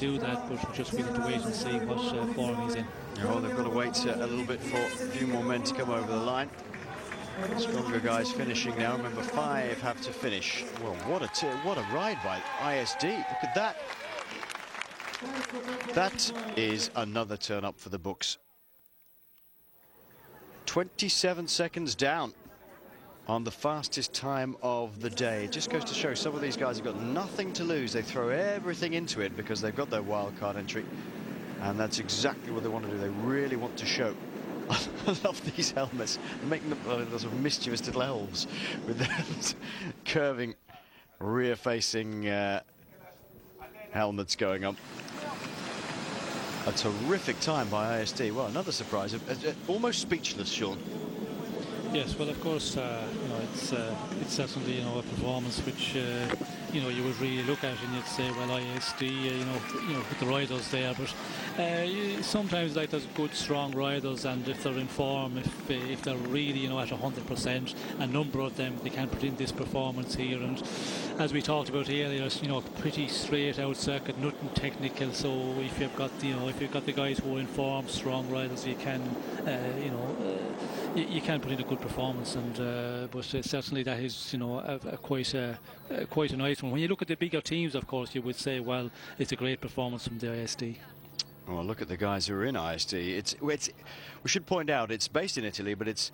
do that, but we just need to wait and see what form he's in. Well, they've got to wait a little bit for a few more men to come over the line. Stronger guys finishing now. Remember, 5 have to finish. Well, what a ride by ISD. Look at that. That is another turn up for the books. 27 seconds down on the fastest time of the day. It just goes to show some of these guys have got nothing to lose. They throw everything into it because they've got their wild card entry, and that's exactly what they want to do. They really want to show. I love these helmets. They're making them those sort of mischievous little elves with those curving rear-facing helmets going on. A terrific time by ISD. Well, another surprise. Almost speechless, Sean. Yes, well, of course, you know, it's certainly, you know, a performance which you know, you would really look at and you'd say, well, ISD, you know, with the riders there, but sometimes, like, there's good, strong riders, and if they're in form, if they're really, you know, at 100%, a number of them, they can put in this performance here. And as we talked about earlier, you know, pretty straight out circuit, nothing technical. So if you've got, you know, if you've got the guys who are in form, strong riders, you can, you know, you can put in a good performance. And but certainly that is, you know, quite a nice one. When you look at the bigger teams, of course, you would say, well, it's a great performance from the ISD. Well, look at the guys who are in ISD. We should point out it's based in Italy, but it's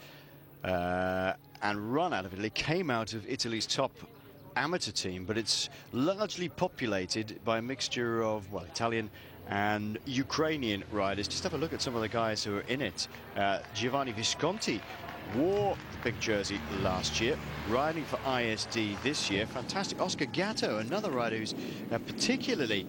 and run out of Italy. Came out of Italy's top amateur team, but it's largely populated by a mixture of, well, Italian and Ukrainian riders. Just have a look at some of the guys who are in it. Giovanni Visconti wore the big jersey last year, riding for ISD this year. Fantastic. Oscar Gatto, another rider who's particularly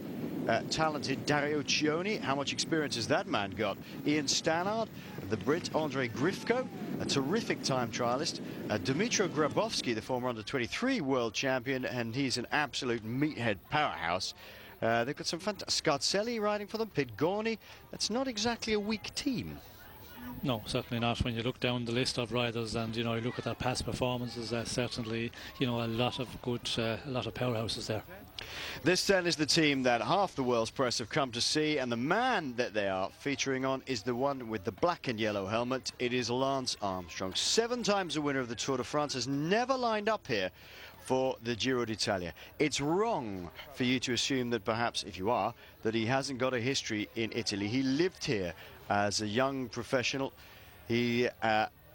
talented. Dario Cioni, how much experience has that man got? Ian Stannard, the Brit. Andre Grifko, a terrific time trialist. Dmitro Grabowski, the former under-23 world champion, and he's an absolute meathead powerhouse. They've got some fantastic. Scarcelli riding for them. Pidgoni. That's not exactly a weak team. No, certainly not. When you look down the list of riders and, you know, you look at their past performances, certainly, you know, a lot of good, a lot of powerhouses there. This then is the team that half the world's press have come to see, and the man that they are featuring on is the one with the black and yellow helmet. It is Lance Armstrong, 7 times a winner of the Tour de France, has never lined up here for the Giro d'Italia. It's wrong for you to assume that perhaps, if you are, that he hasn't got a history in Italy. He lived here as a young professional. He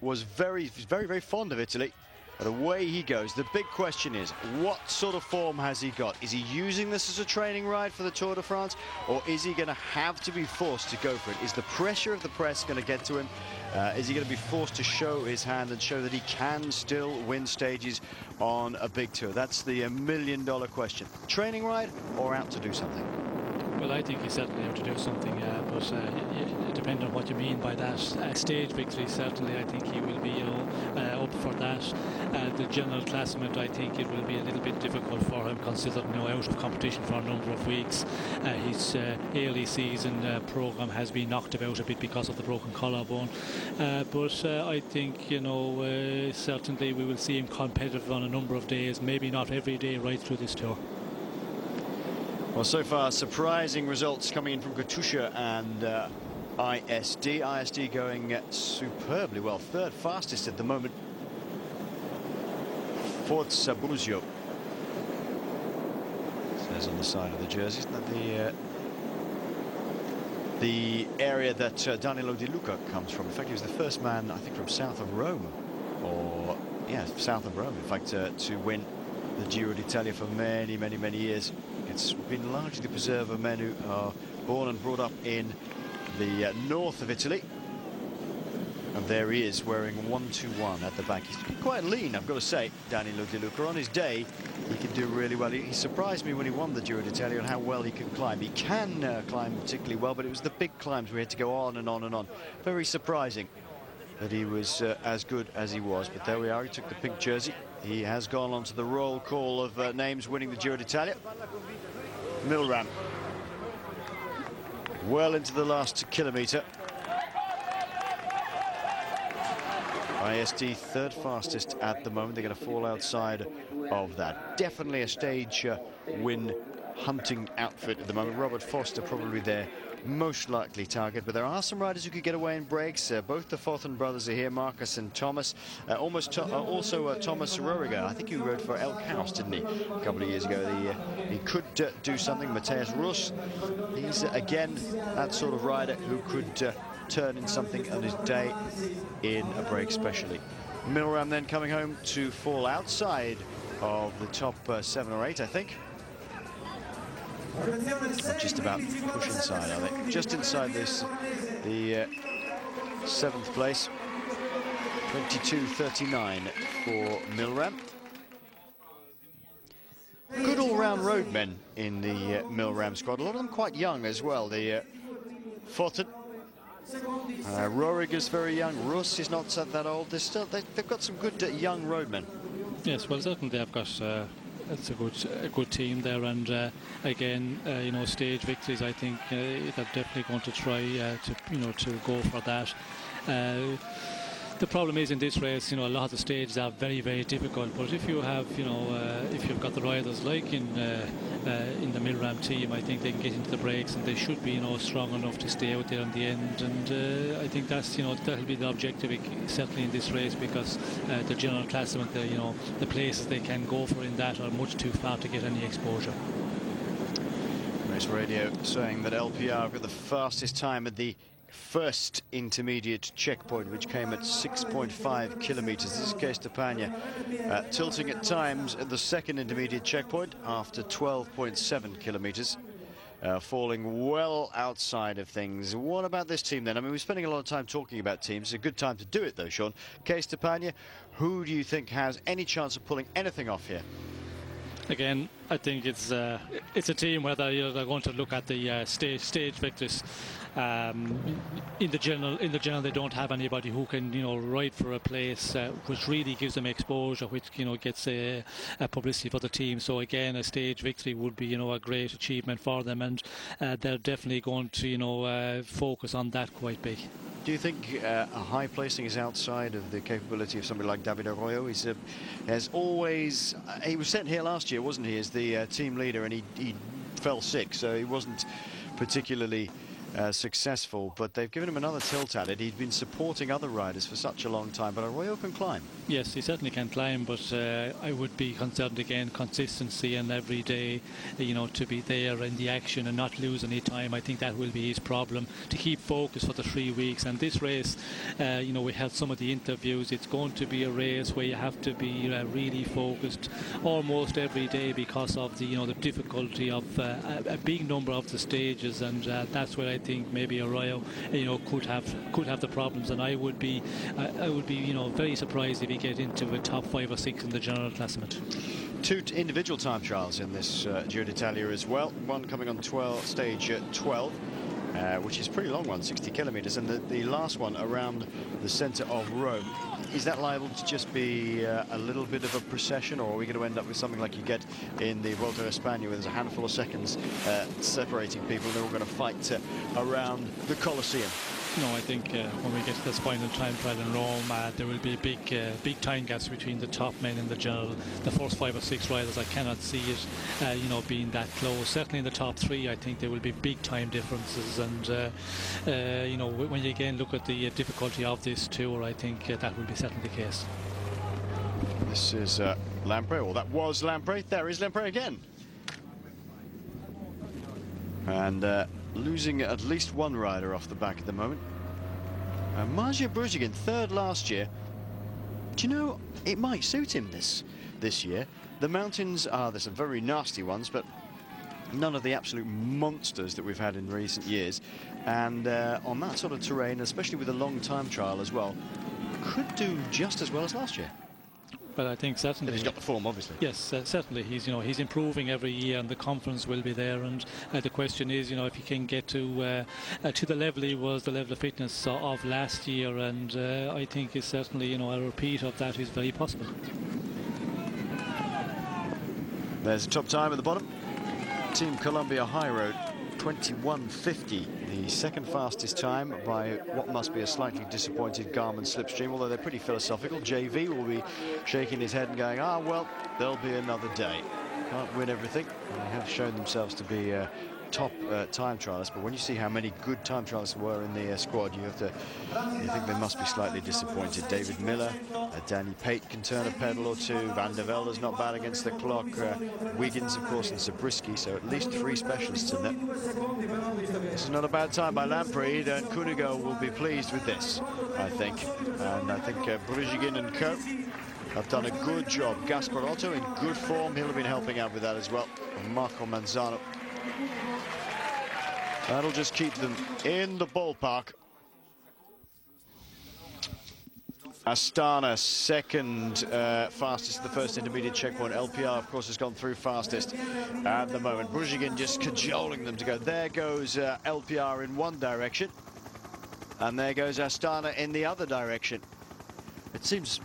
was very, very fond of Italy. The way he goes, the big question is, what sort of form has he got? Is he using this as a training ride for the Tour de France, or is he going to have to be forced to go for it? Is the pressure of the press going to get to him? Is he going to be forced to show his hand and show that he can still win stages on a big tour? That's the $1 million question. Training ride or out to do something? Well, I think he's certainly out to do something, but depending on what you mean by that. Stage victory, certainly, I think he will be, you know, up for that. The general classement, I think it will be a little bit difficult for him, considering, you know, out of competition for a number of weeks. His early season programme has been knocked about a bit because of the broken collarbone. But I think, you know, certainly we will see him competitive on a number of days, maybe not every day right through this tour. Well, so far, surprising results coming in from Katusha and ISD. ISD going superbly well. 3rd fastest at the moment. Forza Buzio says on the side of the jersey. Isn't that the area that Danilo Di Luca comes from? In fact, he was the first man, I think, from south of Rome. Or, yeah, south of Rome, in fact, to win the Giro d'Italia for many, many, many years. It's been largely the preserve of men who are born and brought up in the north of Italy. And there he is, wearing 121 at the back. He's quite lean, I've got to say, Danilo Di Luca. On his day, he can do really well. He surprised me when he won the Giro d'Italia and how well he can climb. He can climb particularly well, but it was the big climbs we had to go on and on and on. Very surprising that he was as good as he was. But there we are, he took the pink jersey. He has gone on to the roll call of names winning the Giro d'Italia. Milram, well into the last kilometre. ISD 3rd fastest at the moment. They're going to fall outside of that. Definitely a stage win hunting outfit at the moment. Robert Foster probably their most likely target, but there are some riders who could get away in breaks. Both the Fothern brothers are here, Marcus and Thomas. Also Thomas Roriger, I think he rode for Elk House, didn't he, a couple of years ago. He could do something. Matthias Russ, he's again that sort of rider who could turn in something on his day in a break especially. Milram then coming home to fall outside of the top 7 or 8, I think. Just about push inside, are they? Just inside this, the 7th place. 22.39 for Milram. Good all-round roadmen in the Milram squad. A lot of them quite young as well. The Fotten. Roriger's very young. Russ is not that old. They've got some good young roadmen. Yes, well, certainly they've got. It's a good team there, and again, you know, stage victories. I think they're definitely going to try to go for that. The problem is in this race, you know, a lot of the stages are very, very difficult. But if you have, you know, if you've got the riders like in the Milram team, I think they can get into the breaks, and they should be, you know, strong enough to stay out there in the end. And I think that's, you know, that'll be the objective, certainly in this race, because the general classement, you know, the places they can go for in that are much too far to get any exposure. Race radio saying that LPR have got the fastest time at the first intermediate checkpoint, which came at 6.5 kilometers. This is Estepania tilting at times at the second intermediate checkpoint after 12.7 kilometers, falling well outside of things. What about this team then? I mean, we're spending a lot of time talking about teams. It's a good time to do it though, Sean. Estepania, who do you think has any chance of pulling anything off here? Again, I think it's a team where they're going to look at the stage victors. In the general, they don't have anybody who can, you know, ride for a place, which really gives them exposure, which, you know, gets a publicity for the team. So again, a stage victory would be, you know, a great achievement for them, and they're definitely going to, you know, focus on that quite big. Do you think a high placing is outside of the capability of somebody like David Arroyo? He was sent here last year, wasn't he, as the team leader, and he fell sick, so he wasn't particularly successful, but they've given him another tilt at it. He'd been supporting other riders for such a long time, but Arroyo can climb. Yes, he certainly can climb, but I would be concerned again, consistency and every day, you know, to be there in the action and not lose any time. I think that will be his problem, to keep focus for the 3 weeks. And this race, you know, we had some of the interviews. It's going to be a race where you have to be really focused almost every day because of the, you know, the difficulty of a big number of the stages, and that's where I think maybe Arroyo, you know, could have the problems. And I would be, you know, very surprised if he get into a top 5 or 6 in the general classement. 2 individual time trials in this Giro d'Italia as well. One coming on stage 12, which is a pretty long one, 60 kilometers, and the last one around the centre of Rome. Is that liable to just be a little bit of a procession, or are we going to end up with something like you get in the Volta a España, where there's a handful of seconds separating people, and they're all going to fight around the Colosseum? No, I think when we get to this final time trial in Rome, there will be big time gaps between the top men in the general. The first 5 or 6 riders, I cannot see it, you know, being that close. Certainly in the top 3, I think there will be big time differences. And you know, when you again look at the difficulty of this tour, I think that will be certainly the case. This is Lampre, or that was Lampre. There is Lampre again, and losing at least one rider off the back at the moment. Marja Bruggen, 3rd last year. Do you know, it might suit him this year. The mountains are, there's some very nasty ones, but none of the absolute monsters that we've had in recent years. And on that sort of terrain, especially with a long time trial as well, could do just as well as last year. But I think certainly he's got the form, obviously. Yes, certainly he's improving every year, and the confidence will be there. And the question is, you know, if he can get to the level he was, the level of fitness of last year, and I think it's certainly, you know, a repeat of that is very possible. There's a top time at the bottom. Team Columbia High Road, 21.50, the second fastest time by what must be a slightly disappointed Garmin Slipstream, although they're pretty philosophical. JV will be shaking his head and going, well, there'll be another day. can't win everything. They have shown themselves to be top time trialists, but when you see how many good time trialists were in the squad, you think they must be slightly disappointed. David Miller, Danny Pate can turn a pedal or two. Van der Velde's not bad against the clock. Wiggins, of course, and Zabriskie, so at least 3 specialists in there. This is not a bad time by Lampreed, and Kunigo will be pleased with this, I think. And I think Brujigin and co have done a good job. Gasparotto in good form, he'll have been helping out with that as well. And Marco Manzano. That'll just keep them in the ballpark. Astana, second fastest at the first intermediate checkpoint. LPR, of course, has gone through fastest at the moment. Brujigin just cajoling them to go. There goes LPR in one direction. And there goes Astana in the other direction. It seems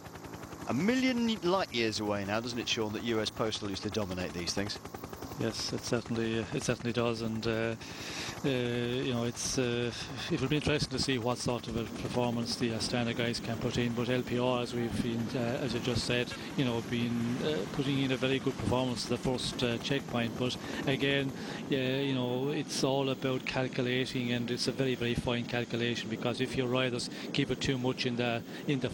a million light years away now, doesn't it, Sean, that US Postal used to dominate these things? Yes, it certainly does, and you know, it will be interesting to see what sort of a performance the Astana guys can put in. But LPR, as we've been, as you just said, you know, been putting in a very good performance at the first checkpoint. But again, you know, it's all about calculating, and it's a very, very fine calculation, because if your riders keep it too much in the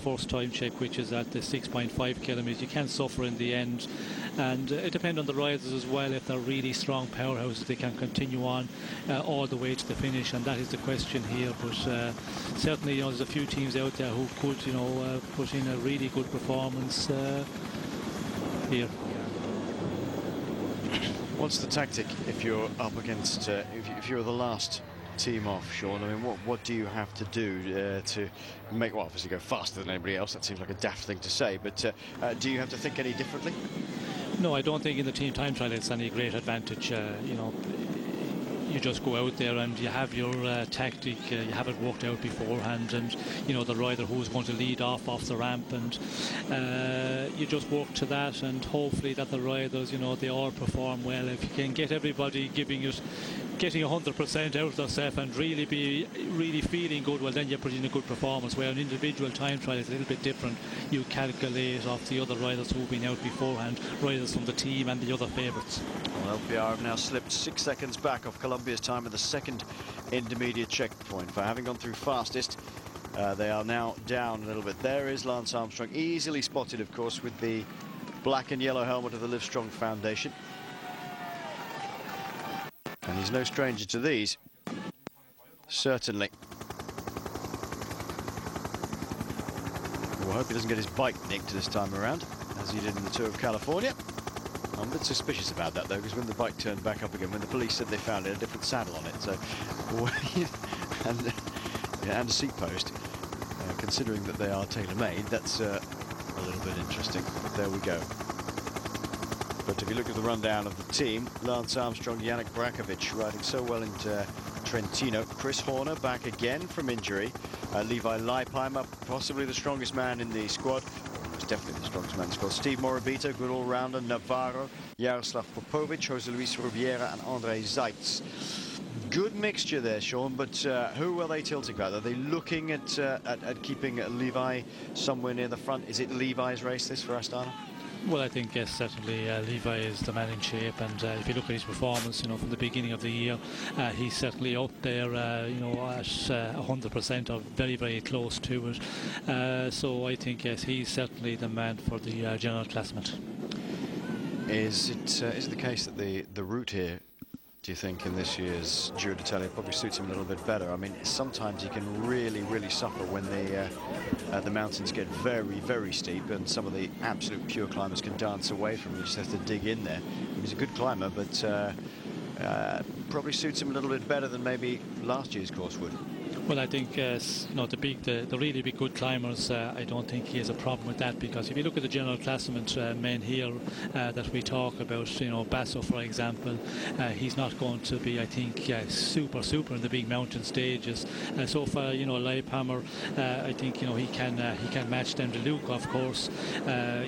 first time check, which is at the 6.5 kilometers, you can suffer in the end. And it depends on the riders as well. If they're really strong powerhouses, they can continue on all the way to the finish, and that is the question here. But certainly, you know, there's a few teams out there who could, you know, put in a really good performance here. What's the tactic if you're up against, if you're the last team off, Sean? I mean, what do you have to do to make, well, obviously go faster than anybody else? That seems like a daft thing to say, but do you have to think any differently? No, I don't think in the team time trial it's any great advantage. You know, you just go out there and you have your tactic, you have it worked out beforehand, and you know the rider who's going to lead off the ramp, and you just work to that, and hopefully that the riders, you know, they all perform well. If you can get everybody getting 100% out of themselves and really feeling good, well, then you put in a good performance. Where an individual time trial is a little bit different. You calculate off the other riders who've been out beforehand, riders from the team and the other favourites. Well, LPR have now slipped 6 seconds back off Colombia's time at the second intermediate checkpoint. For having gone through fastest, they are now down a little bit. There is Lance Armstrong, easily spotted, of course, with the black and yellow helmet of the Livestrong Foundation. And he's no stranger to these, certainly. We'll hope he doesn't get his bike nicked this time around, as he did in the Tour of California. I'm a bit suspicious about that, though, because when the bike turned back up again, when the police said they found it, a different saddle on it, so and a seat post, considering that they are tailor-made, that's a little bit interesting. But there we go. But if you look at the rundown of the team, Lance Armstrong, Yannick Brakovic riding so well into Trentino. Chris Horner back again from injury. Levi Leipheimer, possibly the strongest man in the squad. Almost definitely the strongest man in the squad. Steve Morabito, good all-rounder. Navarro, Jaroslav Popovic, Jose Luis Rubiera and Andre Zeitz. Good mixture there, Sean, but who are they tilting about? Are they looking at keeping Levi somewhere near the front? Is it Levi's race, this, for Astana? Well, I think yes, certainly Levi is the man in shape, and if you look at his performance, you know, from the beginning of the year, he's certainly up there, you know, at 100% or very, very close to it. So I think yes, he's certainly the man for the general classement. Is it the case that the route here, do you think, in this year's Giro d'Italia probably suits him a little bit better? I mean, sometimes he can really suffer when the mountains get very, very steep, and some of the absolute pure climbers can dance away from him. You just have to dig in there. He's a good climber, but probably suits him a little bit better than maybe last year's course would. Well, I think you know, the really big good climbers, I don't think he has a problem with that, because if you look at the general classement men here that we talk about, you know, Basso, for example, he's not going to be, I think, super in the big mountain stages. So far, you know, Leipheimer, I think, you know, he can match them. DeLuca, of course,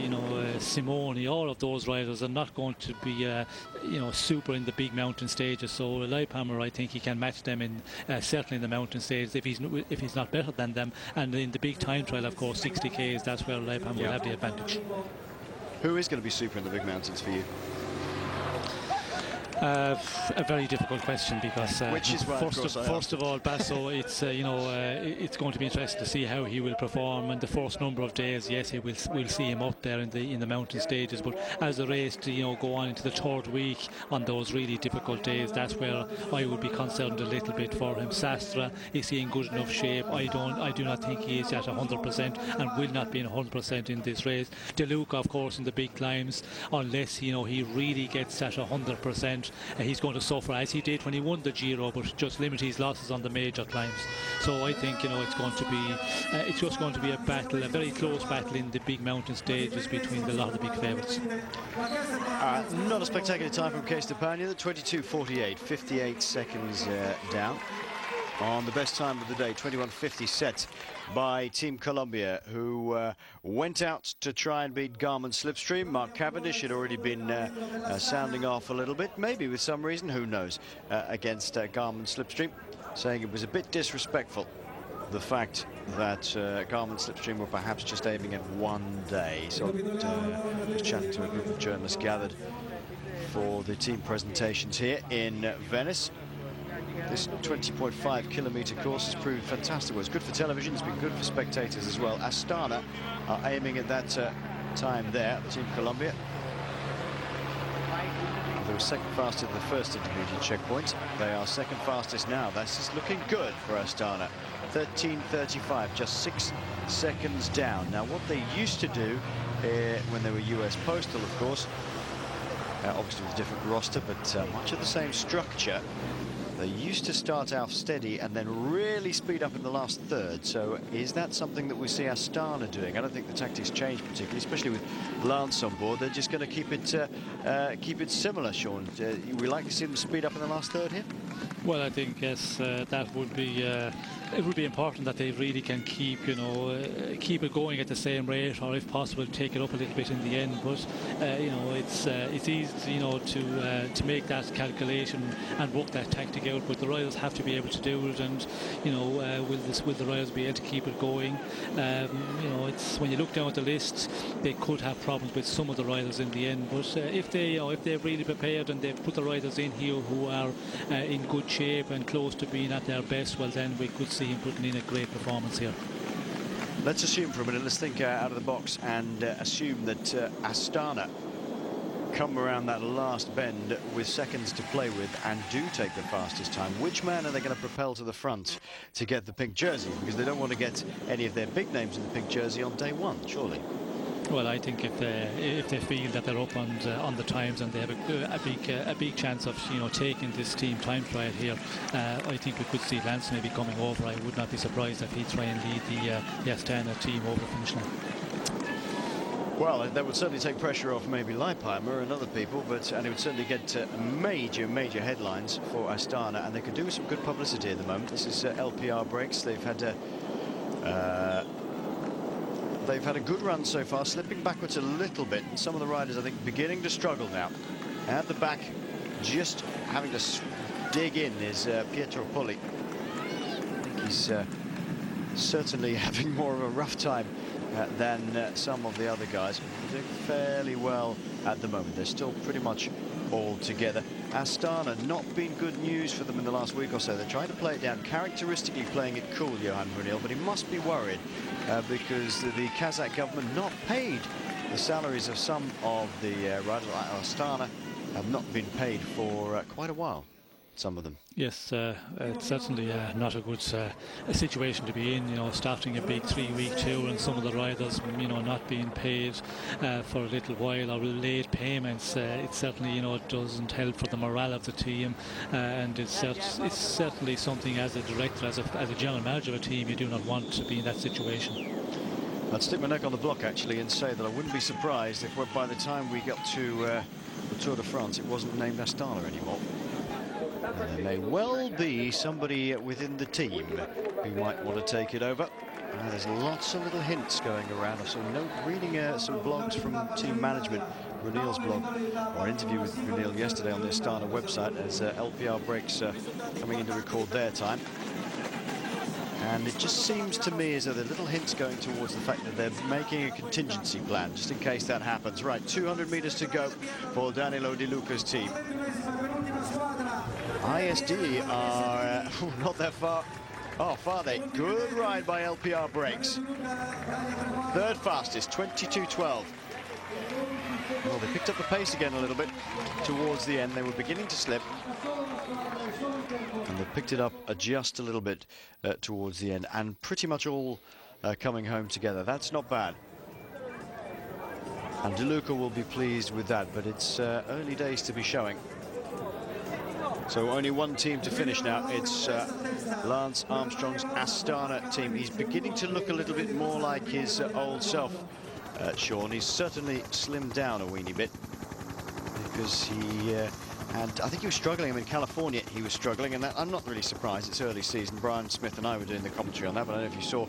you know, Simoni, all of those riders are not going to be, you know, super in the big mountain stages. So Leipheimer, I think he can match them in certainly in the mountain stages, if he's not better than them. And in the big time trial, of course, 60Ks, that's where Leipheimer will have the advantage. Who is going to be super in the big mountains for you? A very difficult question, because Which is why, first of all, Basso, it's it's going to be interesting to see how he will perform in the first number of days. Yes, we'll see him up there in the mountain stages, but as the race go on into the third week on those really difficult days, that's where I would be concerned a little bit for him. Sastra, is he in good enough shape? I do not think he is at 100% and will not be in 100% in this race. De Luca, of course, in the big climbs, unless he really gets at 100%. He's going to suffer, as he did when he won the Giro, but just limit his losses on the major climbs. So I think it's going to be it's just going to be a battle, a very close battle in the big mountain stages between a lot of the big favourites. Not a spectacular time from Case de Pagna, 22:48, 58 seconds down on the best time of the day, 21:50 set by Team Colombia, who went out to try and beat Garmin Slipstream. Mark Cavendish had already been sounding off a little bit, maybe with some reason, who knows, against Garmin Slipstream, saying it was a bit disrespectful, the fact that Garmin Slipstream were perhaps just aiming at one day. So I was chatting to a group of journalists gathered for the team presentations here in Venice. This 20.5 kilometre course has proved fantastic. Well, it's good for television, it's been good for spectators as well. Astana are aiming at that time there, Team Colombia. They were second fastest at the first intermediate checkpoint. They are second fastest now. This is looking good for Astana. 13:35, just 6 seconds down. Now, what they used to do when they were US Postal, of course, obviously with a different roster, but much of the same structure. They used to start out steady and then really speed up in the last third. So is that something that we see Astana doing? I don't think the tactics change particularly, especially with Lance on board. They're just going to keep it similar, Sean. We like to see them speed up in the last third here? Well, I think, yes, that would be it would be important that they really can keep keep it going at the same rate, or if possible take it up a little bit in the end. But it's easy to make that calculation and work that tactic out, but the Royals have to be able to do it. And will the Royals be able to keep it going? It's when you look down at the list, they could have problems with some of the riders in the end. But if they're really prepared and they've put the riders in here who are in good shape and close to being at their best, well, then we could see him putting in a great performance here. Let's assume for a minute, let's think out of the box and assume that Astana come around that last bend with seconds to play with and do take the fastest time. Which man are they going to propel to the front to get the pink jersey? Because they don't want to get any of their big names in the pink jersey on day one, surely. Well, I think if they feel that they're up on the times and they have a big chance of taking this team time trial here, I think we could see Lance maybe coming over. I would not be surprised if he'd try and lead the Astana team over the finish line. Well, that would certainly take pressure off maybe Leipheimer and other people, and it would certainly get major headlines for Astana, and they could do with some good publicity at the moment. This is LPR breaks. They've had a good run so far, slipping backwards a little bit, and some of the riders, I think, beginning to struggle now. At the back, just having to dig in, is Pedro Horrillo. I think he's certainly having more of a rough time than some of the other guys. They're doing fairly well at the moment. They're still pretty much all together. Astana, not been good news for them in the last week or so. They're trying to play it down, characteristically playing it cool, Johan Brunel, but he must be worried because the Kazakh government not paid the salaries of some of the riders like Astana have not been paid for quite a while, some of them. Yes, it's certainly not a good situation to be in, starting a big 3-week tour and some of the riders, not being paid for a little while, or late payments. It certainly, doesn't help for the morale of the team, and it's certainly something as a director, as a general manager of a team, you do not want to be in that situation. I'd stick my neck on the block, actually, and say that I wouldn't be surprised if by the time we got to the Tour de France, it wasn't named Astana anymore. There may well be somebody within the team who might want to take it over. There's lots of little hints going around. I saw reading some blogs from team management, Brunel's blog, or an interview with Brunel yesterday on the Astana website as LPR breaks coming in to record their time. And it just seems to me as though there are little hints going towards the fact that they're making a contingency plan just in case that happens. Right, 200 meters to go for Danilo De Luca's team. ISD are not that far off, are they? Good ride by LPR Brakes. Third fastest, 22.12. Well, they picked up the pace again a little bit towards the end. They were beginning to slip, and they picked it up just a little bit towards the end, and pretty much all coming home together. That's not bad. And De Luca will be pleased with that, but it's early days to be showing. So only one team to finish now. It's Lance Armstrong's Astana team. He's beginning to look a little bit more like his old self, Sean. He's certainly slimmed down a weeny bit, because he had, I think he was struggling. I mean, California, he was struggling, and that, I'm not really surprised. It's early season. Brian Smith and I were doing the commentary on that, but I don't know if you saw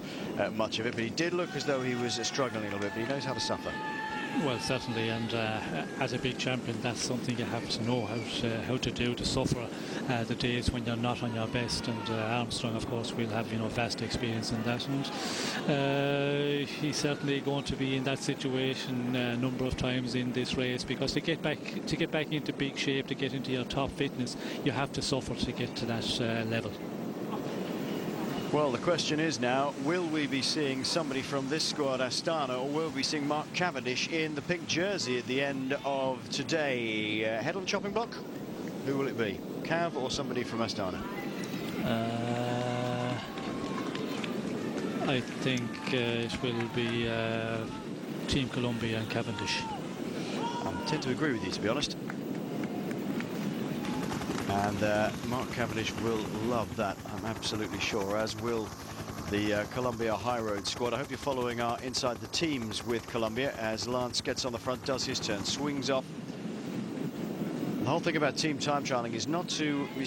much of it. But he did look as though he was struggling a little bit, but he knows how to suffer. Well, certainly, and as a big champion, that's something you have to know how to do, to suffer the days when you're not on your best. And Armstrong, of course, will have vast experience in that, and he's certainly going to be in that situation a number of times in this race, because to get back into big shape, to get into your top fitness, you have to suffer to get to that level. Well, the question is now, will we be seeing somebody from this squad, Astana, or will we be seeing Mark Cavendish in the pink jersey at the end of today? Head on the chopping block? Who will it be? Cav or somebody from Astana? I think it will be Team Columbia and Cavendish. I tend to agree with you, to be honest. And Mark Cavendish will love that, I'm absolutely sure, as will the Columbia High Road squad. I hope you're following our Inside the Teams with Columbia as Lance gets on the front, does his turn, swings off. The whole thing about team time trialing is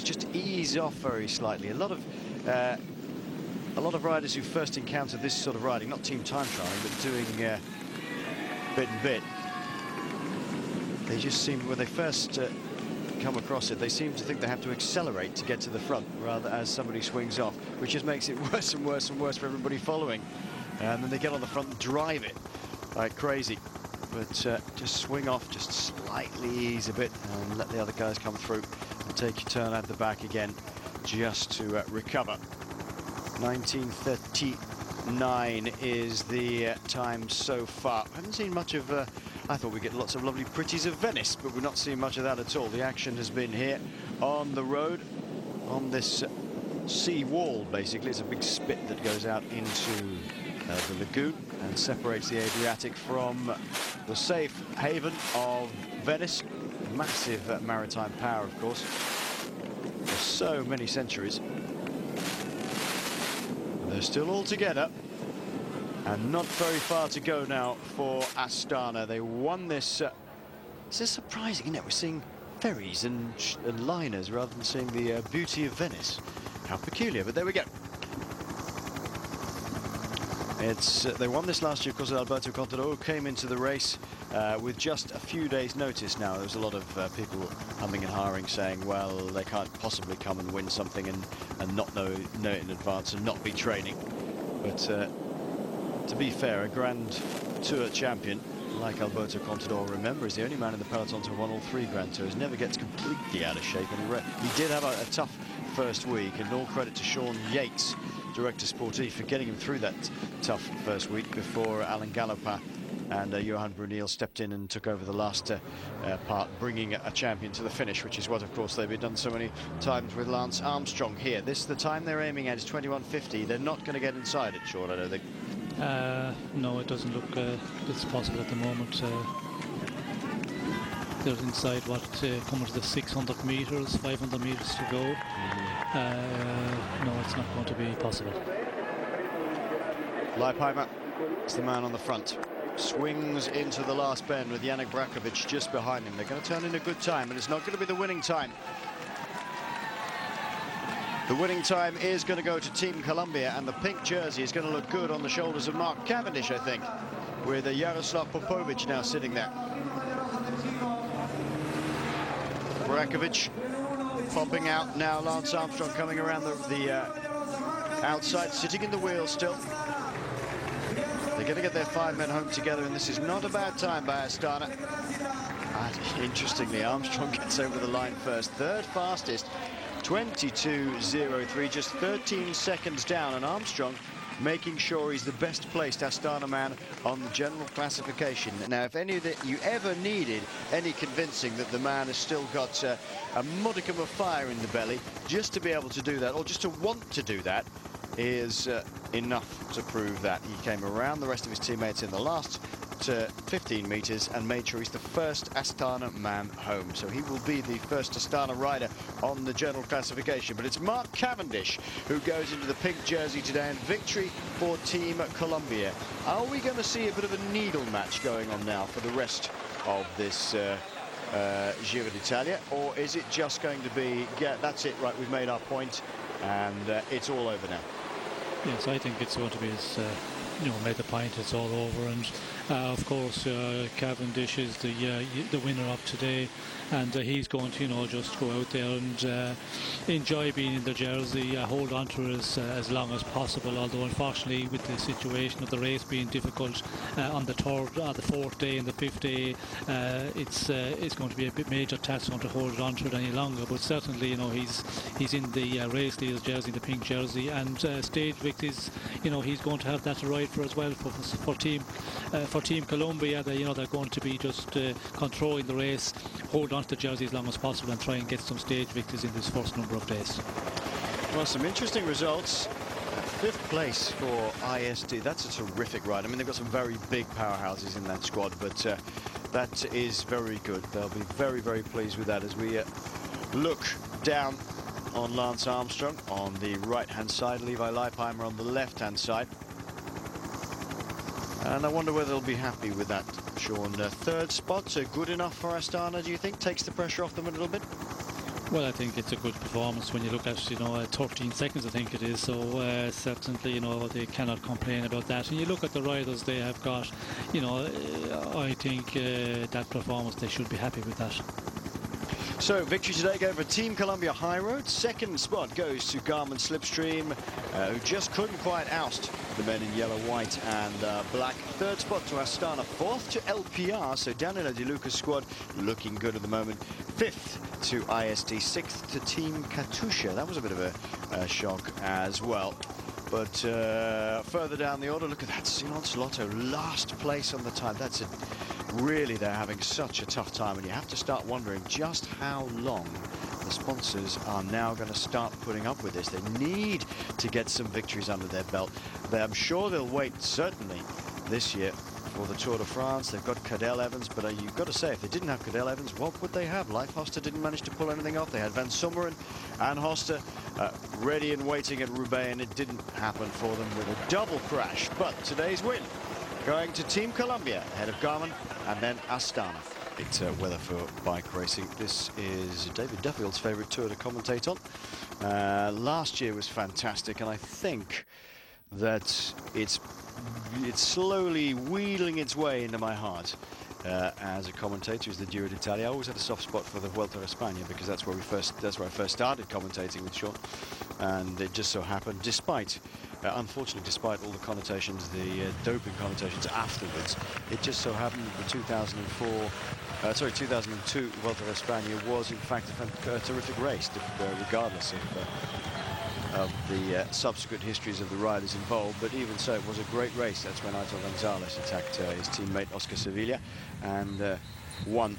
just ease off very slightly. A lot of riders who first encounter this sort of riding, not team time trialing, but doing bit and bit, they just seem, when they first come across it, they seem to think they have to accelerate to get to the front, rather as somebody swings off, which just makes it worse and worse and worse for everybody following. And then they get on the front and drive it like crazy. But just swing off, just slightly ease a bit and let the other guys come through and take your turn at the back again just to recover. 19:39 is the time so far. I haven't seen much of I thought we'd get lots of lovely pretties of Venice, but we're not seeing much of that at all. The action has been here on the road, on this sea wall, basically. It's a big spit that goes out into the lagoon and separates the Adriatic from the safe haven of Venice. Massive maritime power, of course, for so many centuries. They're still all together. And not very far to go now for Astana. They won this. This is surprising, isn't it? We're seeing ferries and liners rather than seeing the beauty of Venice. How peculiar, but there we go. They won this last year because Alberto Contador came into the race with just a few days' notice. Now, there's a lot of people humming and hawing saying, well, they can't possibly come and win something and not know it in advance and not be training. But to be fair, a Grand Tour champion like Alberto Contador, remember, is the only man in the peloton to have won all 3 Grand Tours. Never gets completely out of shape, and he did have a tough first week, and all credit to Sean Yates, director sportif, for getting him through that tough first week before Alan Galopin and Johan Brunel stepped in and took over the last part, bringing a champion to the finish, which is what, of course, they've done so many times with Lance Armstrong here. The time they're aiming at is 21:50. They're not going to get inside it, Sean, I don't think. No, it doesn't look it's possible at the moment. They're inside coming to the 600 meters, 500 meters to go. No, it's not going to be possible. Leipheimer is the man on the front. Swings into the last bend with Yannick Brakovic just behind him. They're going to turn in a good time, and it's not going to be the winning time. The winning time is going to go to Team Columbia, and the pink jersey is going to look good on the shoulders of Mark Cavendish, I think, with Jaroslav Popovic now sitting there. Brakovic popping out now. Lance Armstrong coming around the outside, sitting in the wheel still. They're going to get their 5 men home together, and this is not a bad time by Astana. And interestingly, Armstrong gets over the line first. Third fastest, 22.03, just 13 seconds down, and Armstrong making sure he's the best placed Astana man on the general classification. Now, if any of that you ever needed any convincing that the man has still got a modicum of fire in the belly, just to be able to do that, or just to want to do that, is enough to prove that. He came around the rest of his teammates in the last 15 meters and made sure he's the first Astana man home. So he will be the first Astana rider on the general classification. But it's Mark Cavendish who goes into the pink jersey today, and victory for Team Colombia. Are we going to see a bit of a needle match going on now for the rest of this Giro d'Italia, or is it just going to be, yeah, that's it, right, we've made our point and it's all over now? Yes, I think it's going to be you know, made the point, it's all over. And of course Cavendish is the winner of today, and he's going to, you know, just go out there and enjoy being in the jersey, hold on to it as long as possible. Although unfortunately, with the situation of the race being difficult on the fourth day and the fifth day, it's going to be a bit major task to hold on to it any longer. But certainly, you know, he's in the race leader's jersey, the pink jersey, and stage victories, you know, he's going to have that to ride for as well for Team Colombia. You know, they're going to be just controlling the race, hold on to the jersey as long as possible, and try and get some stage victories in this first number of days. Well, some interesting results. Fifth place for ISD. That's a terrific ride. I mean, they've got some very big powerhouses in that squad, but that is very good. They'll be very, very pleased with that as we look down on Lance Armstrong on the right-hand side, Levi Leipheimer on the left-hand side. And I wonder whether they'll be happy with that, Sean. Third spot, good enough for Astana, do you think? Takes the pressure off them a little bit? Well, I think it's a good performance when you look at, you know, 13 seconds, I think it is. So certainly, you know, they cannot complain about that. And you look at the riders they have got, you know, I think that performance, they should be happy with that. So, victory today going for Team Colombia High Road. Second spot goes to Garmin Slipstream, who just couldn't quite oust the men in yellow, white and black. Third spot to Astana. Fourth to LPR, so Daniela De Luca's squad looking good at the moment. Fifth to ISD. Sixth to Team Katusha. That was a bit of a shock as well. But further down the order, look at that. Sinon Slotto, last place on the time. That's it. Really, they're having such a tough time, and you have to start wondering just how long the sponsors are now going to start putting up with this. They need to get some victories under their belt. I'm sure they'll wait, certainly, this year for the Tour de France. They've got Cadel Evans, but you've got to say, if they didn't have Cadel Evans, what would they have? Leif Hoster didn't manage to pull anything off. They had Van Summeren and Hoster ready and waiting at Roubaix, and it didn't happen for them with a double crash. But today's win going to Team Colombia, ahead of Garmin and then Astana. It's weather for bike racing. This is David Duffield's favourite tour to commentate on. Last year was fantastic, and I think that it's slowly wheeling its way into my heart as a commentator. Is the Giro d'Italia. I always had a soft spot for the Vuelta a España because that's where I first started commentating with Sean, and it just so happened, despite unfortunately, despite all the connotations, the doping connotations afterwards, it just so happened that the 2002 Vuelta a España was in fact a terrific race, regardless of the subsequent histories of the riders involved. But even so, it was a great race. That's when Aitor Gonzalez attacked his teammate Oscar Sevilla and won.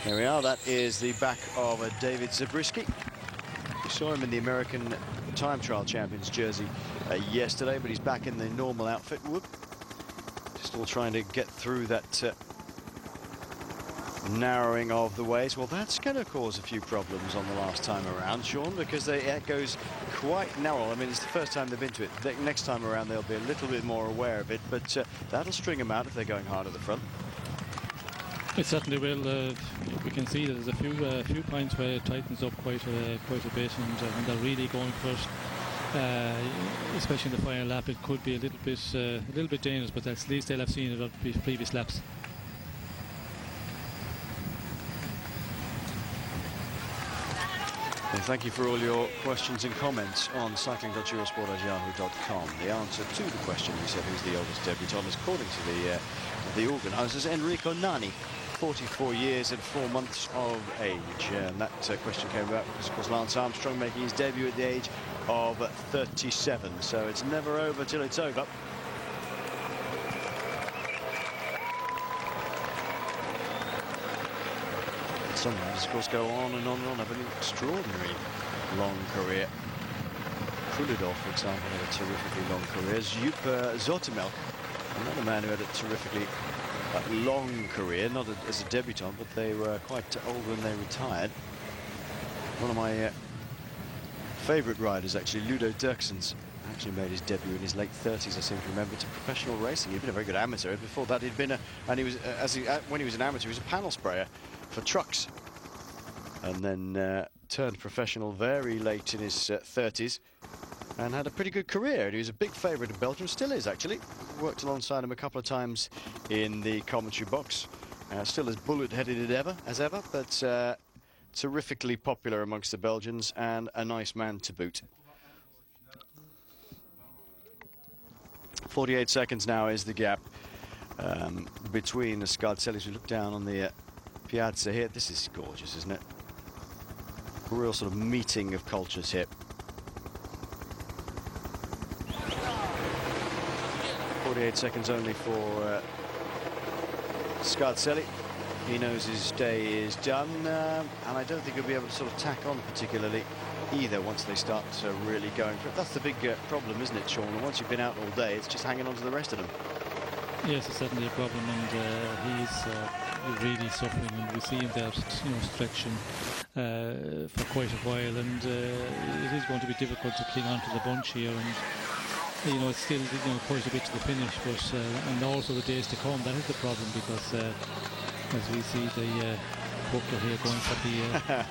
There we are. That is the back of David Zabriskie. We saw him in the American Time Trial Champions jersey yesterday, but he's back in the normal outfit. Whoop. Still trying to get through that narrowing of the ways. Well, that's going to cause a few problems on the last time around, Sean, because it goes quite narrow. I mean, it's the first time they've been to it. Next time around, they'll be a little bit more aware of it, but that'll string them out if they're going hard at the front. It certainly will. We can see that there's a few points where it tightens up quite a bit, and they're really going for it. Especially in the final lap, it could be a little bit dangerous, but at least they'll have seen it on previous laps. Well, thank you for all your questions and comments on cycling.eurosport@yahoo.com. The answer to the question, we said, who's the oldest debutant, according to the organisers, Enrico Nani, 44 years and 4 months of age. And that question came about because, of course, Lance Armstrong making his debut at the age of 37. So it's never over till it's over. Some riders, of course, go on and on and on, have an extraordinary long career. Krulidov, for example, had a terrifically long career. Zhup Zotemelk, another man who had a terrifically long career, not as a debutant, but they were quite old when they retired. One of my favourite riders, actually, Ludo Dirksen's, actually made his debut in his late 30s, I seem to remember, to professional racing. He'd been a very good amateur. Before that, he'd been when he was an amateur, he was a panel sprayer for trucks, and then turned professional very late in his 30s and had a pretty good career. And he was a big favourite of Belgium, still is actually. Worked alongside him a couple of times in the commentary box. Still as bullet-headed as ever, but terrifically popular amongst the Belgians and a nice man to boot. 48 seconds now is the gap between the Scarzellis. We look down on the piazza here. This is gorgeous, isn't it? A real sort of meeting of cultures here. 48 seconds only for Scarzelli. He knows his day is done, and I don't think he'll be able to sort of tack on particularly either once they start really going for it. That's the big problem, isn't it, Sean? And once you've been out all day, it's just hanging on to the rest of them. Yes, it's certainly a problem, and he's really suffering, and we see him there, stretching for quite a while, and it is going to be difficult to cling on to the bunch here, and it's still quite a bit to the finish, but and also the days to come. That is the problem, because as we see the Buckler here going for the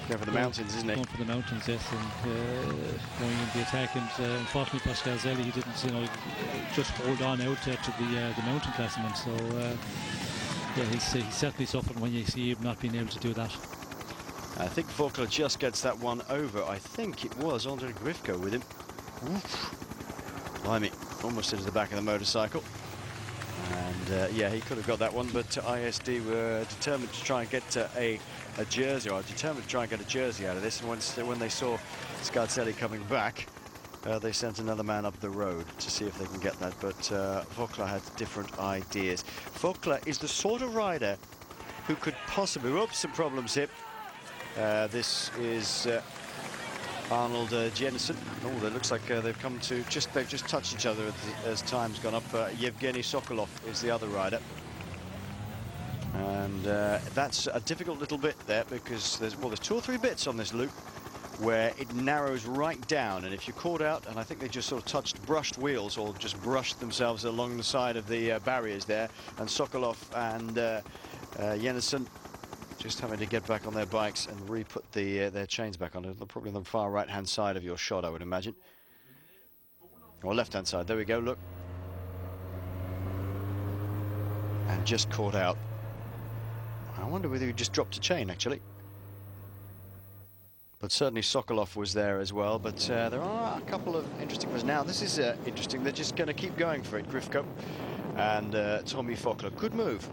going for the mountains, isn't it? Going for the mountains, yes, and going in the attack. And unfortunately for Scarzelli, he didn't, just hold on out there to the mountain classement. So yeah, he's certainly suffered when you see him not being able to do that. I think Vogler just gets that one over. I think it was Andre Grifko with him. Oof. Blimey, almost into the back of the motorcycle. And yeah, he could have got that one, but ISD were determined to try and get a jersey, or determined to try and get a jersey out of this. And when they saw Scarzelli coming back, they sent another man up the road to see if they can get that. But Vogler had different ideas. Vogler is the sort of rider who could possibly... Oops, some problems here. This is Arnold Jensen. Oh, it looks like they've come to they've just touched each other as time's gone up. Yevgeny Sokolov is the other rider, and that's a difficult little bit there, because there's 2 or 3 bits on this loop where it narrows right down, and if you're caught out, and I think they just sort of brushed wheels, or just brushed themselves along the side of the barriers there, and Sokolov and Jensen just having to get back on their bikes and re-put their chains back on. Probably on the far right-hand side of your shot, I would imagine. Or left-hand side. There we go, look. And just caught out. I wonder whether he just dropped a chain, actually. But certainly Sokolov was there as well. But there are a couple of interesting ones. Now, this is interesting. They're just going to keep going for it, Grifko and Tommy Vogler. Good move.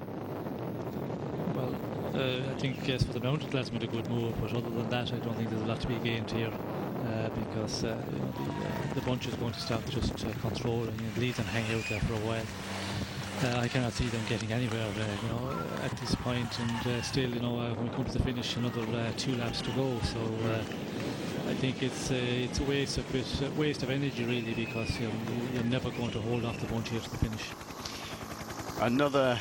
Well, I think, yes, for the mountain classment, a good move, but other than that, I don't think there's a lot to be gained here, because the bunch is going to start just controlling and lead and hang out there for a while. I cannot see them getting anywhere, at this point, and still, when we come to the finish, another 2 laps to go. So I think it's a waste of energy, really, because you're never going to hold off the bunch here to the finish. Another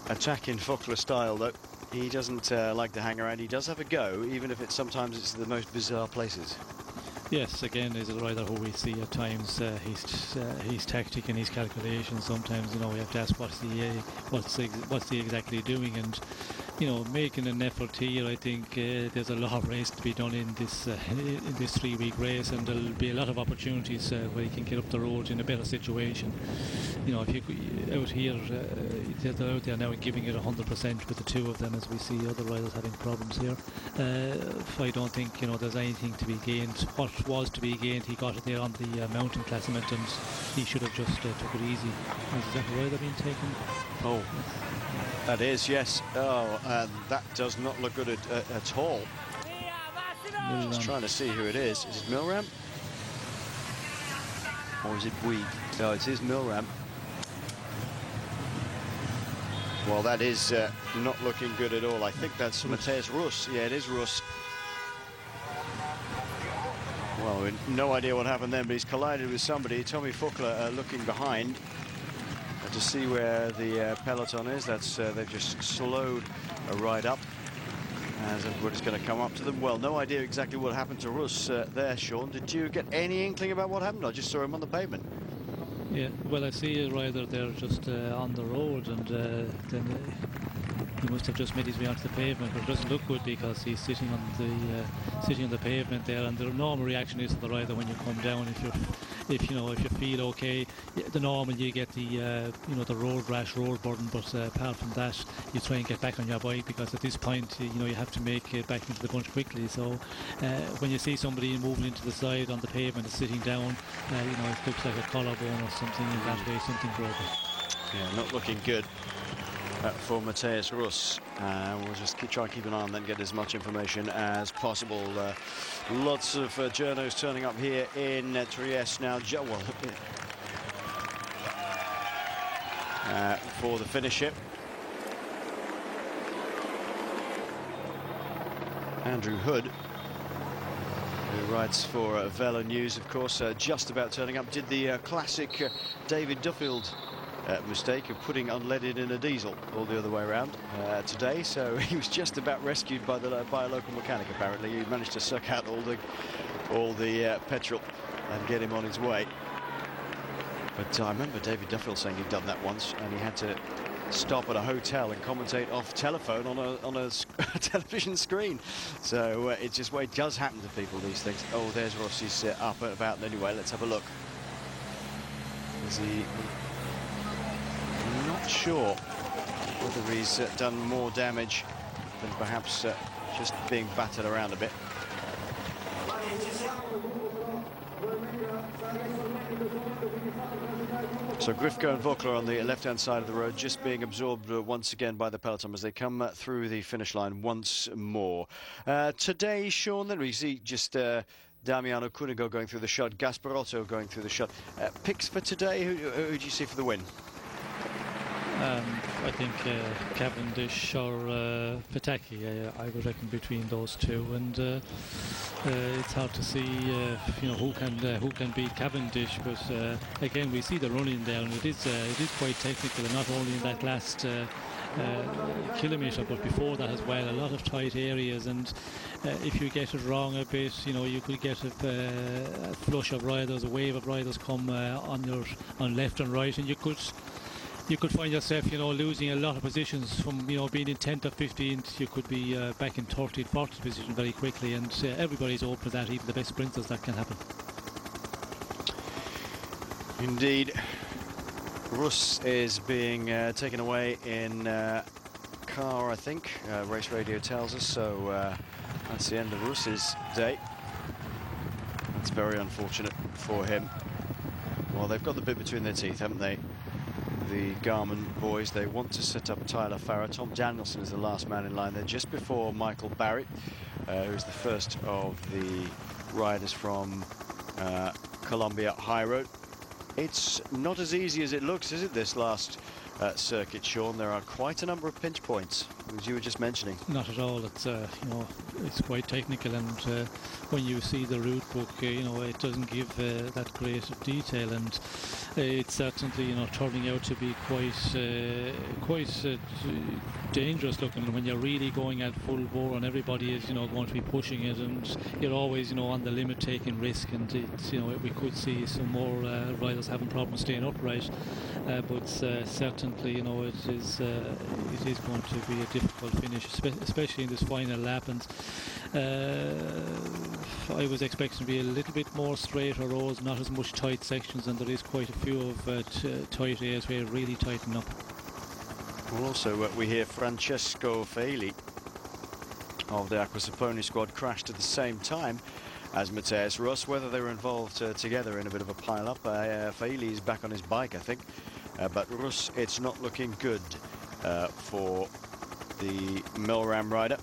attack in Vogler style, though. He doesn't like to hang around. He does have a go, even if sometimes it's the most bizarre places. Yes, again, he's a rider who we see at times his tactic and his calculations. Sometimes, we have to ask what's he exactly doing, and making an effort here. I think there's a lot of race to be done in this 3-week race, and there'll be a lot of opportunities where you can get up the road in a better situation. If you out here, they're out there now and giving it 100% with the two of them, as we see other riders having problems here. I don't think there's anything to be gained. What was to be gained, he got it there on the mountain classement, and he should have just took it easy. Is that rider being taken? Oh. That is, yes. Oh, that does not look good at all. I'm just trying to see who it is. Is it Milram? Or is it Bouygues? No, it is Milram. Well, that is not looking good at all. I think that's Matthias Russ. Yeah, it is Russ. Well, we have no idea what happened then, but he's collided with somebody. Tommy Fuchler looking behind to see where the peloton is. That's they've just slowed a ride up as everybody's going to come up to them. Well, no idea exactly what happened to Russ there, Sean. Did you get any inkling about what happened? I just saw him on the pavement. Yeah, well, I see a rider there just on the road, and then he must have just made his way onto the pavement, but it doesn't look good because he's sitting on the pavement there, and the normal reaction is to the rider when you come down. If you feel okay, the normal you get the the road rash, road burden, but apart from that, you try and get back on your bike, because at this point you have to make it back into the bunch quickly. So when you see somebody moving into the side on the pavement and sitting down, it looks like a collarbone or something in that way, something broken. Yeah, not looking good for Matthias Russ. We'll just try and keep an eye on that and get as much information as possible. Lots of journos turning up here in Trieste now. For the finish here. Andrew Hood, who writes for Velo News, of course, just about turning up. Did the classic David Duffield mistake of putting unleaded in a diesel, all the other way around today. So he was just about rescued by a local mechanic. Apparently, he managed to suck out all the petrol and get him on his way. But I remember David Duffield saying he'd done that once, and he had to stop at a hotel and commentate off telephone on a television screen. So it does happen to people, these things. Oh, there's Rossi's up and about. Anyway, let's have a look. Is he? Not sure whether he's done more damage than perhaps just being battered around a bit. So Grifko and Vogler on the left-hand side of the road, just being absorbed once again by the peloton as they come through the finish line once more. Today, Sean, then we see just Damiano Cunego going through the shot, Gasparotto going through the shot. Picks for today, who do you see for the win? I think Cavendish or Pataki. I would reckon between those two, and it's hard to see who can beat Cavendish. But again, we see the running there, and it is quite technical, and not only in that last kilometre, but before that as well. A lot of tight areas, and if you get it wrong a bit, you could get a flush of riders, a wave of riders come on left and right, and you could find yourself, losing a lot of positions from, being in 10th or 15th. You could be back in 30th, 40th position very quickly, and everybody's open to that, even the best sprinters. That can happen. Indeed. Russ is being taken away in car, I think. Race radio tells us, so that's the end of Russ's day. That's very unfortunate for him. Well, they've got the bit between their teeth, haven't they? The Garmin boys, they want to set up Tyler Farrar. Tom Danielson is the last man in line there, just before Michael Barry, who's the first of the riders from Colombia High Road. It's not as easy as it looks, is it, this last circuit, Sean? There are quite a number of pinch points, as you were just mentioning. Not at all. It's it's quite technical, and when you see the route book, it doesn't give that great of detail, and it's certainly turning out to be quite dangerous looking when you're really going at full bore, and everybody is going to be pushing it, and you're always on the limit, taking risk, and it's we could see some more riders having problems staying upright, but certainly it is going to be a difficult difficult finish, especially in this final lap. And I was expecting to be a little bit more straighter roads, not as much tight sections, and there is quite a few of tight areas where it really tighten up. Well, also we hear Francesco Faili of the Aquasaponi squad crashed at the same time as Matthias Russ. Whether they were involved together in a bit of a pile-up, Faili is back on his bike, I think. But Russ, it's not looking good for the Milram rider.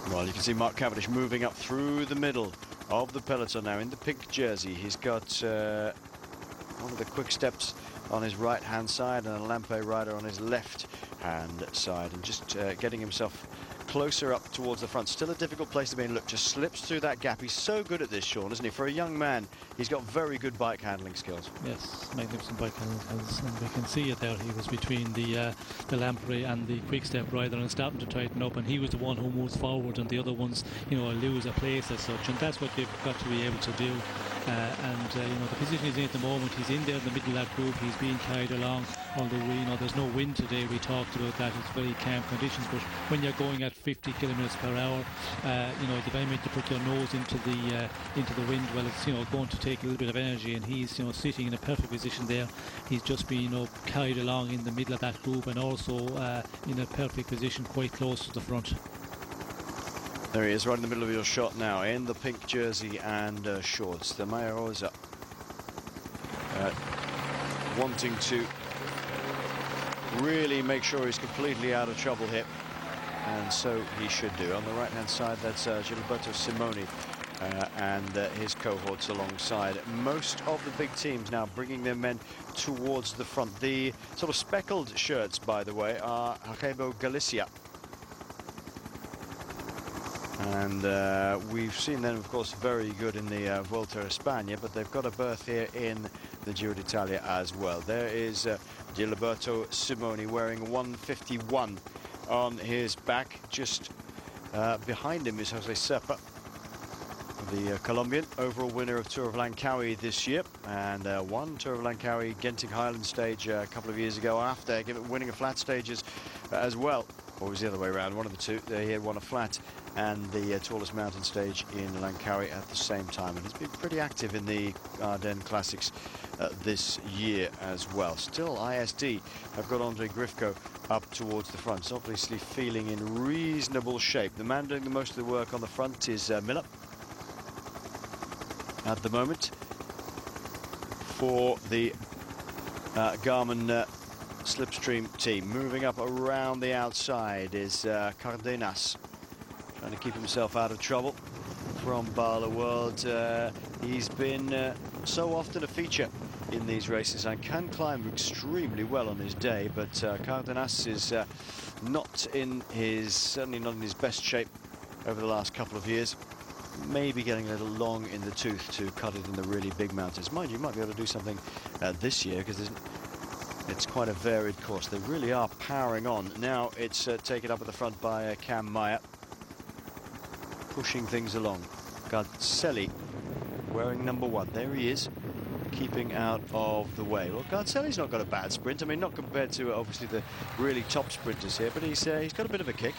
Well, you can see Mark Cavendish moving up through the middle of the peloton now in the pink jersey. He's got one of the quick steps on his right-hand side and a Lampe rider on his left-hand side, and just getting himself closer up towards the front. Still a difficult place to be in. Look, just slips through that gap. He's so good at this, Sean, isn't he? For a young man, he's got very good bike handling skills. Yes, magnificent bike handling skills, and we can see it there. He was between the Lamprey and the quick step rider and starting to tighten up, and he was the one who moves forward, and the other ones, you know, lose a place as such, and that's what you've got to be able to do. You know, the position he's in at the moment, he's in there in the middle of that group. He's being carried along, although you know there's no wind today. We talked about that. It's very calm conditions, but when you're going at 50 kilometers per hour, you know, the moment you put your nose into the wind, well, it's, you know, going to take a little bit of energy, and he's, you know, sitting in a perfect position there. He's just been, you know, carried along in the middle of that group, and also in a perfect position quite close to the front. There he is, right in the middle of your shot now, in the pink jersey and shorts. The Maya Rosa wanting to really make sure he's completely out of trouble here, and so he should do. On the right-hand side, that's Gilberto Simoni and his cohorts alongside. Most of the big teams now bringing their men towards the front. The sort of speckled shirts, by the way, are Arebo Galicia. And we've seen them, of course, very good in the Vuelta a España, but they've got a berth here in the Giro d'Italia as well. There is Gilberto Simoni wearing 151 on his back. Just behind him is Jose Serpa, the Colombian, overall winner of Tour of Langkawi this year, and won Tour of Langkawi Genting Highland stage a couple of years ago after winning a flat stages as well. Or was the other way around, one of the two. He had won a flat and the tallest mountain stage in Langkawi at the same time, and he's been pretty active in the Ardennes Classics this year as well. Still, ISD have got Andre Grifko up towards the front. He's obviously feeling in reasonable shape. The man doing the most of the work on the front is Miller at the moment. For the Garmin Slipstream team, moving up around the outside is Cardenas, trying to keep himself out of trouble from Bala World. He's been so often a feature in these races and can climb extremely well on his day, but Cardenas is certainly not in his best shape over the last couple of years. Maybe getting a little long in the tooth to cut it in the really big mountains. Mind you, might be able to do something this year, because it's quite a varied course. They really are powering on. Now it's taken up at the front by Cam Meyer, pushing things along. Garzelli wearing number 1. There he is, keeping out of the way. Well, Garzelli's not got a bad sprint. I mean, not compared to obviously the really top sprinters here, but he's got a bit of a kick.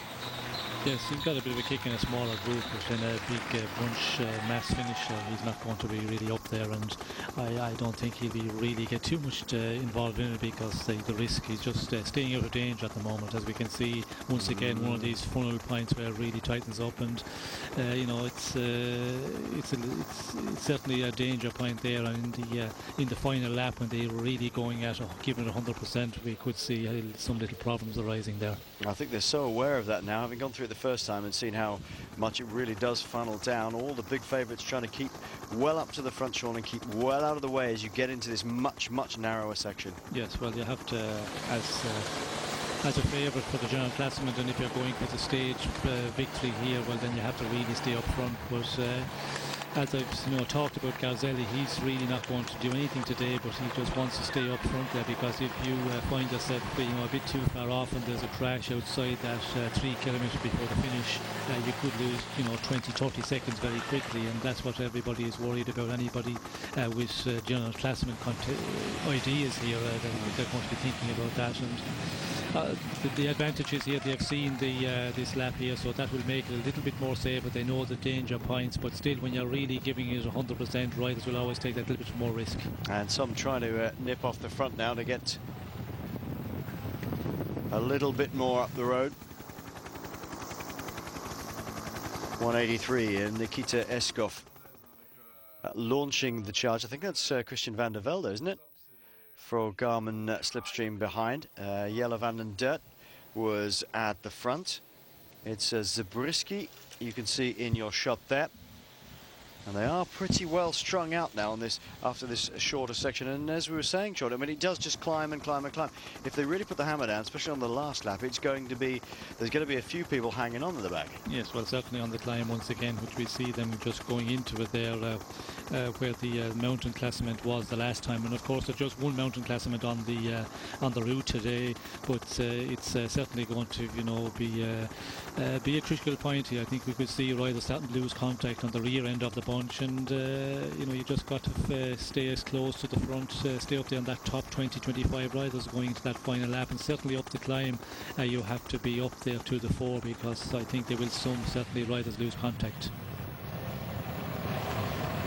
Yes, he's got a bit of a kick in a smaller group, but in a big bunch mass finish, he's not going to be really up there, and I don't think he'll be really get too much involved in it, because the risk, he's just staying out of danger at the moment. As we can see, once again, one of these funnel points where it really tightens up, and you know, it's certainly a danger point there, and in the final lap, when they're really going at giving it 100%, we could see some little problems arising there. I think they're so aware of that now, having gone through it the first time and seen how much it really does funnel down. All the big favourites trying to keep well up to the front, Sean, and keep well out of the way as you get into this much narrower section. Yes, well, you have to, as a favourite for the general classement, and if you're going for the stage victory here, well, then you have to really stay up front. But as I've talked about Garzelli, he's really not going to do anything today, but he just wants to stay up front there, because if you find yourself a bit too far off and there's a crash outside that 3 kilometres before the finish, you could lose 20-30 seconds very quickly, and that's what everybody is worried about. Anybody with general classman ideas here, they're going to be thinking about that. And the advantage is here they've seen this lap here, so that will make it a little bit more safer. They know the danger points, but still, when you're really giving it 100%, riders will always take that little bit more risk. And some trying to nip off the front now to get a little bit more up the road. 183 and Nikita Eskov launching the charge. I think that's Christian van der Velde, isn't it? For Garmin Slipstream behind. Jelle van den Dert was at the front. It's Zabriskie, you can see in your shot there. And they are pretty well strung out now on this, after this shorter section. And as we were saying, Sean, I mean, it does just climb and climb and climb. If they really put the hammer down, especially on the last lap, there's going to be a few people hanging on to the back. Yes, well, certainly on the climb once again, which we see them just going into it there, where the mountain classement was the last time. And of course, there's just one mountain classement on the route today, but it's certainly going to, be a critical point here. I think we could see riders starting to lose contact on the rear end of the bunch, and you just got to stay as close to the front, stay up there on that top 20-25 riders going into that final lap, and certainly up the climb you have to be up there to the fore, because I think there will certainly riders lose contact.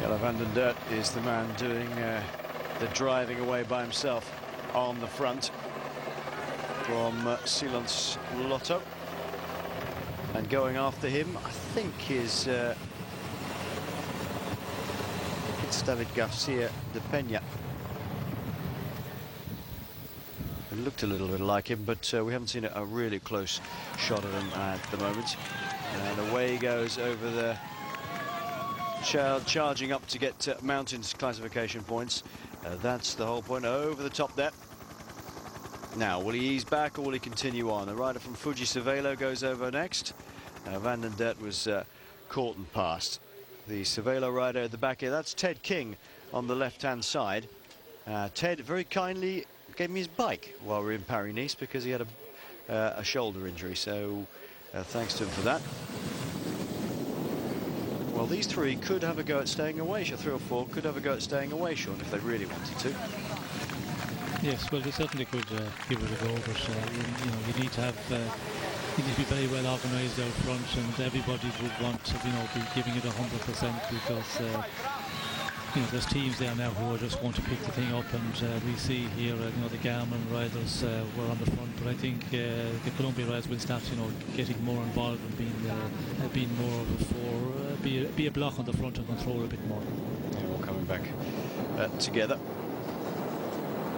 Jelle van den Dert is the man doing the driving away by himself on the front from Silence Lotto, and going after him I think is it's David Garcia de Peña. It looked a little bit like him, but we haven't seen a really close shot of him at the moment. And away he goes over the charging up to get mountains classification points. That's the whole point, over the top there. Now, will he ease back or will he continue on? A rider from Fuji Cervelo goes over next. Van den Dert was caught and passed. The Cervelo rider at the back here, that's Ted King on the left-hand side. Ted very kindly gave me his bike while we were in Paris-Nice, because he had a shoulder injury, so thanks to him for that. Well, these three could have a go at staying away, 3 or 4 could have a go at staying away, Sean, if they really wanted to. Yes, well, they certainly could give it a go, but you need to have you need to be very well organised out front, and everybody would want to be giving it 100%, because there's teams there now who are just going to pick the thing up, and we see here the Garmin riders were on the front, but I think the Columbia riders will start getting more involved and being more of a be a block on the front and control a bit more. Yeah, all coming back together.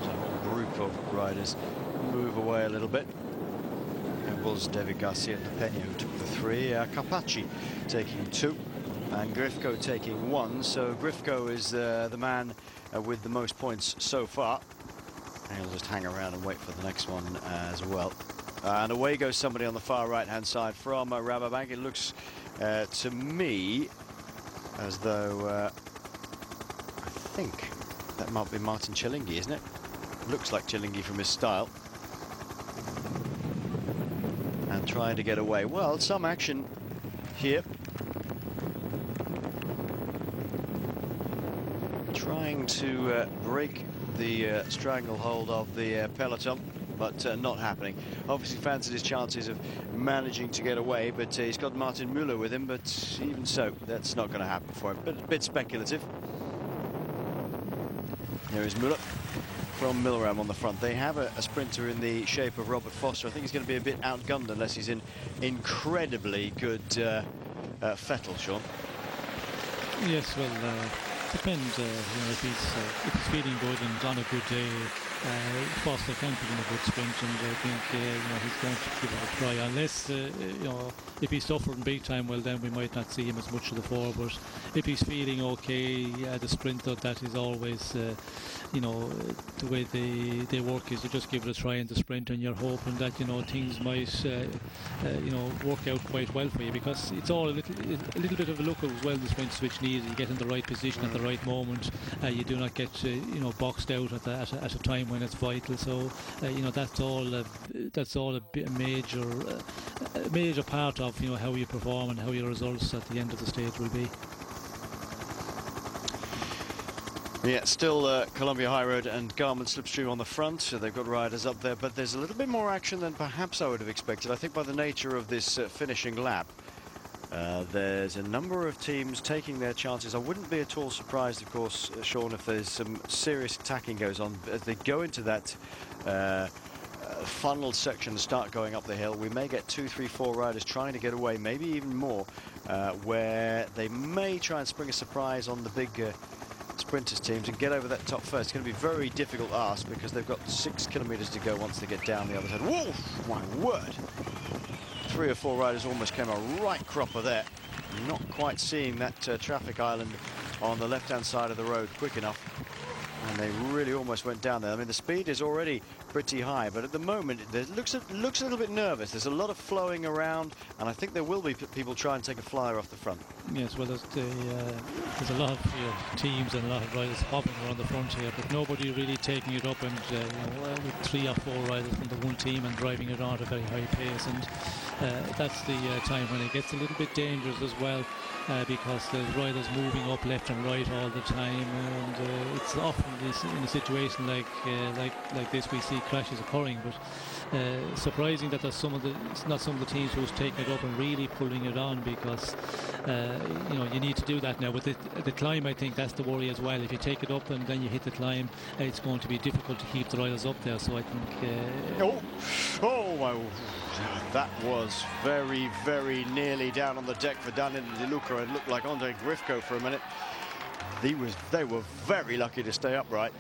So a whole group of riders move away a little bit. It was David Garcia de Peña who took the 3, Carpacci taking 2, and Grifko taking 1. So Grifko is the man with the most points so far. And he'll just hang around and wait for the next one as well. And away goes somebody on the far right-hand side from Rabobank. It looks to me as though I think that might be Martin Cialinghi, isn't it? Looks like Cialinghi from his style. And trying to get away. Well, some action here. Trying to break the stranglehold of the peloton, but not happening. Obviously fancied his chances of managing to get away, but he's got Martin Müller with him, but even so, that's not going to happen for him. But a bit speculative. There is Müller from Milram on the front. They have a sprinter in the shape of Robert Foster. I think he's going to be a bit outgunned unless he's in incredibly good fettle, Sean. Yes, well, depends. If he's feeling good and on a good day, Foster can put in a good sprint, and I think he's going to give it a try. Unless if he's suffering big time, well then we might not see him as much of the four. But if he's feeling okay at the sprint, that is always the way they work is you just give it a try in the sprint, and you're hoping that things might work out quite well for you, because it's all a little bit of a look as well in the sprints which needs. You get in the right position at the right moment. You do not get boxed out at a time when it's vital. So that's all a major part of how you perform and how your results at the end of the stage will be. Yeah, still Columbia High Road and Garmin Slipstream on the front, so they've got riders up there, but there's a little bit more action than perhaps I would have expected. I think by the nature of this finishing lap, there's a number of teams taking their chances. I wouldn't be at all surprised, of course, Sean, if there's some serious attacking goes on. As they go into that funnel section and start going up the hill, we may get 2, 3, 4 riders trying to get away, maybe even more, where they may try and spring a surprise on the big sprinters teams and get over that top first. It's going to be a very difficult ask, because they've got 6 kilometers to go once they get down the other side. Whoa, my word! 3 or 4 riders almost came a right cropper there. Not quite seeing that traffic island on the left-hand side of the road quick enough, and they really almost went down there. I mean, the speed is already pretty high, but at the moment it looks a little bit nervous. There's a lot of flowing around, and I think there will be people trying to take a flyer off the front. Yes, well, there's a lot of teams and a lot of riders hopping around the front here, but nobody really taking it up, and with 3 or 4 riders from the one team and driving it on at a very high pace, and that's the time when it gets a little bit dangerous as well, because there's riders moving up left and right all the time, and it's often in a situation like this we see crashes occurring. But surprising that there's not some of the teams who's taking it up and really pulling it on, because you need to do that now. With the climb, I think that's the worry as well. If you take it up and then you hit the climb, it's going to be difficult to keep the riders up there. So I think that was very, very nearly down on the deck for Daniel De Luca. It looked like Andre Grifko for a minute. They were very lucky to stay upright.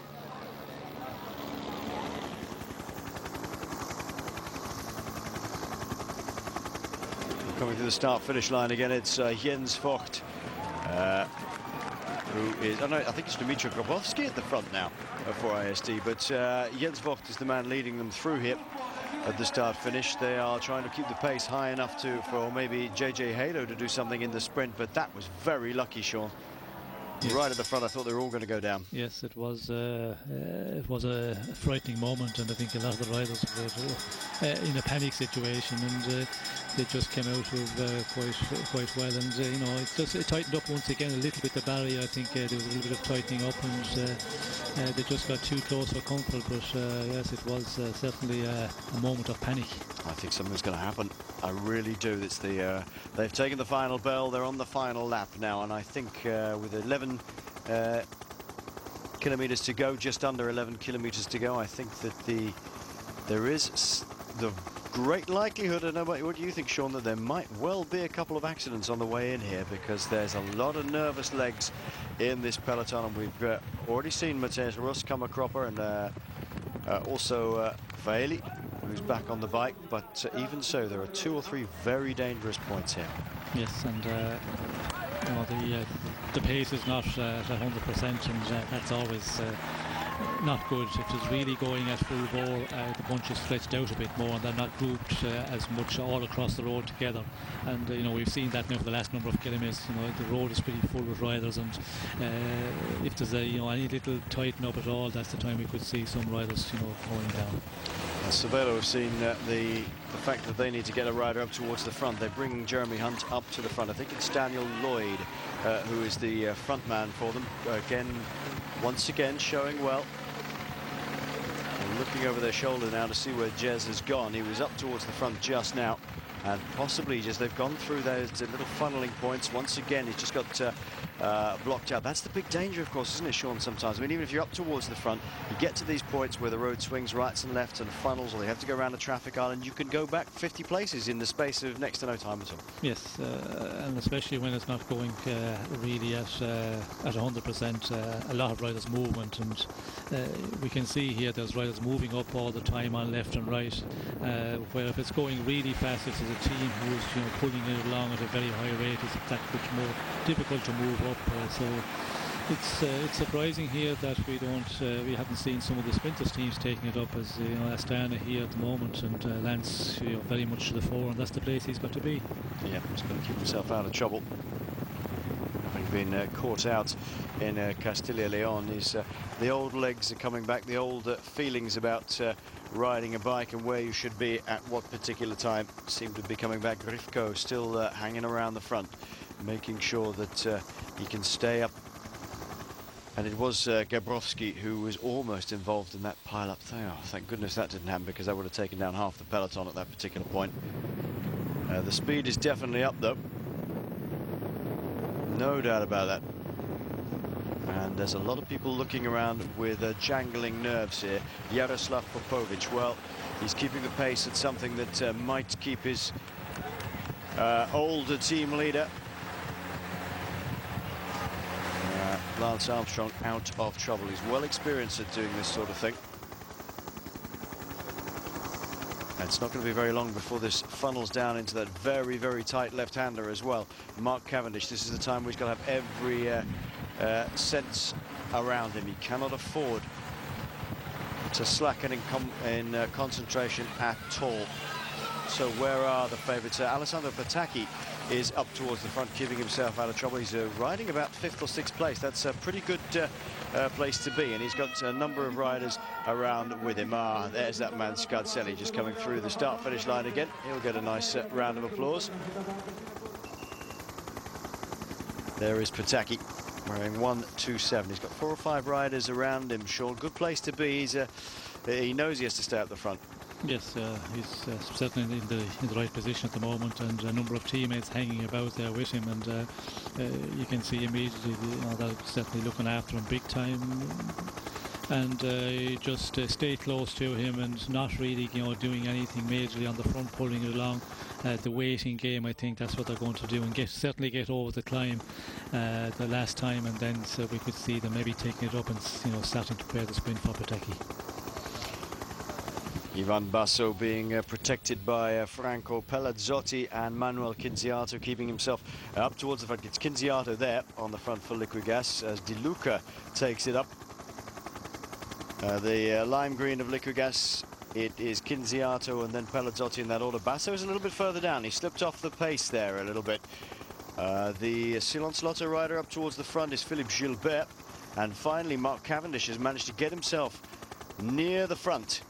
Coming to the start-finish line again, it's Jens Vogt, who is, I think it's Dmitry Grabowski at the front now for ISD, but Jens Vogt is the man leading them through here at the start-finish. They are trying to keep the pace high enough for maybe JJ Halo to do something in the sprint, but that was very lucky, Sean. Yes. Right at the front, I thought they were all going to go down. Yes, it was a frightening moment, and I think a lot of the riders were in a panic situation, and they just came out of quite well. And it tightened up once again a little bit, the barrier. I think there was a little bit of tightening up, and they just got too close for comfort. But yes, it was certainly a moment of panic. I think something's going to happen. I really do. It's they've taken the final bell. They're on the final lap now, and I think with 11 kilometers to go, just under 11 kilometers to go, I think that there is the great likelihood, I know what do you think, Sean, that there might well be a couple of accidents on the way in here, because there's a lot of nervous legs in this peloton, and we've already seen Matthias Russ come a cropper, and also Vaeli, who's back on the bike, but even so, there are 2 or 3 very dangerous points here. Yes, and the pace is not at 100%, and that's always not good. If it's really going at full bore, the bunch is stretched out a bit more, and they're not grouped as much all across the road together. And we've seen that now for the last number of kilometres. The road is pretty full with riders, and if there's any little tighten up at all, that's the time we could see some riders going down. Cervelo have seen the fact that they need to get a rider up towards the front. They bring Jeremy Hunt up to the front. I think it's Daniel Lloyd who is the front man for them. Once again showing well. And looking over their shoulder now to see where Jez has gone. He was up towards the front just now. and possibly just they've gone through those little funneling points. Once again, he's just got blocked out. That's the big danger, of course, isn't it, Sean? Sometimes, I mean, even if you're up towards the front, you get to these points where the road swings rights and lefts and funnels, or you have to go around a traffic island. You can go back 50 places in the space of next to no time at all. Yes, and especially when it's not going really at 100%. A lot of riders movement, and we can see here there's riders moving up all the time on left and right. Where if it's going really fast, it's a team who's pulling it along at a very high rate. It's that much more difficult to move up. So it's surprising here that we haven't seen some of the sprinters teams taking it up, as Astana here at the moment, and Lance very much to the fore, and that's the place he's got to be. Yeah, he's got to keep himself out of trouble. Having been caught out in Castilla-Leon, the old legs are coming back, the old feelings about riding a bike and where you should be at what particular time seem to be coming back. Grifko still hanging around the front, making sure that he can stay up. And it was Gabrowski who was almost involved in that pile-up thing. Oh, thank goodness that didn't happen, because that would have taken down half the peloton at that particular point. The speed is definitely up, though. No doubt about that. And there's a lot of people looking around with jangling nerves here. Jaroslav Popovic, well, he's keeping the pace at something that might keep his older team leader, Lance Armstrong, out of trouble. He's well experienced at doing this sort of thing. And it's not going to be very long before this funnels down into that very, very tight left-hander as well. Mark Cavendish, this is the time where he's got to have every sense around him. He cannot afford to slacken in concentration at all. So where are the favourites? Alessandro Patacchi is up towards the front, keeping himself out of trouble. He's riding about 5th or 6th place. That's a pretty good place to be, and he's got a number of riders around with him. There's that man Scarcelli just coming through the start-finish line again. He'll get a nice round of applause. There is Patacchi, wearing 1:27. He's got 4 or 5 riders around him, Sean. Good place to be. He knows he has to stay up the front. Yes, he's certainly in the right position at the moment, and a number of teammates hanging about there with him, and you can see immediately they're certainly looking after him big time, and just stay close to him and not really doing anything majorly on the front, pulling it along. The waiting game, I think that's what they're going to do, and certainly get over the climb the last time, and then so we could see them maybe taking it up and starting to prepare the sprint for Patacchi. Ivan Basso being protected by Franco Pelazzotti and Manuel Cinziato, keeping himself up towards the front. It's Cinziato there on the front for Liquigas as De Luca takes it up. The lime green of Liquigas, it is Cinziato and then Pelazzotti in that order. Basso is a little bit further down. He slipped off the pace there a little bit. The Silence Lotto rider up towards the front is Philippe Gilbert. And finally, Mark Cavendish has managed to get himself near the front.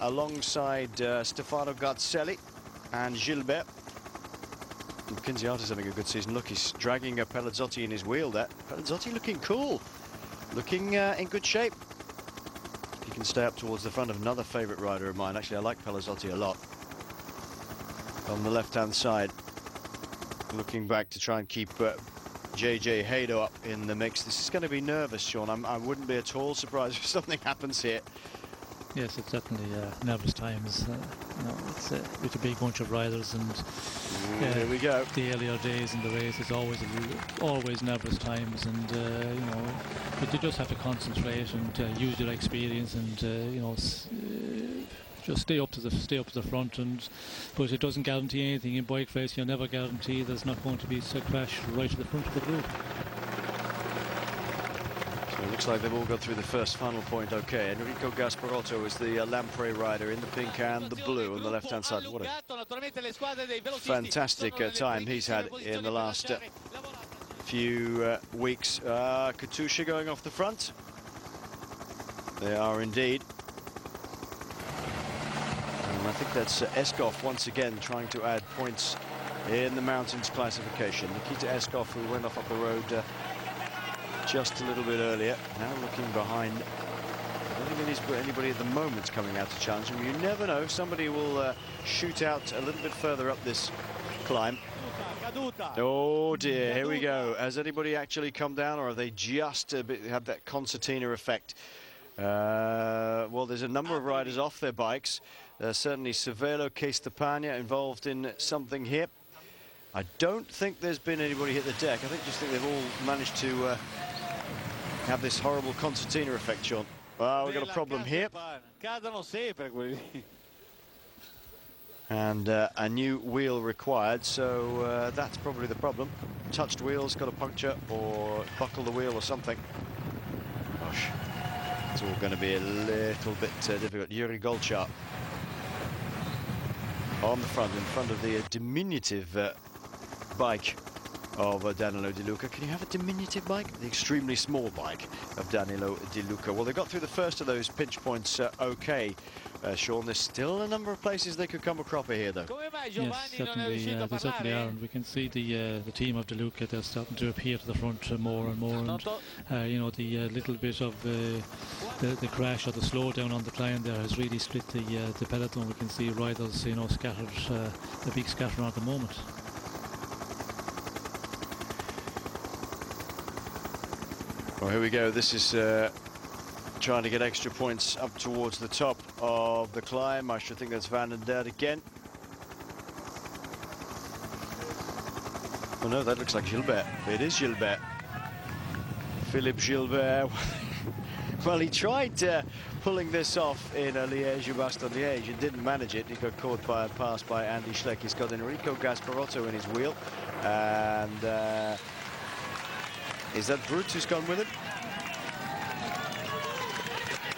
Alongside Stefano Garzelli and Gilbert. Cinziato's having a good season. Look, he's dragging Pelazzotti in his wheel there. Pelazzotti looking cool, looking in good shape. He can stay up towards the front of another favourite rider of mine. Actually, I like Pelazzotti a lot. On the left-hand side, looking back to try and keep JJ Haydo up in the mix. This is going to be nervous, Sean. I wouldn't be at all surprised if something happens here. Yes, it's certainly nervous times. It's with a big bunch of riders, and here we go. The earlier days in the race is always nervous times, and but you just have to concentrate and use your experience, and just stay up to the front. But it doesn't guarantee anything in bike race. You'll never guarantee there's not going to be a crash right to the front of the group. It looks like they've all got through the first final point okay. Enrico Gasparotto is the Lampre rider in the pink and the blue on the left-hand side. What a fantastic time he's had in the last few weeks. Katusha going off the front. They are indeed. And I think that's Eskov once again trying to add points in the mountains classification. Nikita Eskov, who went off up the road just a little bit earlier, now looking behind. I don't think anybody at the moment's coming out to challenge him. You never know. Somebody will shoot out a little bit further up this climb. Oh dear, here we go. Has anybody actually come down, or are they just have that concertina effect? Well, there's a number of riders off their bikes. Certainly Cervelo, Castapania involved in something here. I don't think there's been anybody hit the deck. I just think they've all managed to have this horrible concertina effect, Sean. Well, we've got a problem here. And a new wheel required, so that's probably the problem. Touched wheels, got a puncture, or buckle the wheel or something. Gosh, it's all going to be a little bit difficult. Yuri Golchar on the front, in front of the diminutive bike of Danilo Di Luca. Can you have a diminutive bike? The extremely small bike of Danilo Di Luca. Well, they got through the first of those pinch points okay, Sean. There's still a number of places they could come a cropper here, though. Yes, certainly, they certainly are. And we can see the team of Di Luca, they're starting to appear to the front more and more. And, you know, the little bit of the crash or the slowdown on the climb there has really split the peloton. We can see riders, you know, scattered, a big scatter at the moment. Well, here we go. This is trying to get extra points up towards the top of the climb. I should think that's Van den Dert again. Oh no, that looks like Gilbert. It is Gilbert. Philippe Gilbert. Well, he tried pulling this off in Liège-Bastogne-Liège and didn't manage it. He got caught by a pass by Andy Schleck. He's got Enrico Gasparotto in his wheel. And is that Brut who's gone with him?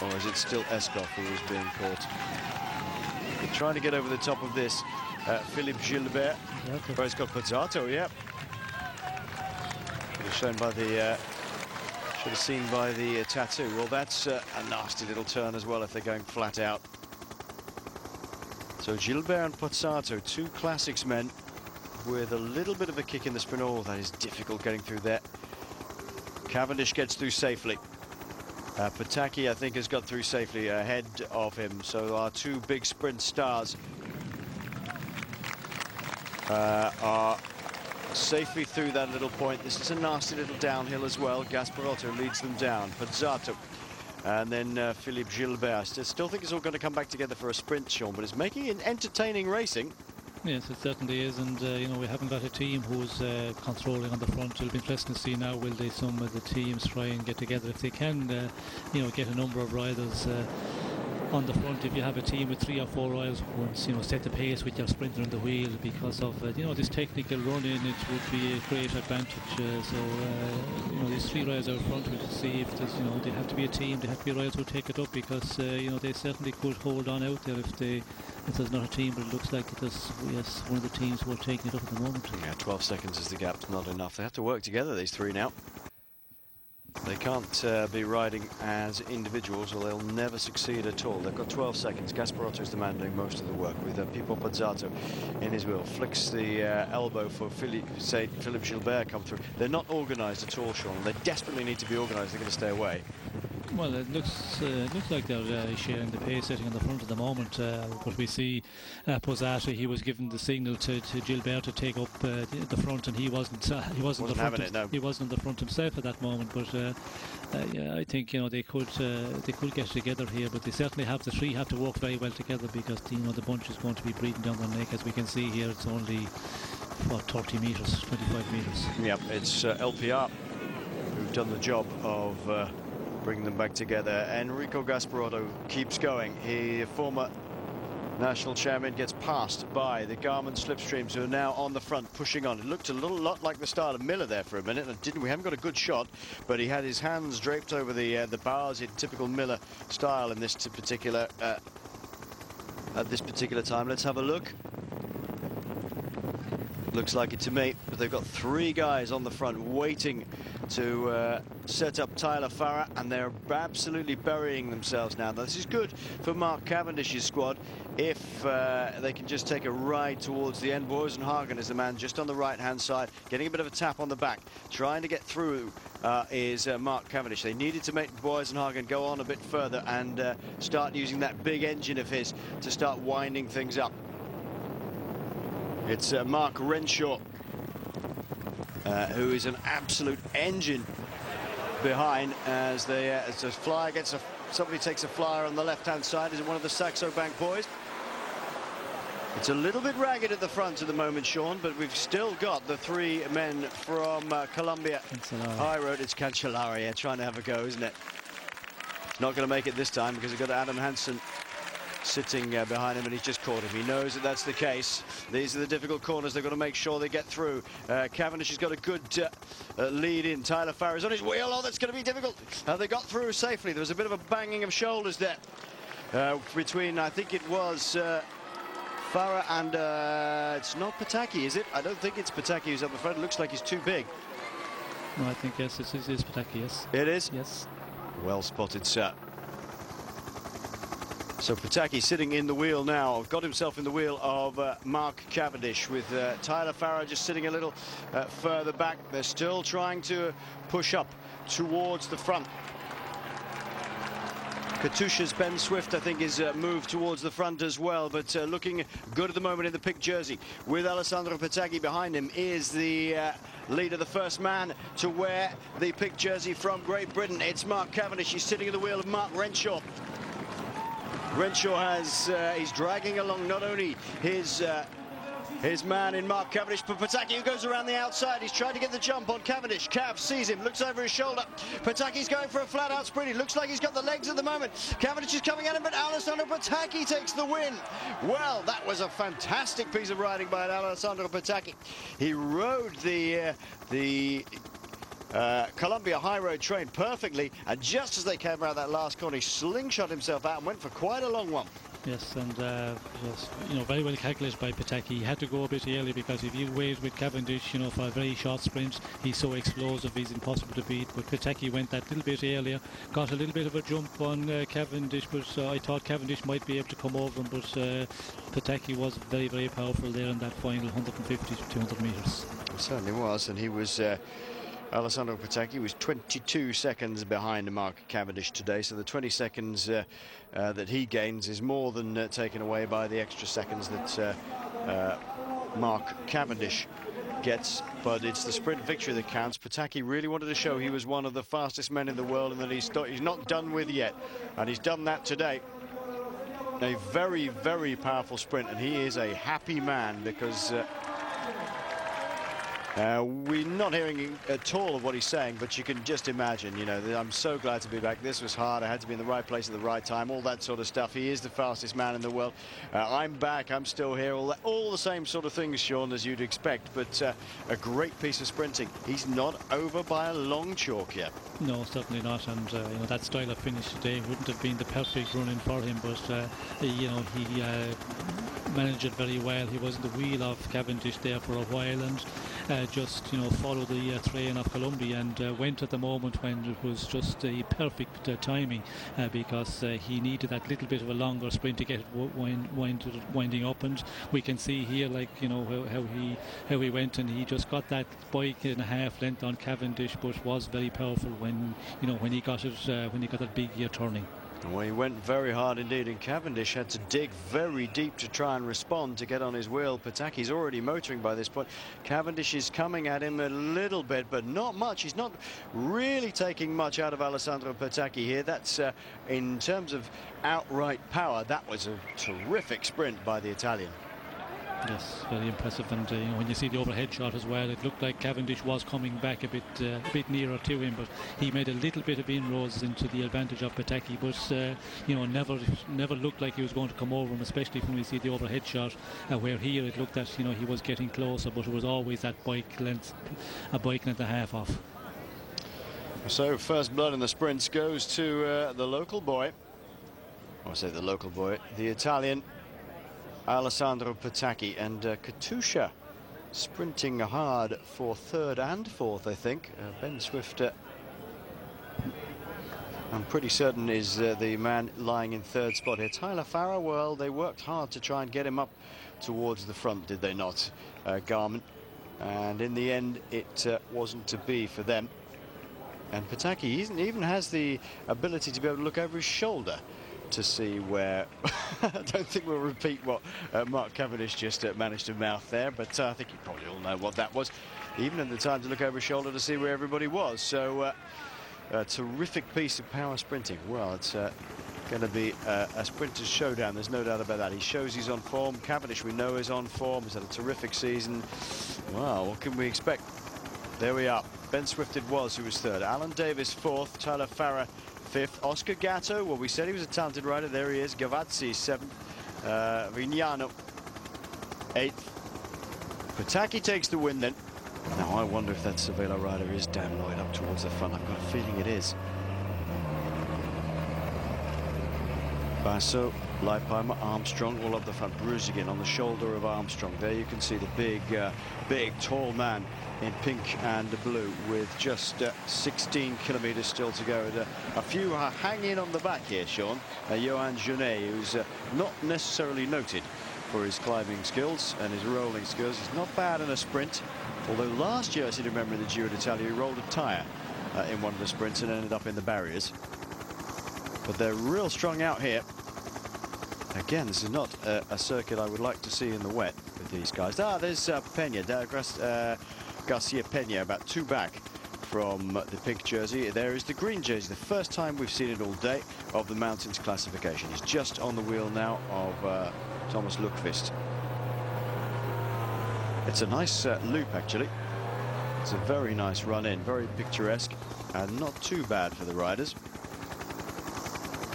Or is it still Escoff who is being caught? They're trying to get over the top of this. Philippe Gilbert. Oh, he's got Pozzato, yeah. Should have shown by the... should have seen by the tattoo. Well, that's a nasty little turn as well if they're going flat out. So Gilbert and Pozzato, two classics men with a little bit of a kick in the spin. Oh, that is difficult getting through there. Cavendish gets through safely. Pataki, I think, has got through safely ahead of him. So our two big sprint stars are safely through that little point. This is a nasty little downhill as well. Gasparotto leads them down. Pozzato and then Philippe Gilbert. I still think it's all going to come back together for a sprint, Sean, but it's making it entertaining racing. Yes, it certainly is, and you know, we haven't got a team who's controlling on the front. It'll be interesting to see now, will they, some of the teams try and get together if they can, you know, get a number of riders on the front. If you have a team with 3 or 4 riders who want, you know, set the pace with your sprinter in the wheel because of you know, this technical run-in, it would be a great advantage. So you know, these 3 riders out front, we'll see if there's, you know, they have to be a team. They have to be riders who take it up because you know, they certainly could hold on out there if there's not a team, but it looks like that there's, yes, one of the teams who are taking it up at the moment. Yeah, 12 seconds is the gap, not enough. They have to work together, these 3 now. They can't be riding as individuals or they'll never succeed at all. They've got 12 seconds. Gasparotto's the man doing most of the work with Pipo Pozzato in his wheel. Flicks the elbow for Philippe Gilbert come through. They're not organised at all, Sean. They desperately need to be organised. They're going to stay away. Well, it looks like they're sharing the pace setting on the front at the moment. But we see Pozzato, he was given the signal to Gilbert to take up the front, and he wasn't having it, no. He wasn't on the front himself at that moment. But yeah, I think, you know, they could get together here, but they certainly have, the 3 have to work very well together because, you know, the bunch is going to be breathing down their neck. As we can see here, it's only what, 30 metres, 25 metres. Yep, it's LPR who've done the job of bring them back together. Enrico Gasparotto keeps going. He, former national champion, gets passed by the Garmin Slipstreams, who are now on the front pushing on. It looked a lot like the style of Miller there for a minute, and we haven't got a good shot, but he had his hands draped over the bars in typical Miller style in this particular at this particular time. Let's have a look. Looks like it to me, but they've got 3 guys on the front waiting to set up Tyler Farrar, and they're absolutely burying themselves now. This is good for Mark Cavendish's squad if they can just take a ride towards the end. Boysenhagen is the man just on the right-hand side, getting a bit of a tap on the back, trying to get through is Mark Cavendish. They needed to make Boysenhagen go on a bit further and start using that big engine of his to start winding things up. It's Mark Renshaw, who is an absolute engine behind as the flyer gets somebody takes a flyer on the left-hand side. Is it one of the Saxo Bank boys? It's a little bit ragged at the front at the moment, Sean, but we've still got the 3 men from Colombia High Road. It's Cancellara, yeah, trying to have a go, isn't it? Not going to make it this time because we've got Adam Hansen sitting behind him, and he's just caught him. He knows that that's the case. These are the difficult corners. They've got to make sure they get through. Cavendish has got a good lead in. Tyler Farrar's on his wheel. Oh, that's going to be difficult. They got through safely. There was a bit of a banging of shoulders there between, I think it was Farrar and it's not Pataki, is it? I don't think it's Pataki who's up the front. It looks like he's too big. No, I think yes, it is Pataki, yes. It is? Yes. Well spotted, sir. So Pataki sitting in the wheel now, got himself in the wheel of Mark Cavendish, with Tyler Farrar just sitting a little further back. They're still trying to push up towards the front. Katusha's Ben Swift, I think, is moved towards the front as well, but looking good at the moment in the pick jersey. With Alessandro Pataki behind him is the leader, the first man to wear the pick jersey from Great Britain. It's Mark Cavendish. He's sitting in the wheel of Mark Renshaw. Renshaw has, he's dragging along not only his man in Mark Cavendish, but Pataki, who goes around the outside. He's trying to get the jump on Cavendish. Cav sees him, looks over his shoulder. Pataki's going for a flat-out sprint. It looks like he's got the legs at the moment. Cavendish is coming at him, but Alessandro Pataki takes the win. Well, that was a fantastic piece of riding by Alessandro Pataki. He rode the Columbia High Road train perfectly, and just as they came around that last corner, he slingshot himself out and went for quite a long one. Yes, and was, very well calculated by Pataki. He had to go a bit early, because if you wait with Cavendish, for a very short sprint, he's so explosive, he's impossible to beat. But Pataki went that little bit earlier, got a little bit of a jump on Cavendish, but I thought Cavendish might be able to come over him, but Pataki was very, very powerful there in that final 150 to 200 metres. It certainly was, and he was... Alessandro Pataki was 22 seconds behind Mark Cavendish today, so the 20 seconds that he gains is more than taken away by the extra seconds that Mark Cavendish gets. But it's the sprint victory that counts. Pataki really wanted to show he was one of the fastest men in the world, and that he's not done with yet, and he's done that today. A very, very powerful sprint, and he is a happy man, because we're not hearing at all of what he's saying, but you can just imagine, I'm so glad to be back. This was hard. I had to be in the right place at the right time, all that sort of stuff. He is the fastest man in the world. I'm back. I'm still here. All the same sort of things, Sean, as you'd expect, but a great piece of sprinting. He's not over by a long chalk yet. No, certainly not, and that style of finish today wouldn't have been the perfect run-in for him, but he managed it very well. He was in the wheel of Cavendish there for a while, and just followed the train of Columbia, and went at the moment when it was just a perfect timing, because he needed that little bit of a longer sprint to get it winding up, and we can see here, how he went, and he just got that bike in a half length on Cavendish, but was very powerful when he got that big gear turning. Well, he went very hard indeed, and Cavendish had to dig very deep to try and respond to get on his wheel. Pataki's already motoring by this point. Cavendish is coming at him a little bit, but not much. He's not really taking much out of Alessandro Pataki here. That's in terms of outright power, that was a terrific sprint by the Italian. Yes, very impressive, and when you see the overhead shot as well, it looked like Cavendish was coming back a bit nearer to him, but he made a little bit of inroads into the advantage of Pataki, but never looked like he was going to come over him, especially when we see the overhead shot, where here it looked that he was getting closer, but it was always that a bike length and a half off. So first blood in the sprints goes to the local boy. I say the local boy, the Italian Alessandro Pataki, and Katusha sprinting hard for third and fourth, I think. Ben Swift, I'm pretty certain, is the man lying in third spot here. Tyler Farrar, well, they worked hard to try and get him up towards the front, did they not, Garmin? And in the end, it wasn't to be for them. And Pataki even has the ability to be able to look over his shoulder to see where. I don't think we'll repeat what Mark Cavendish just managed to mouth there, but I think you probably all know what that was. Even at the time to look over his shoulder to see where everybody was. So a terrific piece of power sprinting. Well, it's going to be a sprinter's showdown, there's no doubt about that. He shows he's on form. Cavendish, we know, is on form. He's had a terrific season. Well, what can we expect? There we are. Ben Swift it was who was third. Alan Davis fourth. Tyler Farrar fifth. Oscar Gatto, well, we said he was a talented rider. There he is. Gavazzi seventh. Vignano eighth. Pataki takes the win then. Now I wonder if that Cervelo rider is Dan Lloyd up towards the front. I've got a feeling it is. Basso, Leipheimer, Armstrong all up the front. Bruzigen on the shoulder of Armstrong. There you can see the big tall man in pink and blue with just 16 kilometers still to go. And, a few hang in on the back here, Sean. Johan Genet, who's not necessarily noted for his climbing skills and his rolling skills. He's not bad in a sprint, although last year, I seem to remember, in the Giro d'Italia, he rolled a tyre in one of the sprints and ended up in the barriers. But they're real strong out here. Again, this is not a circuit I would like to see in the wet with these guys. There's Pena, Garcia Pena, about two back from the pink jersey. There is the green jersey, the first time we've seen it all day of the mountains classification. He's just on the wheel now of Thomas Lukvist. It's a nice loop, actually. It's a very nice run in, very picturesque, and not too bad for the riders.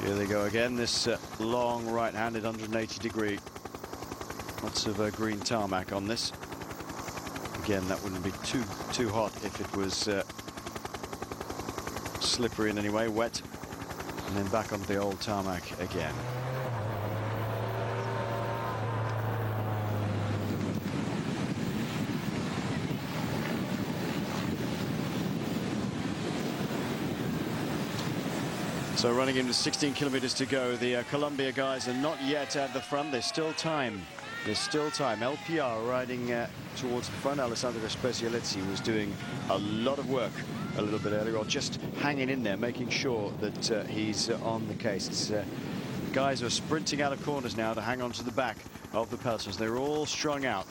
Here they go again, this long right-handed 180-degree. Lots of green tarmac on this. Again, that wouldn't be too hot if it was slippery in any way, wet. And then back onto the old tarmac again. So running into 16 kilometers to go, the Colombia guys are not yet at the front. There's still time. There's still time. LPR riding towards the front. Alessandro Spezializzi was doing a lot of work a little bit earlier on, just hanging in there, making sure that he's on the case. It's, guys are sprinting out of corners now to hang on to the back of the pelotons. They're all strung out.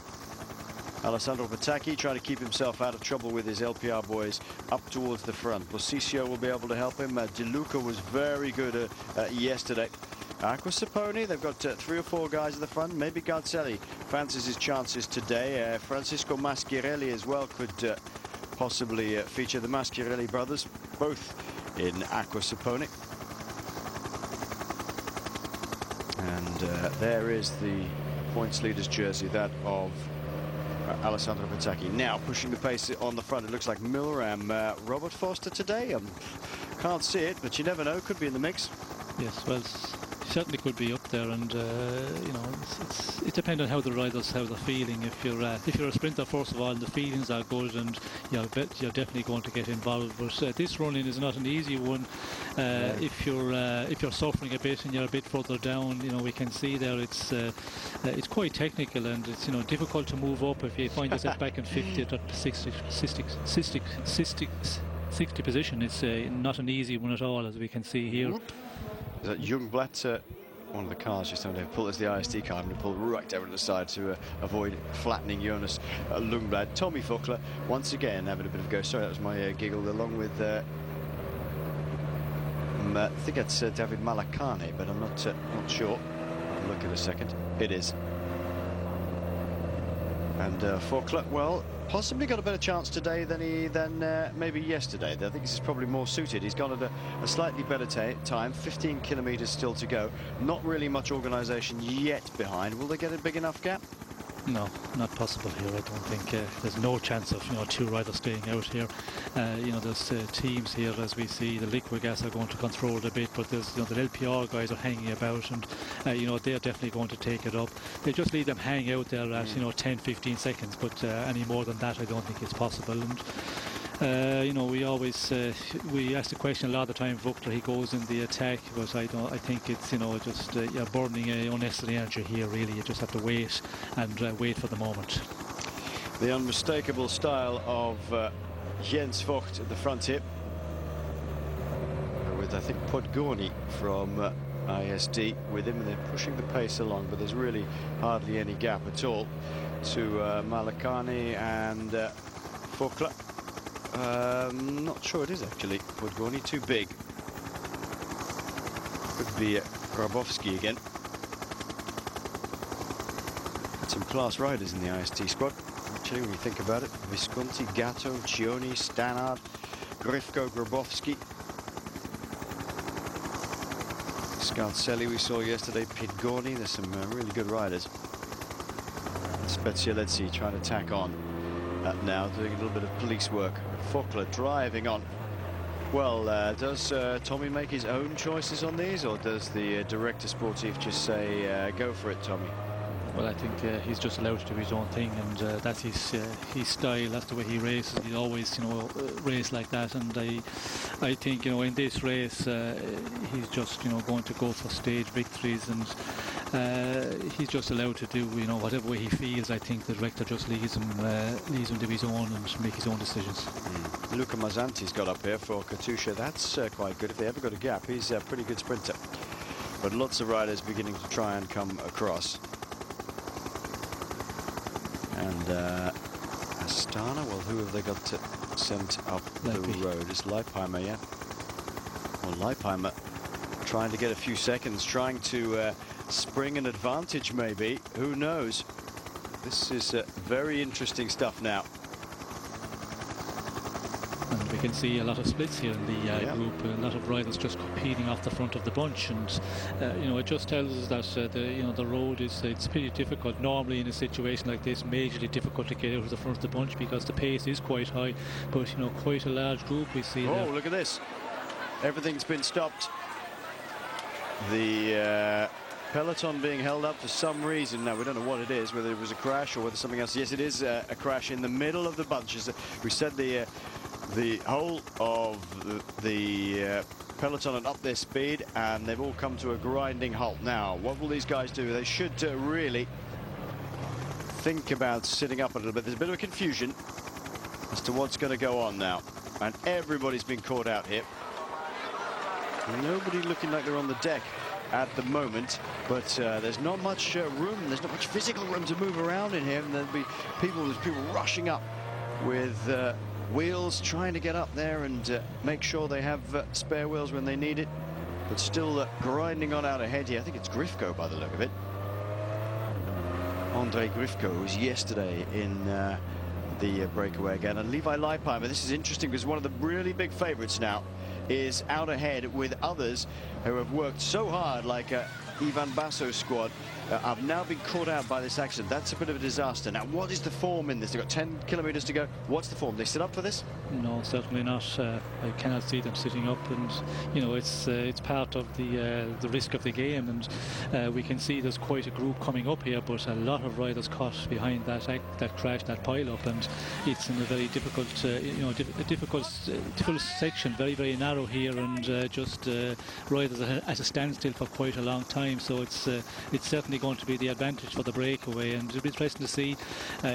Alessandro Pataki trying to keep himself out of trouble with his LPR boys up towards the front. Bosisio will be able to help him. De Luca was very good yesterday. Acqua Saponi, they've got 3 or 4 guys at the front. Maybe Garzelli fancies his chances today. Francisco Maschirelli as well could possibly feature. The Maschirelli brothers, both in Acqua Saponi. And there is the points leaders jersey, that of Alessandro Pataki. Now pushing the pace on the front, it looks like Milram. Robert Foster today, can't see it, but you never know, could be in the mix. Yes, well, certainly could be up there, and you know, it depends on how the riders, how they're feeling. If you're a sprinter, first of all, the feelings are good, and you're definitely going to get involved. But this running is not an easy one. If you're suffering a bit and you're a bit further down, you know, we can see there it's quite technical, and it's, you know, difficult to move up if you find yourself back in 50th or 60 position. It's not an easy one at all, as we can see here. Is that Jungblatt? One of the cars just having to pull as the ISD car, having to pull right over to the side to avoid flattening Jonas Lundblad. Tommy Fuchler once again having a bit of a go. Sorry, that was my giggle, along with I think it's David Malakane, but I'm not sure. I'll look in a second. It is. And Fuchler, well, possibly got a better chance today than maybe yesterday. I think this is probably more suited. He's gone at a slightly better time. 15 kilometers still to go. Not really much organisation yet behind. Will they get a big enough gap? No, not possible here. I don't think there's no chance of two riders staying out here. There's teams here, as we see, the liquid gas are going to control it a bit, but there's the LPR guys are hanging about, and they're definitely going to take it up. They just leave them hang out there at 10-15 seconds, but any more than that I don't think it's possible. And we always we ask the question a lot of the time. Vogler, he goes in the attack, but I think it's just you're burning unnecessary energy here. Really, you just have to wait and wait for the moment. The unmistakable style of Jens Vogt at the front here, with I think Podgorny from ISD with him, and they're pushing the pace along, but there's really hardly any gap at all to Malakani and Vogler. Not sure it is actually Podgorny, too big. Could be Grabowski again. Some class riders in the IST squad, actually, when you think about it. Visconti, Gatto, Cioni, Stannard, Grifko, Grabowski. Scarcelli we saw yesterday, Podgorny. There's some really good riders. Spezialezzi trying to tack on now, doing a little bit of police work. Vogler driving on. Well, does Tommy make his own choices on these, or does the director sportif just say, go for it, Tommy? Well, I think he's just allowed to do his own thing, and that's his style. That's the way he races. He always, race like that. And I think, in this race, he's just, going to go for stage victories, and he's just allowed to do, whatever way he feels. I think the director just leaves him do his own and make his own decisions. Luca Mazzanti's got up here for Katusha. That's quite good. If they ever got a gap, he's a pretty good sprinter. But lots of riders beginning to try and come across. And Astana, well, who have they got sent up the road? It's Leipheimer, yeah. Well, Leipheimer trying to get a few seconds, trying to spring an advantage, maybe. Who knows? This is very interesting stuff now. And we can see a lot of splits here in the group. A lot of riders just competing off the front of the bunch, and it just tells us that the road it's pretty difficult. Normally in a situation like this, majorly difficult to get out of the front of the bunch because the pace is quite high. But quite a large group we see. Oh, look at this! Everything's been stopped. The peloton being held up for some reason. Now we don't know what it is, whether it was a crash or whether something else. Yes, it is a crash in the middle of the bunches. We said the whole of the peloton are up their speed, and they've all come to a grinding halt. Now, what will these guys do? They should really think about sitting up a little bit. There's a bit of a confusion as to what's going to go on now, and everybody's been caught out here. Nobody looking like they're on the deck at the moment, but there's not much room. There's not much physical room to move around in here, and there's people rushing up with wheels, trying to get up there and make sure they have spare wheels when they need it, but still grinding on out ahead here. I think it's Grifko by the look of it. André Grifko was yesterday in the breakaway again, and Levi Leipheimer. This is interesting because one of the really big favourites now is out ahead with others who have worked so hard, like Ivan Basso's squad, have now been caught out by this accident. That's a bit of a disaster. Now, what is the form in this? They've got 10 kilometres to go. What's the form? They sit up for this? No, certainly not. I cannot see them sitting up, and it's part of the risk of the game. And we can see there's quite a group coming up here, but a lot of riders caught behind that crash, that pile up, and it's in a very difficult, difficult section, very, very narrow here, and just riders at a standstill for quite a long time. So it's certainly going to be the advantage for the breakaway, and it'll be interesting to see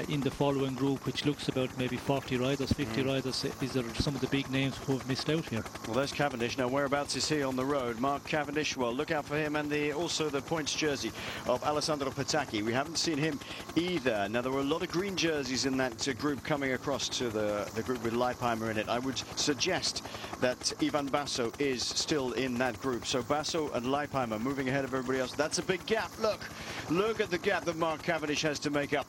in the following group, which looks about maybe 40 riders, 50 riders, is there some of the big names who have missed out here. Well, there's Cavendish. Now, whereabouts is he on the road? Mark Cavendish, well, look out for him, and also the points jersey of Alessandro Petacchi. We haven't seen him either. Now, there were a lot of green jerseys in that group coming across to the group with Leipheimer in it. I would suggest that Ivan Basso is still in that group. So Basso and Leipheimer moving ahead of everybody else. That's a big gap. Look at the gap that Mark Cavendish has to make up.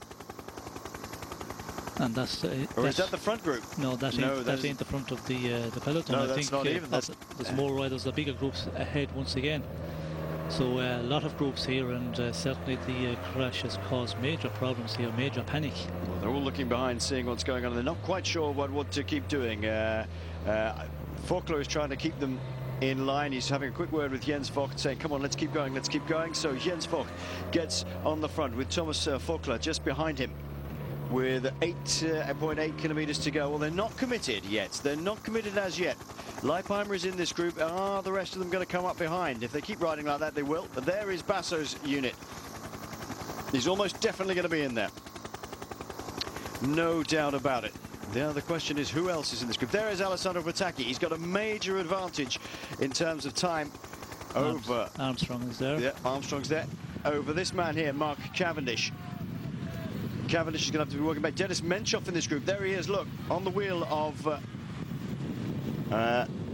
And that's or is that the front group? No, that ain't the front of the peloton. No, I that's think not even. there's more riders, the bigger groups ahead once again. So a lot of groups here, and certainly the crash has caused major problems here, major panic. Well, they're all looking behind, seeing what's going on. They're not quite sure what to keep doing. Faulkner is trying to keep them in line. He's having a quick word with Jens Vogt, saying, come on, let's keep going, let's keep going. So Jens Vogt gets on the front with Thomas Faulkner just behind him with 8.8 kilometers to go. Well, they're not committed yet. They're not committed as yet. Leipheimer is in this group. Are the rest of them going to come up behind? If they keep riding like that, they will. But there is Basso's unit. He's almost definitely going to be in there. No doubt about it. Now the question is, who else is in this group? There is Alessandro Patacchi. He's got a major advantage in terms of time over... Armstrong is there. Yeah, Armstrong's there. Over this man here, Mark Cavendish. Cavendish is going to have to be working back. Dennis Menchoff in this group. There he is, look, on the wheel of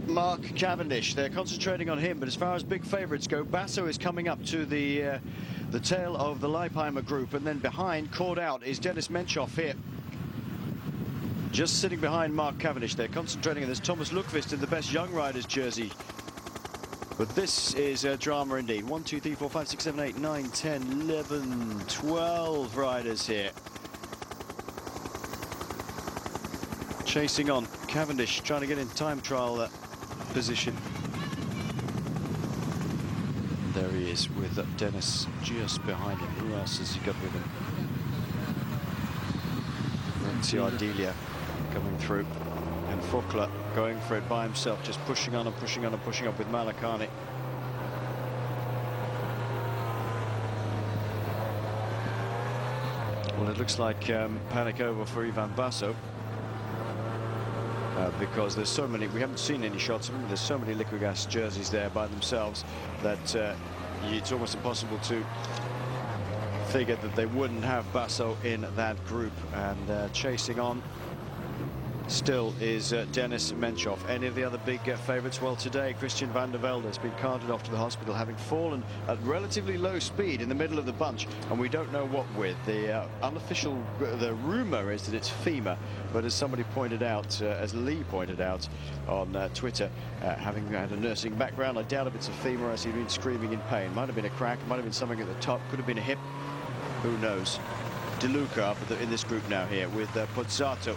Mark Cavendish. They're concentrating on him, but as far as big favourites go, Basso is coming up to the tail of the Leipheimer group, and then behind, caught out, is Dennis Menchoff here. Just sitting behind Mark Cavendish. They're concentrating on this Thomas Lundqvist in the best young riders jersey. But this is drama indeed. 1, 2, 3, 4, 5, 6, 7, 8, 9, 10, 11, 12 riders here. Chasing on. Cavendish trying to get in time trial position. There he is with Dennis just behind him. Who else has he got with him? Renzi Ardelia coming through. And Faulkner going for it by himself, just pushing on and pushing on and pushing up with Malakani. Well, it looks like panic over for Ivan Basso. Because there's so many, we haven't seen any shots of them, there's so many Liquigas jerseys there by themselves that it's almost impossible to figure that they wouldn't have Basso in that group. And chasing on still is Dennis Menchoff. Any of the other big favourites? Well, today Christian van der Velde has been carted off to the hospital, having fallen at relatively low speed in the middle of the bunch, and we don't know what with. The unofficial, the rumour is that it's femur, but as somebody pointed out, as Lee pointed out on Twitter, having had a nursing background, I doubt if it's a femur, as he'd been screaming in pain. Might have been a crack, might have been something at the top, could have been a hip, who knows. De Luca up in this group now here with Pozzato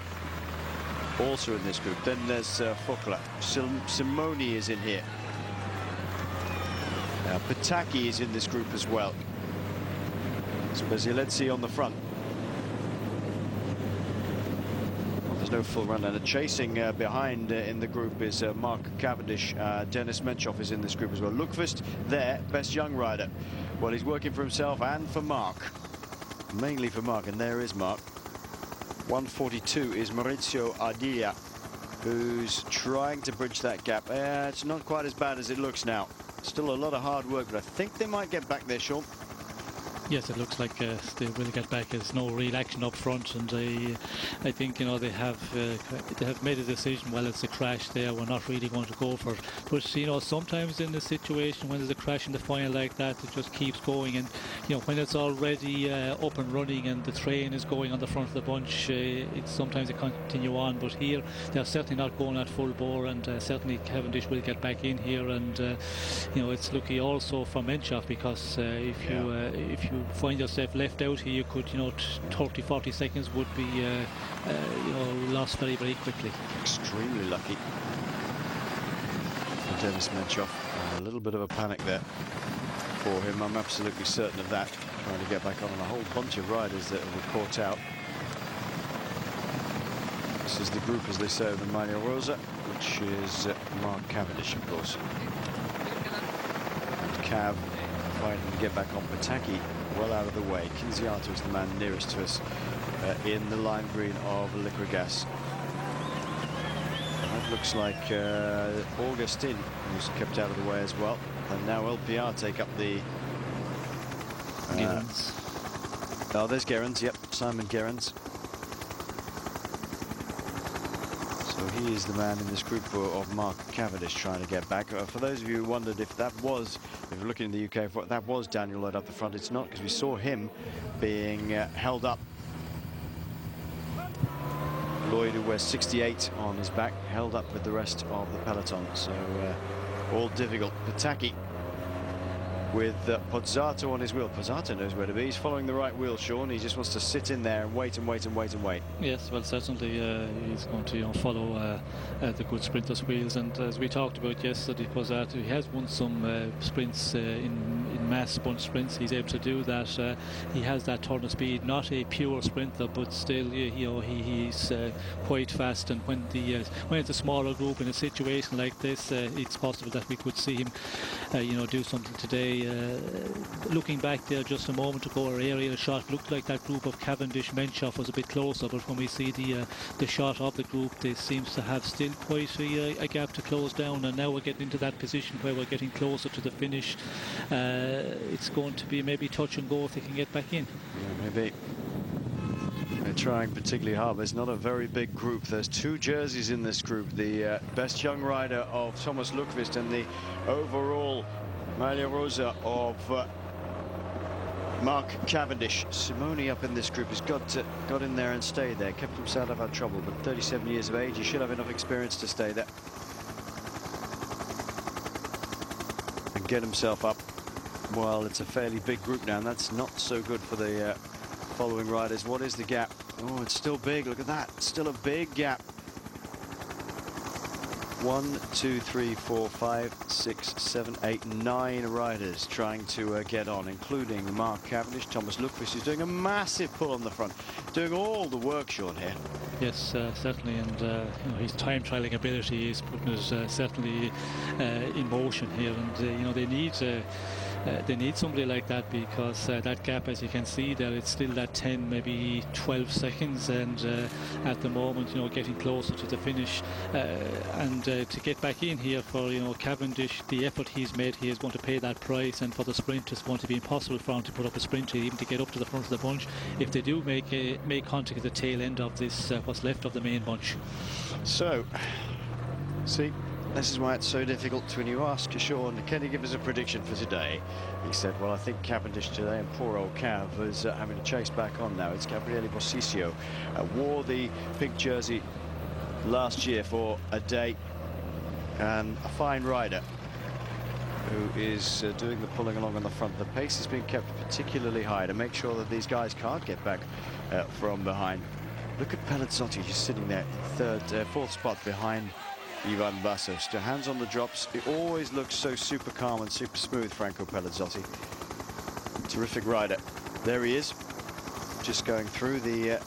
also in this group. Then there's Faulkner. Simone is in here. Patacchi is in this group as well. So Basilezzi on the front. Well, there's no full run, and chasing behind in the group is Mark Cavendish. Dennis Menchoff is in this group as well. Lundqvist there, best young rider. Well, he's working for himself and for Mark. Mainly for Mark, and there is Mark. 142 is Maurizio Ardia, who's trying to bridge that gap. It's not quite as bad as it looks now. Still a lot of hard work, but I think they might get back there, Sean. Yes, it looks like they will get back. There's no real action up front, and I think, you know, they have made a decision. Well, it's a crash there. We're not really going to go for it. But you know, sometimes in the situation when there's a crash in the final like that, it just keeps going. And you know, when it's already up and running and the train is going on the front of the bunch, sometimes it can't continue on. But here, they're certainly not going at full bore, and certainly Cavendish will get back in here. And you know, it's lucky also for Menchoff, because if you find yourself left out here, you could, you know, 30-40 seconds would be you know, lost very, very quickly. Extremely lucky for Dennis Menchoff. A little bit of a panic there for him, I'm absolutely certain of that. Trying to get back on a whole bunch of riders that were caught out. This is the group, as they say, of the Maglia Rosa, which is Mark Cavendish, of course. And Cav fighting to get back on. Patacchi well out of the way. Kinziato is the man nearest to us in the lime green of Liquigas. That looks like Augustin, who's kept out of the way as well. And now LPR take up the... Gerrans. Oh, there's Gerrans, yep, Simon Gerrans. So he is the man in this group of Mark Cavendish trying to get back. For those of you who wondered if that was, if you're looking in the UK, if that was Daniel Lloyd up the front, it's not, because we saw him being held up. Lloyd, who wears 68 on his back, held up with the rest of the peloton. So all difficult. Patacchi with Pozzato on his wheel. Pozzato knows where to be. He's following the right wheel, Sean. He just wants to sit in there and wait and wait and wait and wait. Yes, well, certainly he's going to follow the good sprinters' wheels. And as we talked about yesterday, Pozzato, he has won some sprints in mass bunch sprints. He's able to do that. He has that turn of speed, not a pure sprinter, but still, he's quite fast. And when it's a smaller group in a situation like this, it's possible that we could see him, do something today. Looking back there just a moment ago, our aerial shot looked like that group of Cavendish, Menchoff was a bit closer, but when we see the shot of the group, they seems to have still quite a gap to close down, and now we're getting into that position where we're getting closer to the finish. It's going to be maybe touch and go if they can get back in. Yeah, maybe. They're trying particularly hard. There's not a very big group. There's 2 jerseys in this group. The best young rider of Thomas Lundqvist and the overall Maglia Rosa of Mark Cavendish. Simoni up in this group has got in there and stayed there, kept himself out of trouble, but 37 years of age, he should have enough experience to stay there and get himself up. Well, it's a fairly big group now, and that's not so good for the following riders. What is the gap? Oh, it's still big. Look at that. Still a big gap. 1, 2, 3, 4, 5, 6, 7, 8, 9 riders trying to get on, including Mark Cavendish. Thomas Lundqvist is doing a massive pull on the front, doing all the work, Sean, here. Yes, certainly, and his time trialing ability is putting us certainly in motion here, and they need somebody like that, because that gap, as you can see there, it's still that 10, maybe 12 seconds, and at the moment, getting closer to the finish, and to get back in here for Cavendish, the effort he's made, he is going to pay that price, and for the sprint, it's going to be impossible for him to put up a sprint, even to get up to the front of the bunch, if they do make contact at the tail end of this, what's left of the main bunch. So, see, this is why it's so difficult when you ask Sean, can he give us a prediction for today? He said, well, I think Cavendish today, and poor old Cav is having to chase back on now. It's Gabriele Bossiccio, wore the pink jersey last year for a day, and a fine rider who is doing the pulling along on the front. The pace has been kept particularly high to make sure that these guys can't get back from behind. Look at Pelazzotti just sitting there in fourth spot behind Ivan Bassos. Hands on the drops. It always looks so super calm and super smooth, Franco Pelazzotti. Terrific rider. There he is, just going through. The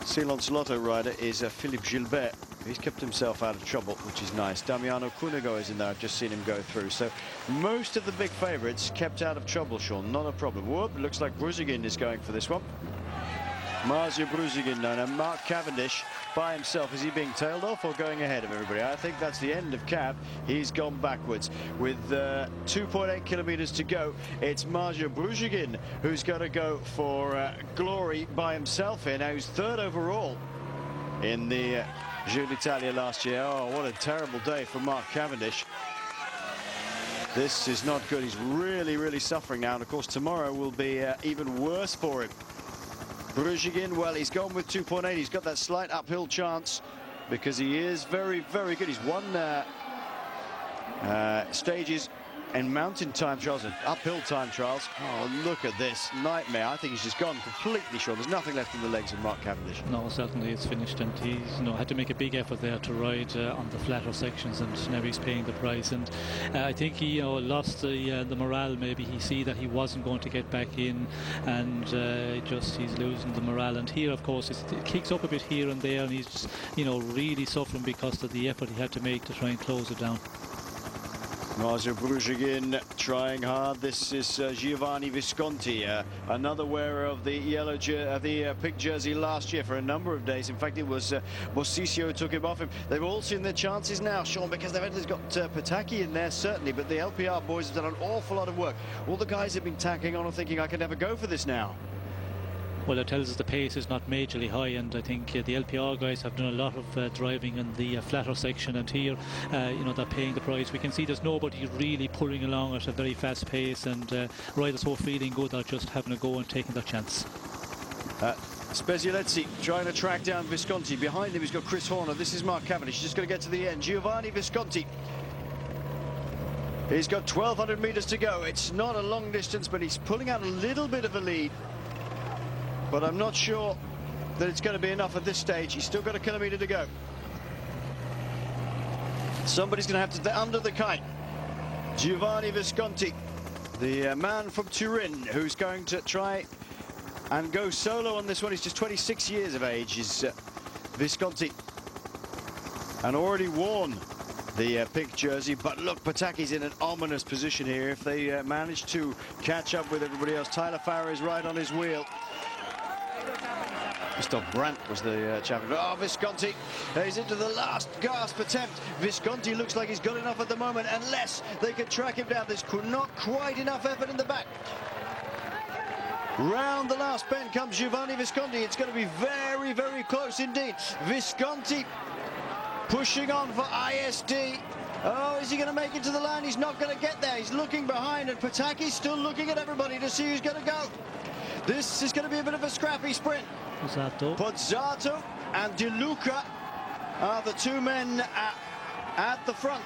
Ceylon's Lotto rider is Philippe Gilbert. He's kept himself out of trouble, which is nice. Damiano Cunego is in there. I've just seen him go through. So most of the big favourites kept out of trouble, Sean. Not a problem. Whoop, it looks like Bruzigin is going for this one. Marzia Bruzigin now. Mark Cavendish by himself. Is he being tailed off or going ahead of everybody? I think that's the end of Cav. He's gone backwards with 2.8 kilometres to go. It's Marzia Bruzigin who's going to go for glory by himself here. Now he's 3rd overall in the Giro d'Italia last year. Oh, what a terrible day for Mark Cavendish. This is not good. He's really, really suffering now. And of course, tomorrow will be even worse for him. Bruzigin, well, he's gone with 2.8. He's got that slight uphill chance because he is very, very good. He's won stages and mountain time trials and uphill time trials. Oh, look at this nightmare. I think he's just gone completely short. There's nothing left in the legs of Mark Cavendish. No, certainly it's finished, and he's had to make a big effort there to ride on the flatter sections, and now he's paying the price. And I think he lost the morale. Maybe he see that he wasn't going to get back in, and he's losing the morale. And here, of course, it kicks up a bit here and there, and he's just, really suffering because of the effort he had to make to try and close it down. Marzia Bruzigin trying hard. This is Giovanni Visconti, another wearer of the pink jersey last year for a number of days. In fact, it was Bossiccio who took him off him. They've all seen their chances now, Sean, because they've got Pataki in there, certainly, but the LPR boys have done an awful lot of work. All the guys have been tacking on and thinking, I can never go for this now. Well, it tells us the pace is not majorly high, and I think the LPR guys have done a lot of driving in the flatter section, and here, they're paying the price. We can see there's nobody really pulling along at a very fast pace, and riders who are feeling good are just having a go and taking their chance. Spezialetzi trying to track down Visconti. Behind him he's got Chris Horner. This is Mark Cavendish. He's just going to get to the end. Giovanni Visconti He's got 1,200 meters to go. It's not a long distance, but he's pulling out a little bit of a lead. But I'm not sure that it's going to be enough at this stage. He's still got a kilometer to go. Somebody's going to have to under the kite. Giovanni Visconti, the man from Turin, who's going to try and go solo on this one. He's just 26 years of age, is Visconti, and already worn the pink jersey. But look, Pataki's in an ominous position here if they manage to catch up with everybody else. Tyler Farrer is right on his wheel. Christoph Brandt was the champion. Oh, Visconti, he's into the last gasp attempt. Visconti looks like he's got enough at the moment, unless they can track him down. There's not quite enough effort in the back. Round the last bend comes Giovanni Visconti. It's going to be very, very close indeed. Visconti pushing on for ISD. Oh, is he going to make it to the line? He's not going to get there. He's looking behind, and Pataki's still looking at everybody to see who's going to go. This is going to be a bit of a scrappy sprint. Pozzato and De Luca are the two men at the front,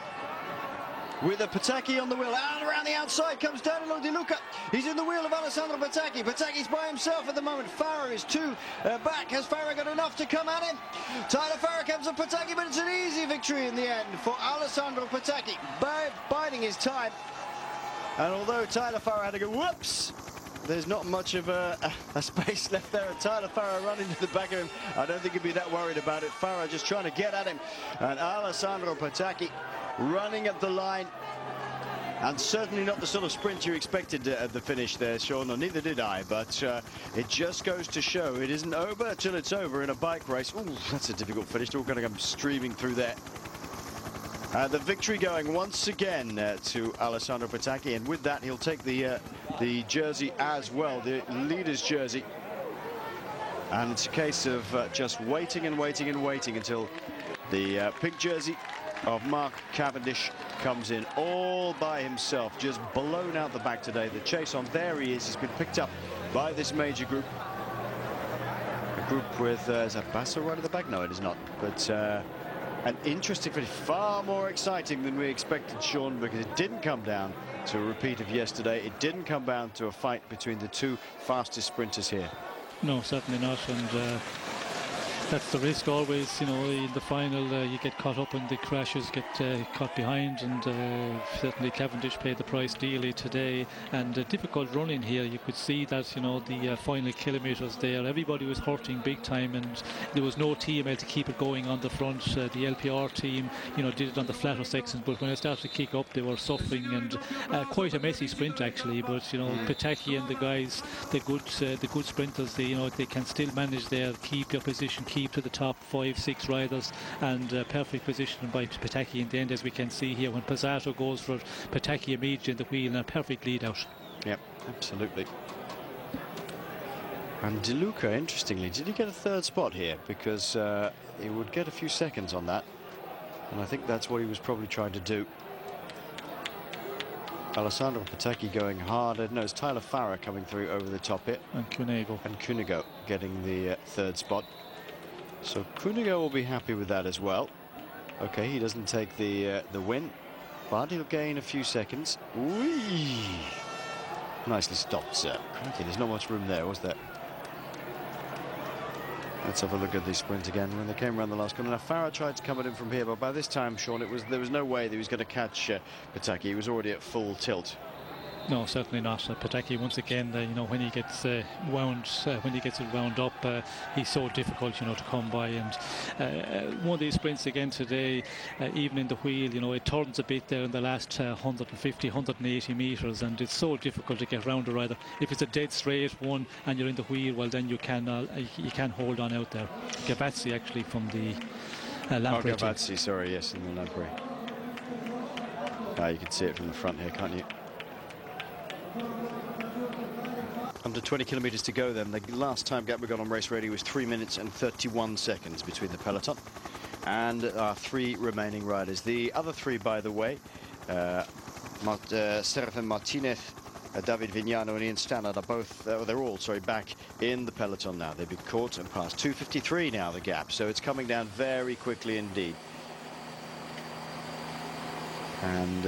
with a Pataki on the wheel. And around the outside comes Danilo De Luca. He's in the wheel of Alessandro Pataki. Pataki's by himself at the moment. Farrer is two back. Has Farrer got enough to come at him? Tyler Farrer comes on Pataki, but it's an easy victory in the end for Alessandro Pataki, biding his time. And although Tyler Farrer had to go whoops, there's not much of a space left there, and Tyler Farrer running to the back of him. I don't think he'd be that worried about it. Farrer just trying to get at him, and Alessandro Pataki running at the line, and certainly not the sort of sprint you expected at the finish there, Sean, or neither did I. But it just goes to show it isn't over till it's over in a bike race. Ooh, that's a difficult finish. They're all going to come streaming through there. The victory going once again to Alessandro Pataki, and with that he'll take the jersey as well, the leader's jersey. And it's a case of just waiting and waiting and waiting until the pink jersey of Mark Cavendish comes in all by himself, just blown out the back today. The chase on, there he is. He's been picked up by this major group. A group with, is that Basso right at the back? No, it is not. But an interesting finish, far more exciting than we expected, Sean, because it didn't come down to a repeat of yesterday. It didn't come down to a fight between the two fastest sprinters here. No, certainly not, and that's the risk always, you know, in the final. You get caught up in the crashes, get caught behind, and certainly Cavendish paid the price dearly today. And difficult running here. You could see that, you know, the final kilometres there, everybody was hurting big time, and there was no TML to keep it going on the front. The LPR team, you know, did it on the flatter sections, but when it started to kick up, they were suffering, and quite a messy sprint actually. But you know, Pataki and the guys, the good sprinters, they, you know, they can still manage there, keep their position, keep to the top 5-6 riders, and perfect position by Pataki in the end, as we can see here when Pozzato goes for Pataki immediately in the wheel, and a perfect lead out. Yep, absolutely. And De Luca, interestingly, did he get a third spot here? Because he would get a few seconds on that, and I think that's what he was probably trying to do. Alessandro Pataki going hard. No, it's Tyler Farrer coming through over the top here. And Cunego getting the third spot. So Cunego will be happy with that as well. Okay, he doesn't take the win, but he'll gain a few seconds. Whee! Nicely stopped, sir. Crikey, there's not much room there, was there? Let's have a look at the sprint again when they came around the last corner. Now Farrer tried to come at him from here, but by this time, Sean, there was no way that he was going to catch Pataki. He was already at full tilt. No, certainly not. Pataki, once again, you know, when he gets wound up, he's so difficult, you know, to come by. And one of these sprints again today, even in the wheel, you know, it turns a bit there in the last 150, 180 meters, and it's so difficult to get round a rider. If it's a dead straight one and you're in the wheel, well, then you can hold on out there. Gavazzi actually from the Lamprey. Oh, Gavazzi, sorry, yes, in the Lamprey. You can see it from the front here, can't you? Under 20 kilometres to go then. The last time gap we got on Race Radio was 3 minutes and 31 seconds between the peloton and our three remaining riders. The other three, by the way, Serafin Martinez, David Vignano and Ian Stannard are both, they're all, sorry, back in the peloton now. They've been caught and past 2:53 now, the gap. So it's coming down very quickly indeed. And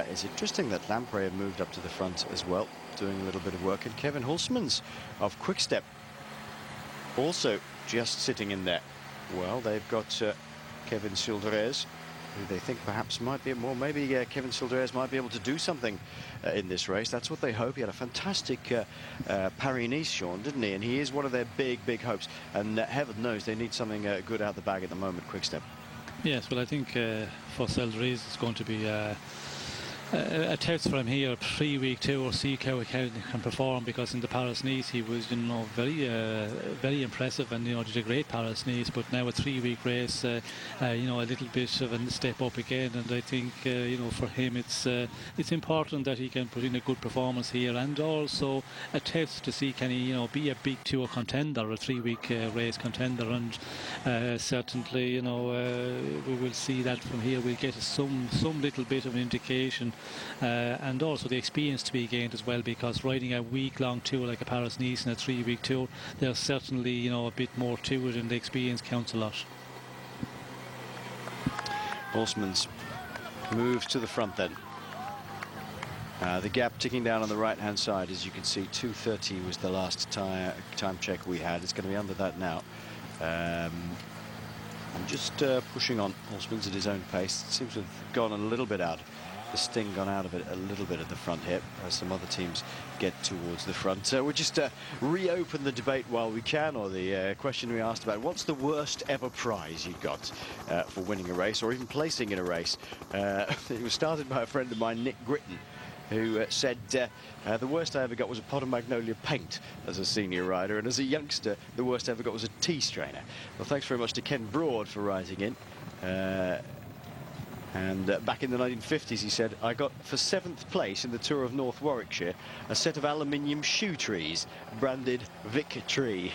it's interesting that Lamprey have moved up to the front as well, doing a little bit of work. And Kevin Hulsmans of Quickstep also just sitting in there. Well, they've got Kevin Silderez, who they think perhaps might be more. Maybe Kevin Silderez might be able to do something in this race. That's what they hope. He had a fantastic Paris-Nice, Sean, didn't he? And he is one of their big hopes. And heaven knows they need something good out the bag at the moment, Quickstep. Yes, well, I think for Silderez it's going to be a test for him here, 3-week tour, see how he can perform, because in the Paris-Nice he was, you know, very impressive, and, you know, did a great Paris-Nice, but now a 3-week race, you know, a little bit of a step up again, and I think, you know, for him it's important that he can put in a good performance here, and also a test to see can he, you know, be a big tour contender, a 3-week race contender, and certainly, you know, we will see that from here. We'll get some little bit of an indication. And also the experience to be gained as well, because riding a week-long tour like a Paris-Nice and a 3-week tour, there's certainly, you know, a bit more to it, and the experience counts a lot. Hulsmans moves to the front then. The gap ticking down on the right-hand side, as you can see, 2:30 was the last time check we had. It's going to be under that now. I'm just pushing on Hulsmans at his own pace. It seems to have gone a little bit out. The sting gone out of it a little bit at the front here, as some other teams get towards the front. So we'll just reopen the debate while we can, or the question we asked about what's the worst ever prize you got for winning a race, or even placing in a race. It was started by a friend of mine, Nick Gritton, who said the worst I ever got was a pot of Magnolia paint as a senior rider, and as a youngster the worst I ever got was a tea strainer. Well, thanks very much to Ken Broad for writing in. And back in the 1950s, he said, I got for 7th place in the Tour of North Warwickshire a set of aluminium shoe trees branded Vic Tree.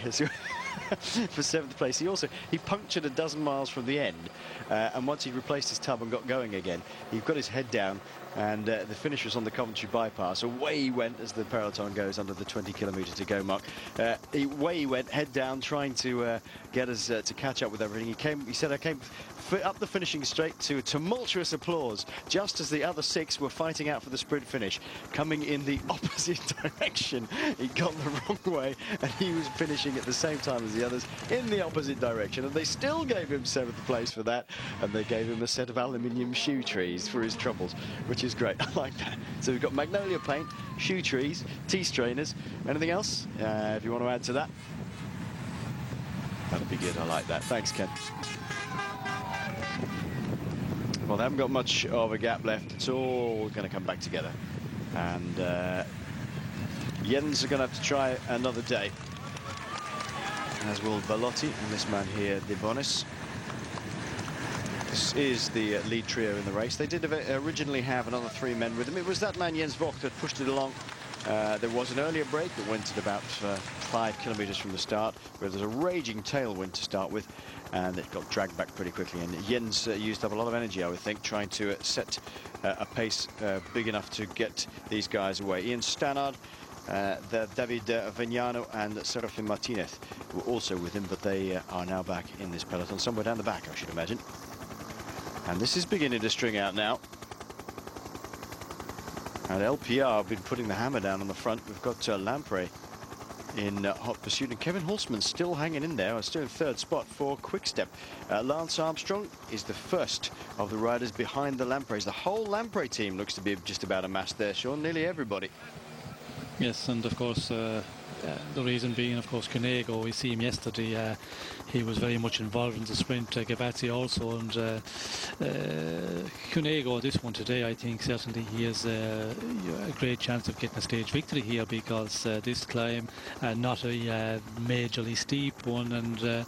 For 7th place. He punctured a dozen miles from the end, and once he'd replaced his tub and got going again, he got his head down, and the finish was on the Coventry bypass. Away he went as the peloton goes under the 20 kilometres to go mark. Away he went, head down, trying to get us to catch up with everything. He said, I came up the finishing straight to tumultuous applause, just as the other 6 were fighting out for the sprint finish, coming in the opposite direction. He'd gone the wrong way, and he was finishing at the same time as the others in the opposite direction, and they still gave him 7th place for that, and they gave him a set of aluminium shoe trees for his troubles, which is great. I like that. So we've got Magnolia paint, shoe trees, tea strainers. Anything else if you want to add to that? That'd be good. I like that. Thanks, Ken. Well, they haven't got much of a gap left. It's all going to come back together, and Jens are going to have to try another day, as will Bellotti and this man here, De Bonis. This is the lead trio in the race. They did originally have another 3 men with them. It was that man, Jens Vogt, that pushed it along. There was an earlier break that went at about 5 kilometres from the start, where there's a raging tailwind to start with, and it got dragged back pretty quickly. And Jens used up a lot of energy, I would think, trying to set a pace big enough to get these guys away. Ian Stannard, David Vignano and Serafin Martinez were also with him, but they are now back in this peloton, somewhere down the back, I should imagine. And this is beginning to string out now. And LPR have been putting the hammer down on the front. We've got Lamprey in hot pursuit, and Kevin Hulsman still hanging in there, still in 3rd spot for Quickstep. Lance Armstrong is the first of the riders behind the Lampreys. The whole Lamprey team looks to be just about amassed there, Sean, nearly everybody. Yes, and of course the reason being, of course, Cunego. We see him yesterday. He was very much involved in the sprint. Gavazzi also, and Cunego, this one today, I think certainly he has a great chance of getting a stage victory here, because this climb, not a majorly steep one, and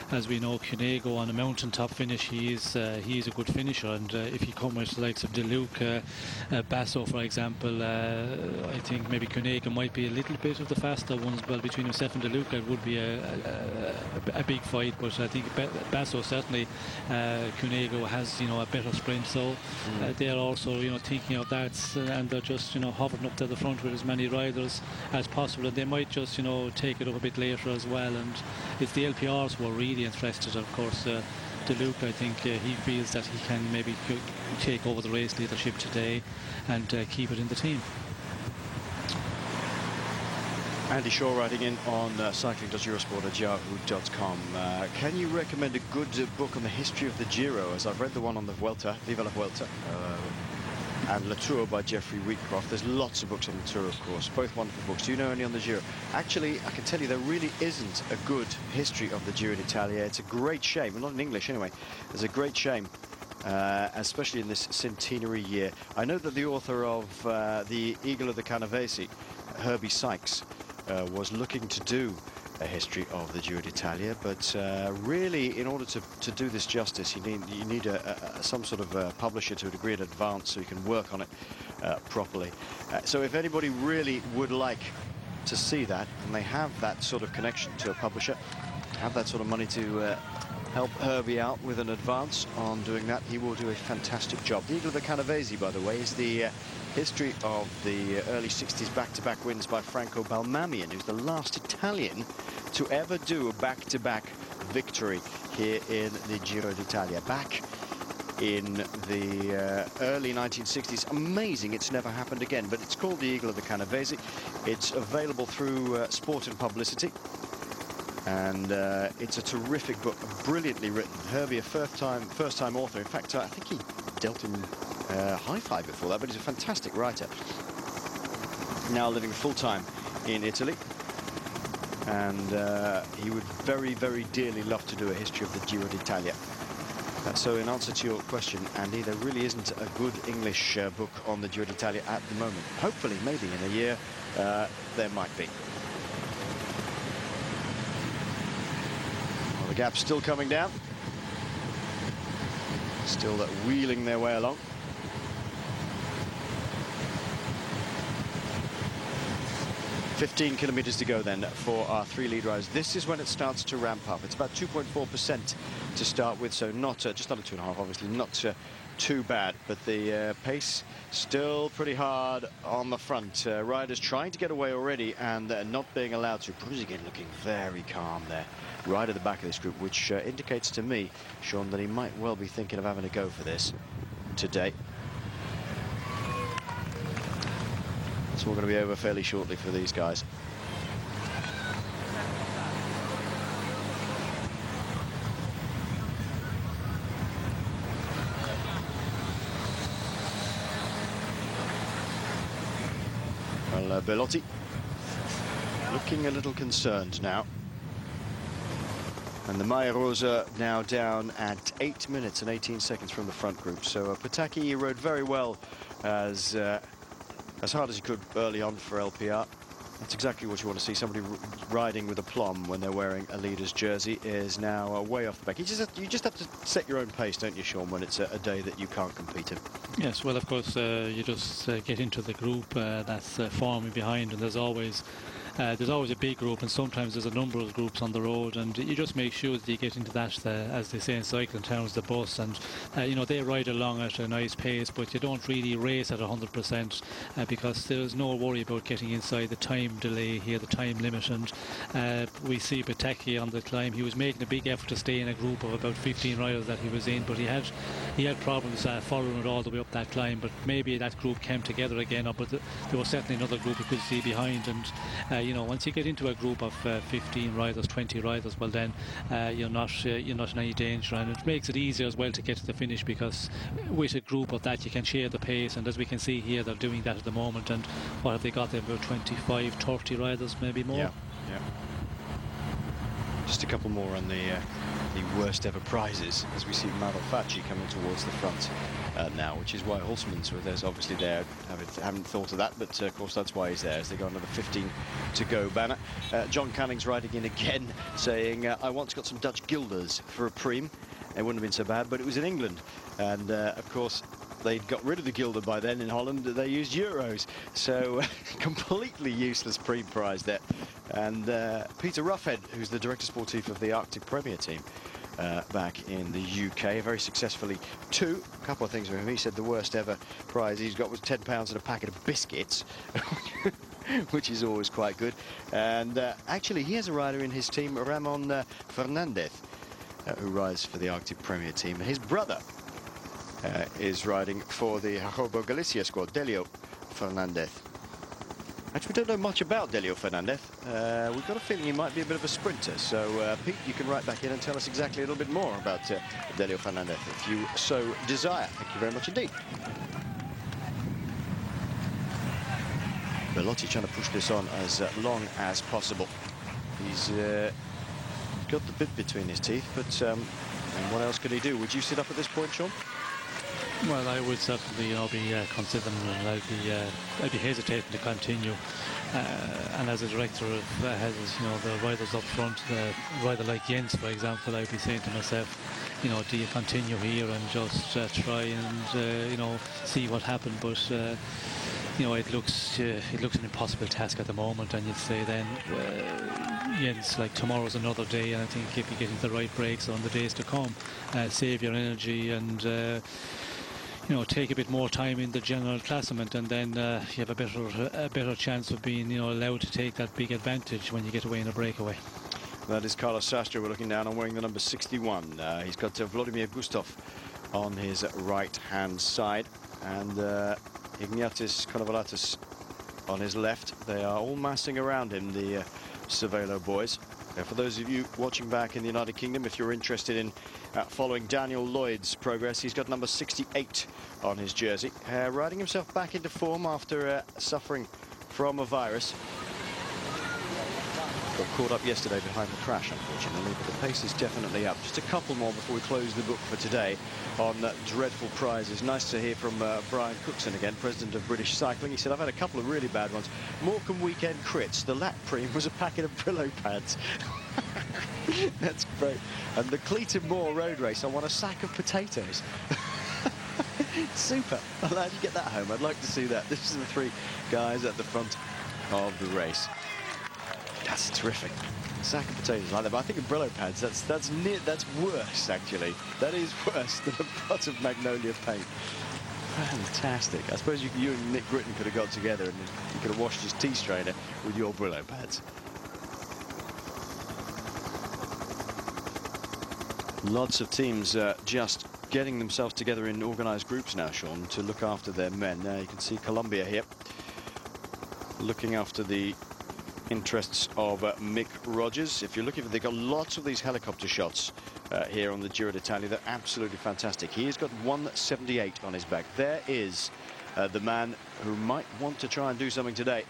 as we know, Cunego on a mountaintop finish, he is a good finisher, and if you come with the likes of De Luca, Basso, for example, I think maybe Cunego might be a little bit of the faster ones. Well, between himself and De Luca, it would be a big fight, but I think Basso certainly, Cunego has, you know, a better sprint, so they are also, you know, thinking of that, and they're just, you know, hovering up to the front with as many riders as possible, and they might just, you know, take it up a bit later as well. And it's the LPRs who are really interested. Of course, Luke, I think he feels that he can maybe take over the race leadership today and keep it in the team. Andy Shaw writing in on cycling.eurosport@yahoo.com. Can you recommend a good book on the history of the Giro? As I've read the one on the Vuelta, Viva la Vuelta, and La Tour by Geoffrey Wheatcroft. There's lots of books on the Tour, of course, both wonderful books. Do you know any on the Giro? Actually, I can tell you there really isn't a good history of the Giro d'Italia. It's a great shame, well, not in English anyway. It's a great shame, especially in this centenary year. I know that the author of the Eagle of the Canavesi, Herbie Sykes, was looking to do a history of the Giro d'Italia, but really, in order to do this justice, you need some sort of publisher to a degree in advance so you can work on it properly. So if anybody really would like to see that, and they have that sort of connection to a publisher, have that sort of money to help Herbie out with an advance on doing that, he will do a fantastic job. The Eagle of the Canavesi, by the way, is the history of the early 60s back-to-back wins by Franco Balmamian, who's the last Italian to ever do a back-to-back victory here in the Giro d'Italia. Back in the early 1960s. Amazing it's never happened again, but it's called the Eagle of the Canavesi. It's available through Sport and Publicity. And it's a terrific book, brilliantly written. Herbie, a first-time author. In fact, I think he dealt in hi-fi before that, but he's a fantastic writer. Now living full-time in Italy. And he would very, very dearly love to do a history of the Giro d'Italia. So in answer to your question, Andy, there really isn't a good English book on the Giro d'Italia at the moment. Hopefully, maybe in a year, there might be. Well, the gap's still coming down. Still wheeling their way along. "15 kilometers to go then for our 3 lead riders. This is when it starts to ramp up. It's about 2.4% to start with, so not just under 2.5, obviously not too bad, but the pace still pretty hard on the front. Riders trying to get away already and not being allowed to. Bruzigan looking very calm there, right at the back of this group, which indicates to me, Sean, that he might well be thinking of having a go for this today. It's all going to be over fairly shortly for these guys. Well, Bellotti looking a little concerned now. And the Maya Rosa now down at 8 minutes and 18 seconds from the front group. So Pataki rode very well as hard as he could early on for LPR. That's exactly what you want to see. Somebody riding with aplomb when they're wearing a leader's jersey is now way off the back. You just have to set your own pace, don't you, Sean, when it's a day that you can't compete in? Yes, well, of course, you just get into the group that's forming behind, and there's always a big group, and sometimes there's a number of groups on the road, and you just make sure that you get into that, as they say in cycling terms, the bus, and you know, they ride along at a nice pace, but you don't really race at 100% because there's no worry about getting inside the time delay here, the time limit. And we see Pataki on the climb. He was making a big effort to stay in a group of about 15 riders that he was in, but he had problems following it all the way up that climb. But maybe that group came together again, but there was certainly another group he could see behind. And you know, once you get into a group of 15 riders, 20 riders, well then you're not in any danger, and it makes it easier as well to get to the finish, because with a group of that you can share the pace, and as we can see here, they're doing that at the moment. And what have they got there? About 25, 30 riders, maybe more. Yeah. Just a couple more on the worst ever prizes, as we see Mauro Facci coming towards the front now, which is why Hulsman's there's obviously there. Haven't thought of that, but of course that's why he's there, as they got another 15 to go banner. John Canning's riding in again, saying I once got some Dutch guilders for a preem. It wouldn't have been so bad, but it was in England, and of course they'd got rid of the Gilder by then. In Holland they used euros, so completely useless preem prize there. And Peter Roughhead, who's the director sportif of the Arctic Premier team back in the UK, very successfully too. A couple of things with him. He said the worst ever prize he's got was £10 and a packet of biscuits, which is always quite good. And actually he has a rider in his team, Ramon Fernandez, who rides for the Arctic Premier team. His brother is riding for the Jacobo Galicia squad, Delio Fernandez. Actually, we don't know much about Delio Fernandez. We've got a feeling he might be a bit of a sprinter. So, Pete, you can write back in and tell us exactly a little bit more about Delio Fernandez if you so desire. Thank you very much indeed. Belotti trying to push this on as long as possible. He's got the bit between his teeth, but what else could he do? Would you sit up at this point, Sean? Well, I would certainly, be considering, and I'd be hesitating to continue. And as a director of has, the riders up front, the rider like Jens, for example, I'd be saying to myself, do you continue here and just try and see what happens? But it looks an impossible task at the moment, and you'd say then, Jens, like tomorrow's another day, and I think if you get into the right breaks on the days to come, save your energy and take a bit more time in the general classement, and then you have a better chance of being allowed to take that big advantage when you get away in a breakaway. That is Carlos Sastre we're looking down on, wearing the number 61. He's got Vladimir Gustov on his right-hand side, and Ignatius Konovalatis on his left. They are all massing around him, the Cervelo boys. For those of you watching back in the United Kingdom, if you're interested in following Daniel Lloyd's progress, he's got number 68 on his jersey, riding himself back into form after suffering from a virus. Got caught up yesterday behind the crash, unfortunately, but the pace is definitely up. Just a couple more before we close the book for today on dreadful prizes. Nice to hear from Brian Cookson again, president of British Cycling. He said, I've had a couple of really bad ones. Morecambe weekend crits. The lap preem was a packet of Brillo pads. That's great. And the Cleaton Moor road race, I won a sack of potatoes. Super. I'm glad you get that home. I'd like to see that. This is the three guys at the front of the race. That's terrific. A sack of potatoes like that, but I think of Brillo pads, that's worse, actually. That is worse than a pot of Magnolia paint. Fantastic. I suppose you and Nick Britton could have got together and you could have washed his tea strainer with your Brillo pads. Lots of teams just getting themselves together in organised groups now, Sean, to look after their men. You can see Colombia here looking after the interests of Mick Rogers. If you're looking for, they've got lots of these helicopter shots here on the Giro d'Italia. They're absolutely fantastic. He has got 178 on his back. There is the man who might want to try and do something today.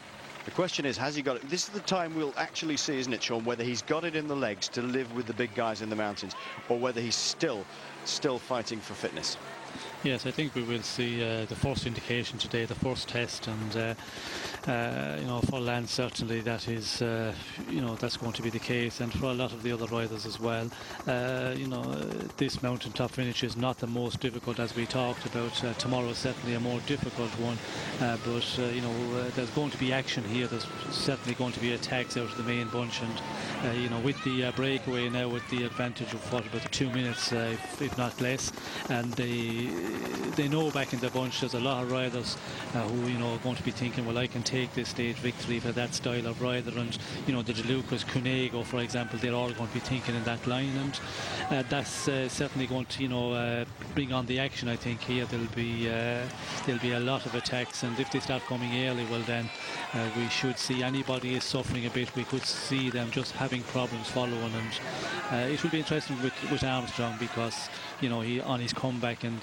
The question is, has he got it? This is the time we'll actually see, isn't it, Sean, whether he's got it in the legs to live with the big guys in the mountains, or whether he's still fighting for fitness. Yes, I think we will see the first indication today, the first test, and for Lance certainly that is, that's going to be the case, and for a lot of the other riders as well. This mountaintop finish is not the most difficult, as we talked about. Tomorrow is certainly a more difficult one, but there's going to be action here. There's certainly going to be attacks out of the main bunch, and with the breakaway now, with the advantage of what, about 2 minutes, if not less, and they know back in the bunch there's a lot of riders who are going to be thinking, well, I can take this stage victory for that style of rider, and the De Lucas, Cunego, for example, they're all going to be thinking in that line, and that's certainly going to bring on the action. I think here there'll be a lot of attacks, and if they start coming early, well then we should see anybody is suffering a bit, we could see them just having problems following, and it will be interesting with Armstrong, because he on his comeback, and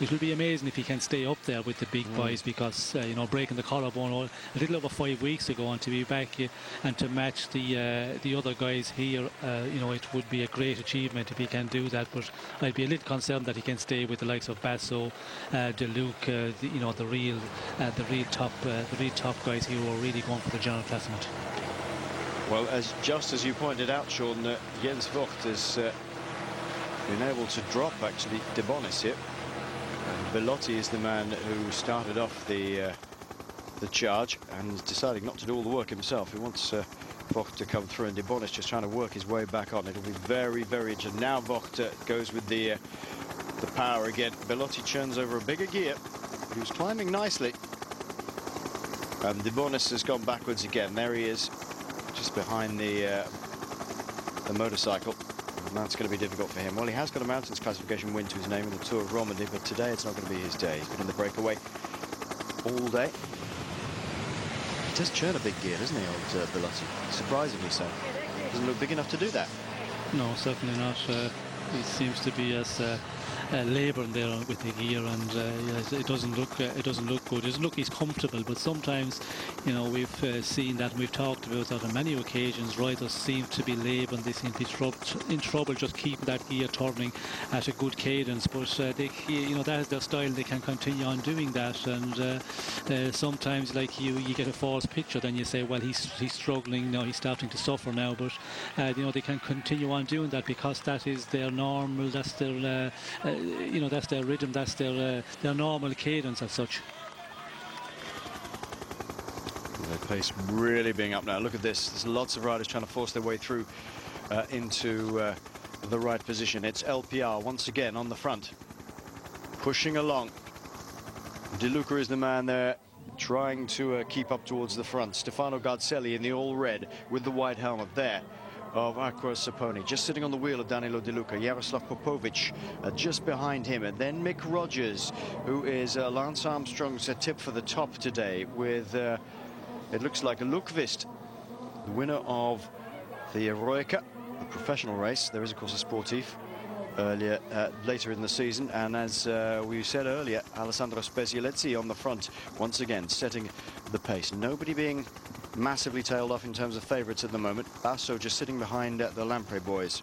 it will be amazing if he can stay up there with the big boys, because breaking the collarbone a little over 5 weeks ago, and to be back and to match the other guys here, it would be a great achievement if he can do that. But I'd be a little concerned that he can stay with the likes of Basso, De Luc, the real top guys here who are really going for the general classement. Well, just as you pointed out, Sean, Jens Vogt has been able to drop actually De Bonis here. And Belotti is the man who started off the charge and decided not to do all the work himself. He wants Vogt to come through, and De Bonis just trying to work his way back on. It'll be very, very interesting. Now Vogt goes with the power again. Belotti churns over a bigger gear. He was climbing nicely. And De Bonis has gone backwards again. There he is, just behind the motorcycle. And that's going to be difficult for him. Well, he has got a mountains classification win to his name in the Tour of Romandy, but today it's not going to be his day. He's been in the breakaway all day. He does churn a big gear, doesn't he, old Bellotti? Surprisingly so. Doesn't look big enough to do that. No, certainly not. He seems to be as labouring there with the gear, and it doesn't look good. It doesn't look he's comfortable, but sometimes, you know, we've seen that, and we've talked about that on many occasions. Riders seem to be labouring, they seem to be in trouble just keeping that gear turning at a good cadence, but they, you know, that is their style. They can continue on doing that, and sometimes, like, you get a false picture, then you say, well, he's struggling now, he's starting to suffer now, but you know, they can continue on doing that because that is their normal, that's their you know, that's their rhythm, that's their normal cadence as such. The pace really being up now. Look at this. There's lots of riders trying to force their way through into the right position. It's LPR once again on the front, pushing along. De Luca is the man there, trying to keep up towards the front. Stefano Garzelli in the all red with the white helmet there of Aqua Saponi, just sitting on the wheel of Danilo De Luca. Jaroslav Popovic just behind him, and then Mick Rogers, who is Lance Armstrong's tip for the top today, with it looks like a Lukvist, the winner of the Eroica, the professional race. There is of course a Sportif later in the season, and as we said earlier, Alessandro Spezialezzi on the front once again, setting the pace. Nobody being massively tailed off in terms of favourites at the moment. Basso just sitting behind the Lampre boys,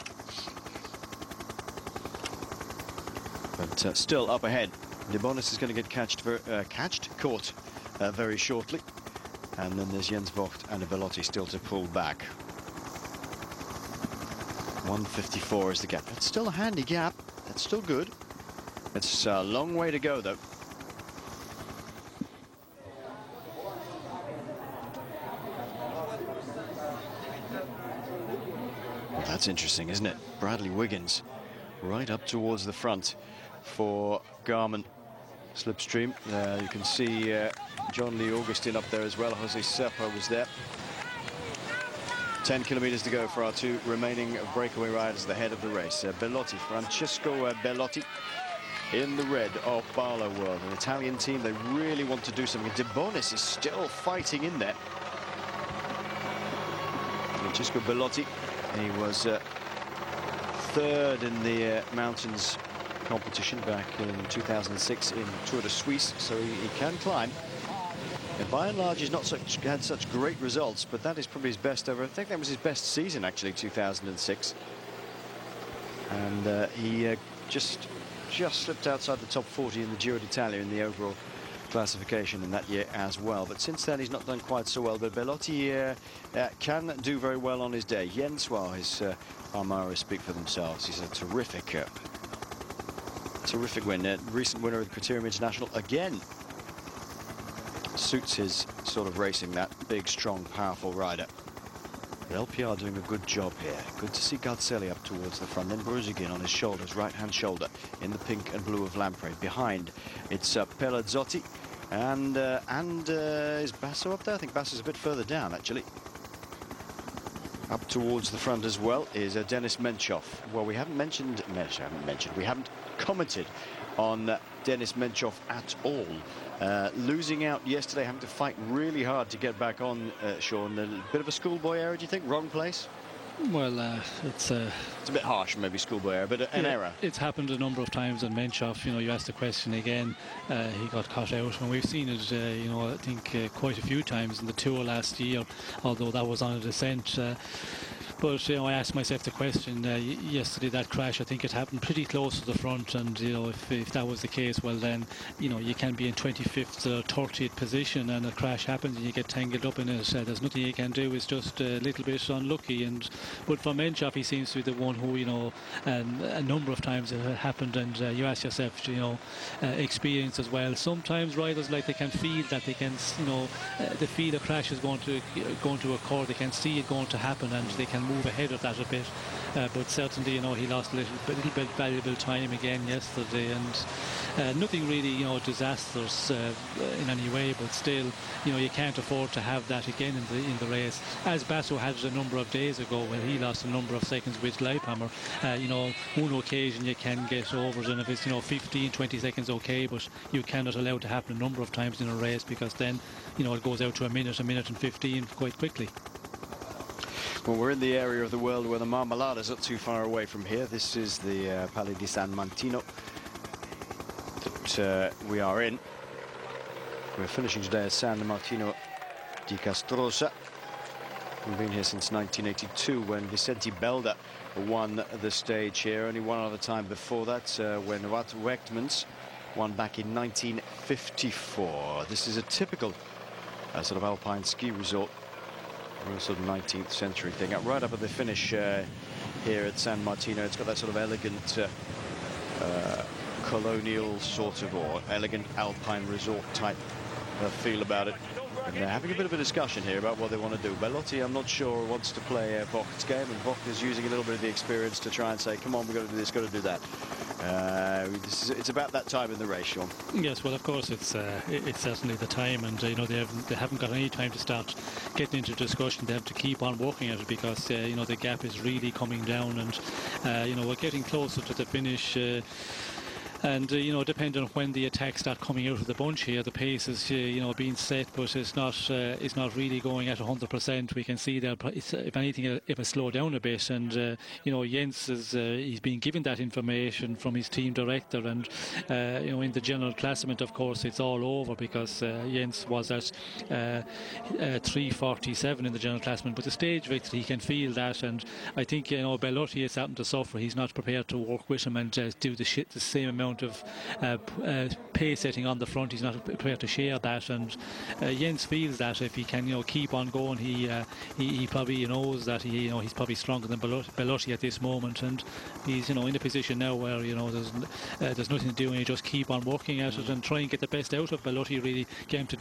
but still up ahead. De Bonis is going to get caught very shortly, and then there's Jens Vogt and Bellotti still to pull back. 1:54 is the gap. That's still a handy gap. That's still good. It's a long way to go though. That's interesting, isn't it? Bradley Wiggins right up towards the front for Garmin Slipstream. You can see John Lee Augustin up there as well. Jose Serpa was there. 10 kilometers to go for our two remaining breakaway riders at the head of the race. Bellotti, Francesco Bellotti in the red of Barlow World. An Italian team, they really want to do something. De Bonis is still fighting in there. Francesco Bellotti, he was third in the mountains competition back in 2006 in Tour de Suisse, so he can climb. And by and large, he's not had such great results, but that is probably his best ever. I think that was his best season, actually, 2006. And he just slipped outside the top 40 in the Giro d'Italia in the overall classification in that year as well. But since then, he's not done quite so well. But Bellotti can do very well on his day. Jens, well, his Armaras speak for themselves. He's a terrific win. Recent winner of the Criterium International again. Suits his sort of racing, that big, strong, powerful rider. But LPR doing a good job here. Good to see Garzelli up towards the front. Then Bruzigin on his shoulders, right-hand shoulder, in the pink and blue of Lampre. Behind, it's Pelazzotti. And is Basso up there? I think Basso's a bit further down, actually. Up towards the front as well is Denis Menchov. Well, we haven't we haven't commented on Denis Menchov at all. Losing out yesterday, having to fight really hard to get back on, Sean. A bit of a schoolboy error, do you think? Wrong place? Well, it's a bit harsh, maybe schoolboy error, but an error. It's happened a number of times on Menchov. You know, you asked the question again, he got caught out, and we've seen it, you know, I think quite a few times in the Tour last year, although that was on a descent. But, you know, I asked myself the question yesterday, that crash, I think it happened pretty close to the front, and, you know, if that was the case, well then, you know, you can be in 25th or 30th position and a crash happens and you get tangled up in it. There's nothing you can do. It's just a little bit unlucky. But for Menchov, he seems to be the one who, you know, a number of times it happened, and you ask yourself, you know, experience as well. Sometimes riders, like, they can feel that, they can, you know, they feel a crash is going to occur, they can see it going to happen, and they can move ahead of that a bit. but certainly, you know, he lost a little bit valuable time again yesterday, and nothing really, you know, disastrous in any way, but still, you know, you can't afford to have that again in the race, as Basso had a number of days ago when he lost a number of seconds with Leipheimer. You know, one occasion you can get over it, and if it's, you know, 15-20 seconds, okay, but you cannot allow it to happen a number of times in a race, because then, you know, it goes out to a minute and 15 quite quickly. Well, we're in the area of the world where the Marmolada is not too far away from here. This is the Palais di San Martino that we are in. We're finishing today at San Martino di Castrosa. We've been here since 1982 when Vicente Belda won the stage here. Only one other time before that, when Wout Wechtmans won back in 1954. This is a typical sort of alpine ski resort, real sort of 19th century thing. Right up at the finish here at San Martino, it's got that sort of elegant colonial sort of, or elegant alpine resort type feel about it. And they're having a bit of a discussion here about what they want to do. Bellotti, I'm not sure, wants to play Vocht's game, and Vocht is using a little bit of the experience to try and say, come on, we've got to do this, got to do that. It's about that time in the race, Sean. Yes, well, of course, it's certainly the time, and you know, they haven't got any time to start getting into discussion. They have to keep on working at it, because you know, the gap is really coming down, and you know, we're getting closer to the finish. And you know, depending on when the attacks start coming out of the bunch here, the pace is you know, being set, but it's not really going at 100%. We can see that if anything, if it slow down a bit, and you know, Jens is he's been given that information from his team director, and you know, in the general classement, of course, it's all over, because Jens was at 3:47 in the general classement, but the stage victory, he can feel that, and I think, you know, Bellotti is starting to suffer. He's not prepared to work with him and do the same amount of pace setting on the front. He's not prepared to share that, and Jens feels that if he can, you know, keep on going, he probably knows that he's probably stronger than Bellotti at this moment, and he's, you know, in a position now where, you know, there's nothing to do, and you just keep on working at it and try and get the best out of Bellotti. Really get him to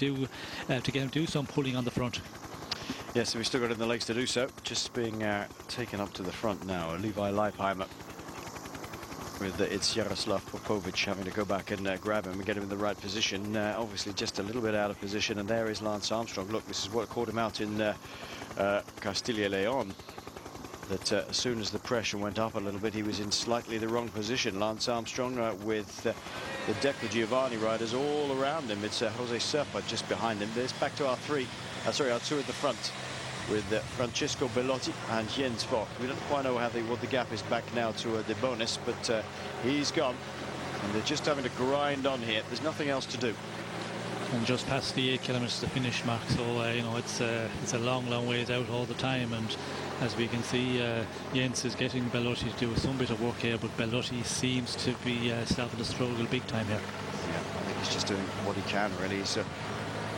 get him to do some pulling on the front. Yes, so we've still got it in the legs to do so. Just being taken up to the front now. Levi Leipheimer, with it's Jaroslav Popovic having to go back and grab him and get him in the right position. Obviously just a little bit out of position, and there is Lance Armstrong. Look, this is what caught him out in Castilla Leon, that as soon as the pressure went up a little bit, he was in slightly the wrong position. Lance Armstrong with the Decca Giovanni riders all around him. It's Jose Serpa just behind him. There's back to our two at the front, with Francesco Bellotti and Jens Vogt. We don't quite know what the gap is back now to De Bonis, but he's gone, and they're just having to grind on here. There's nothing else to do. And just past the 8 kilometres to finish, Mark, so you know, it's a long ways out all the time, and as we can see, Jens is getting Bellotti to do some bit of work here, but Bellotti seems to be starting to struggle big time here. Yeah, I think he's just doing what he can, really. He's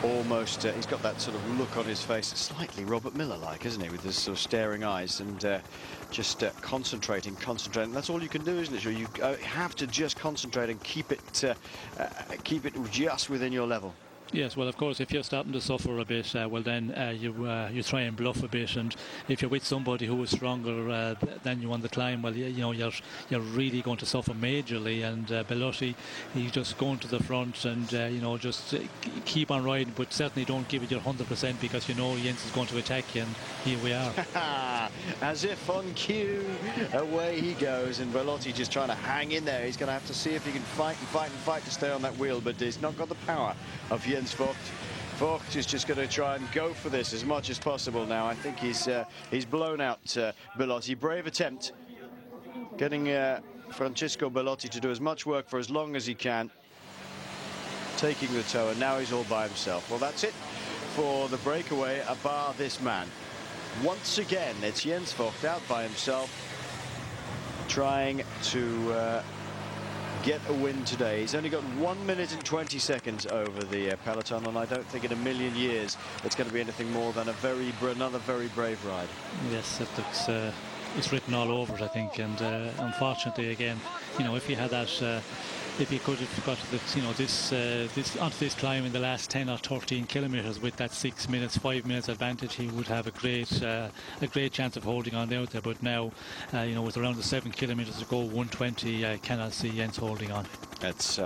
almost, he's got that sort of look on his face, slightly Robert Miller-like, isn't he, with his sort of staring eyes, and just concentrating. That's all you can do, isn't it? You have to just concentrate and keep it just within your level. Yes, well, of course, if you're starting to suffer a bit, well, then you try and bluff a bit, and if you're with somebody who is stronger than you on the climb, well, you know, you're really going to suffer majorly. And Bellotti, he's just going to the front, and you know, just keep on riding, but certainly don't give it your 100%, because you know Jens is going to attack you, and here we are. As if on cue, away he goes, and Bellotti just trying to hang in there. He's going to have to see if he can fight to stay on that wheel, but he's not got the power of Jens Vogt. Vogt is just going to try and go for this as much as possible now. I think he's blown out Bellotti. Brave attempt, getting Francesco Bellotti to do as much work for as long as he can, taking the toe, and now he's all by himself. Well, that's it for the breakaway, bar this man. Once again, it's Jens Vogt out by himself, trying to get a win today. He's only got 1 minute and 20 seconds over the peloton, and I don't think in a million years it's going to be anything more than another very brave ride. Yes, it's written all over it, I think, and unfortunately, again, you know, if he had that if he could have got this onto this climb in the last 10 or 13 kilometres with that 6 minutes, 5 minutes advantage, he would have a great chance of holding on out there. But now, with around the 7 kilometres to go, 120, I cannot see Jens holding on. That's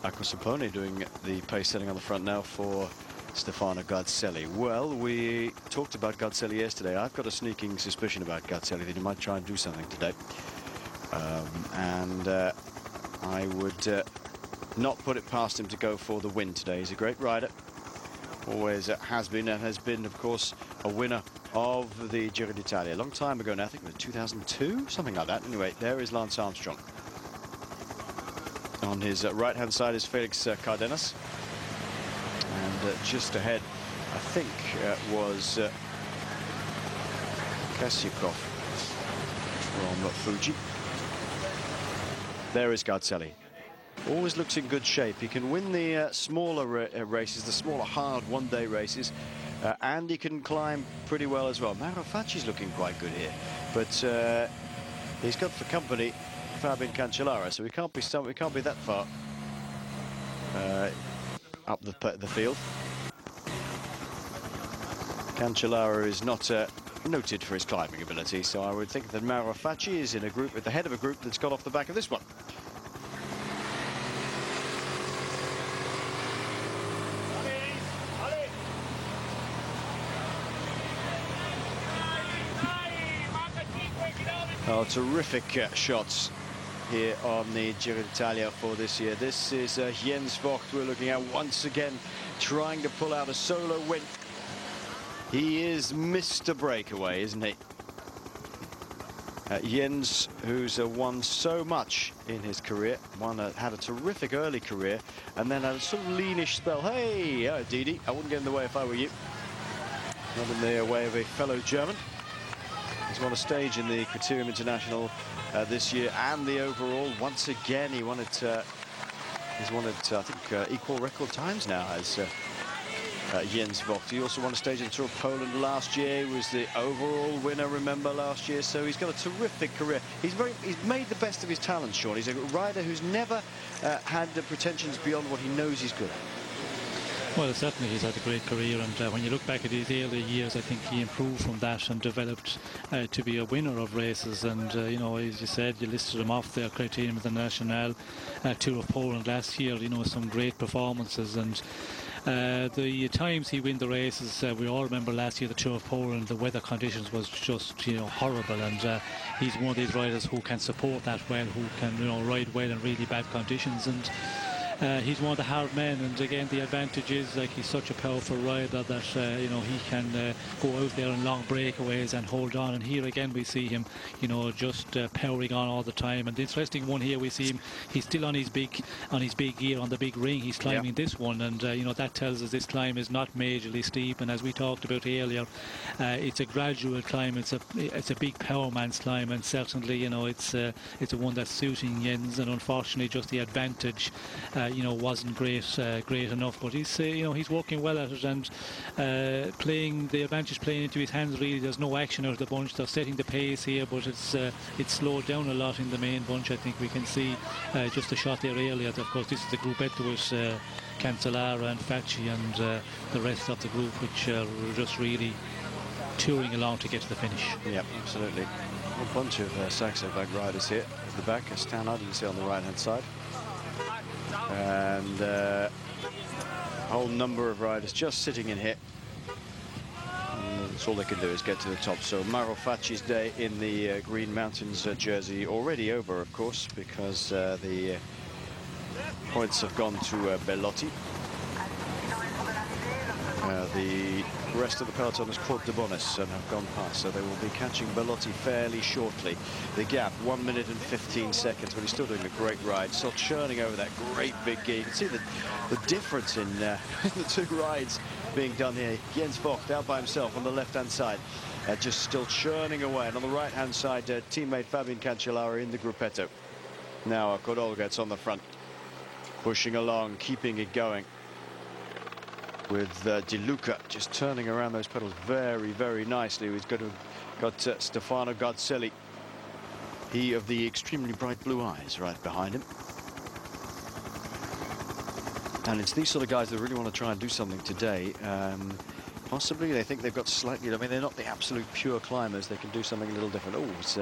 Acquasapone doing the pace setting on the front now for Stefano Garzelli. Well, we talked about Garzelli yesterday. I've got a sneaking suspicion about Garzelli that he might try and do something today. I would not put it past him to go for the win today. He's a great rider. Always has been, and has been, of course, a winner of the Giro d'Italia. A long time ago now, I think it was 2002, something like that. Anyway, there is Lance Armstrong. On his right-hand side is Felix Cardenas. And just ahead, I think, was Kasyukov from Fuji. There is Garzelli. Always looks in good shape. He can win the smaller races, the smaller, hard one-day races, and he can climb pretty well as well. Mauro Facci's looking quite good here, but he's got for company Fabian Cancellara, so we can't be that far up the field. Cancellara is not noted for his climbing ability, so I would think that Mauro Facci is in a group at the head of a group that's got off the back of this one. Oh, terrific shots here on the Giro d'Italia for this year. This is Jens Vogt we're looking at once again, trying to pull out a solo win. He is Mr. Breakaway, isn't he? Jens, who's won so much in his career, had a terrific early career, and then had a sort of leanish spell. Hey, Didi, I wouldn't get in the way if I were you. Not in the way of a fellow German. He's won a stage in the Criterium International this year, and the overall. Once again, he's won it, I think, equal record times now as Jens Vogt. He also won a stage in the Tour of Poland last year. He was the overall winner, remember, last year. So he's got a terrific career. He's made the best of his talents, Sean. He's a rider who's never had the pretensions beyond what he knows he's good at. Well, certainly he's had a great career, and when you look back at his early years, I think he improved from that and developed to be a winner of races. And as you said, you listed him off there: Criterium International, Tour of Poland last year. Some great performances, and the times he win the races, we all remember last year the Tour of Poland. The weather conditions was just horrible, and he's one of these riders who can support that well, who can ride well in really bad conditions. And he's one of the hard men, and again the advantage is, like, he's such a powerful rider that he can go out there in long breakaways and hold on. And here again we see him just powering on all the time. And the interesting one here, we see him, he's still on his big gear, on the big ring. He's climbing this one, and that tells us this climb is not majorly steep. And as we talked about earlier, it's a gradual climb. It's a big power man's climb, and certainly it's a one that's suiting Jens. And unfortunately, just the advantage wasn't great enough, but he's working well at it, and the advantage playing into his hands. Really, there's no action out of the bunch. They're setting the pace here, but it's slowed down a lot in the main bunch. I think we can see just a shot there earlier. Of course, this is the gruppetto with Cancellara and Facci and the rest of the group, which are just touring along to get to the finish. Yep, absolutely. A bunch of Saxo Bank riders here at the back. Stannard, you can see on the right-hand side. And a whole number of riders just sitting in here. And that's all they can do is get to the top. So Mauro Facci's day in the Green Mountains jersey already over, of course, because the points have gone to Bellotti. The rest of the peloton has caught de Bonis and have gone past, so they will be catching Bellotti fairly shortly. The gap, 1 minute and 15 seconds, but he's still doing a great ride, still churning over that great big gear. You can see the difference in the two rides being done here. Jens Vogt out by himself on the left-hand side, just still churning away. And on the right-hand side, teammate Fabian Cancellara in the gruppetto. Now Kodolga's on the front, pushing along, keeping it going, with De Luca just turning around those pedals very, very nicely. He's got Stefano Garzelli, he of the extremely bright blue eyes, right behind him. And it's these sort of guys that really want to try and do something today. Possibly they think they've got slightly, I mean, they're not the absolute pure climbers. They can do something a little different. Oh, it's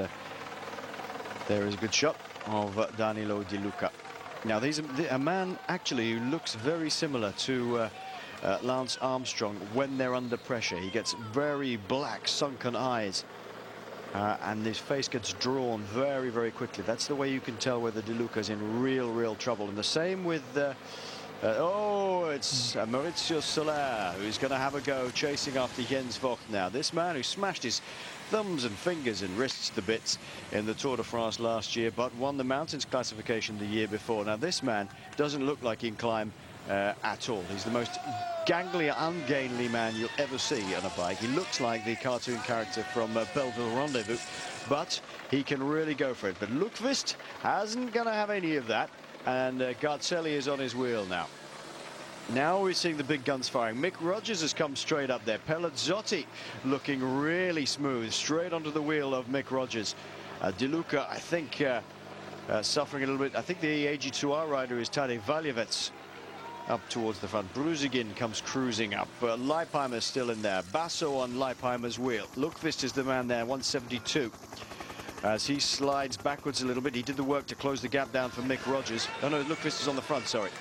there is a good shot of Danilo Di Luca. Now, there's a man actually who looks very similar to Lance Armstrong when they're under pressure. He gets very black, sunken eyes. And his face gets drawn very, very quickly. That's the way you can tell whether Di Luca's in real trouble. And the same with it's Maurizio Soler, who's going to have a go chasing after Jens Vogt now. This man who smashed his thumbs and fingers and wrists to bits in the Tour de France last year, but won the mountains classification the year before. Now, this man doesn't look like he can climb at all. He's the most gangly, ungainly man you'll ever see on a bike. He looks like the cartoon character from Belleville Rendezvous, but he can really go for it. But Lundqvist hasn't going to have any of that, and Garzelli is on his wheel now. Now we're seeing the big guns firing. Mick Rogers has come straight up there. Pelazzotti looking really smooth, straight onto the wheel of Mick Rogers. Di Luca, I think, suffering a little bit. I think the AG2R rider is Tadej Valjevec up towards the front. Bruzigin comes cruising up. Leipheimer's still in there. Basso on Leipheimer's wheel. Lundqvist is the man there, 172. As he slides backwards a little bit. He did the work to close the gap down for Mick Rogers. Oh no, Lundqvist is on the front, sorry.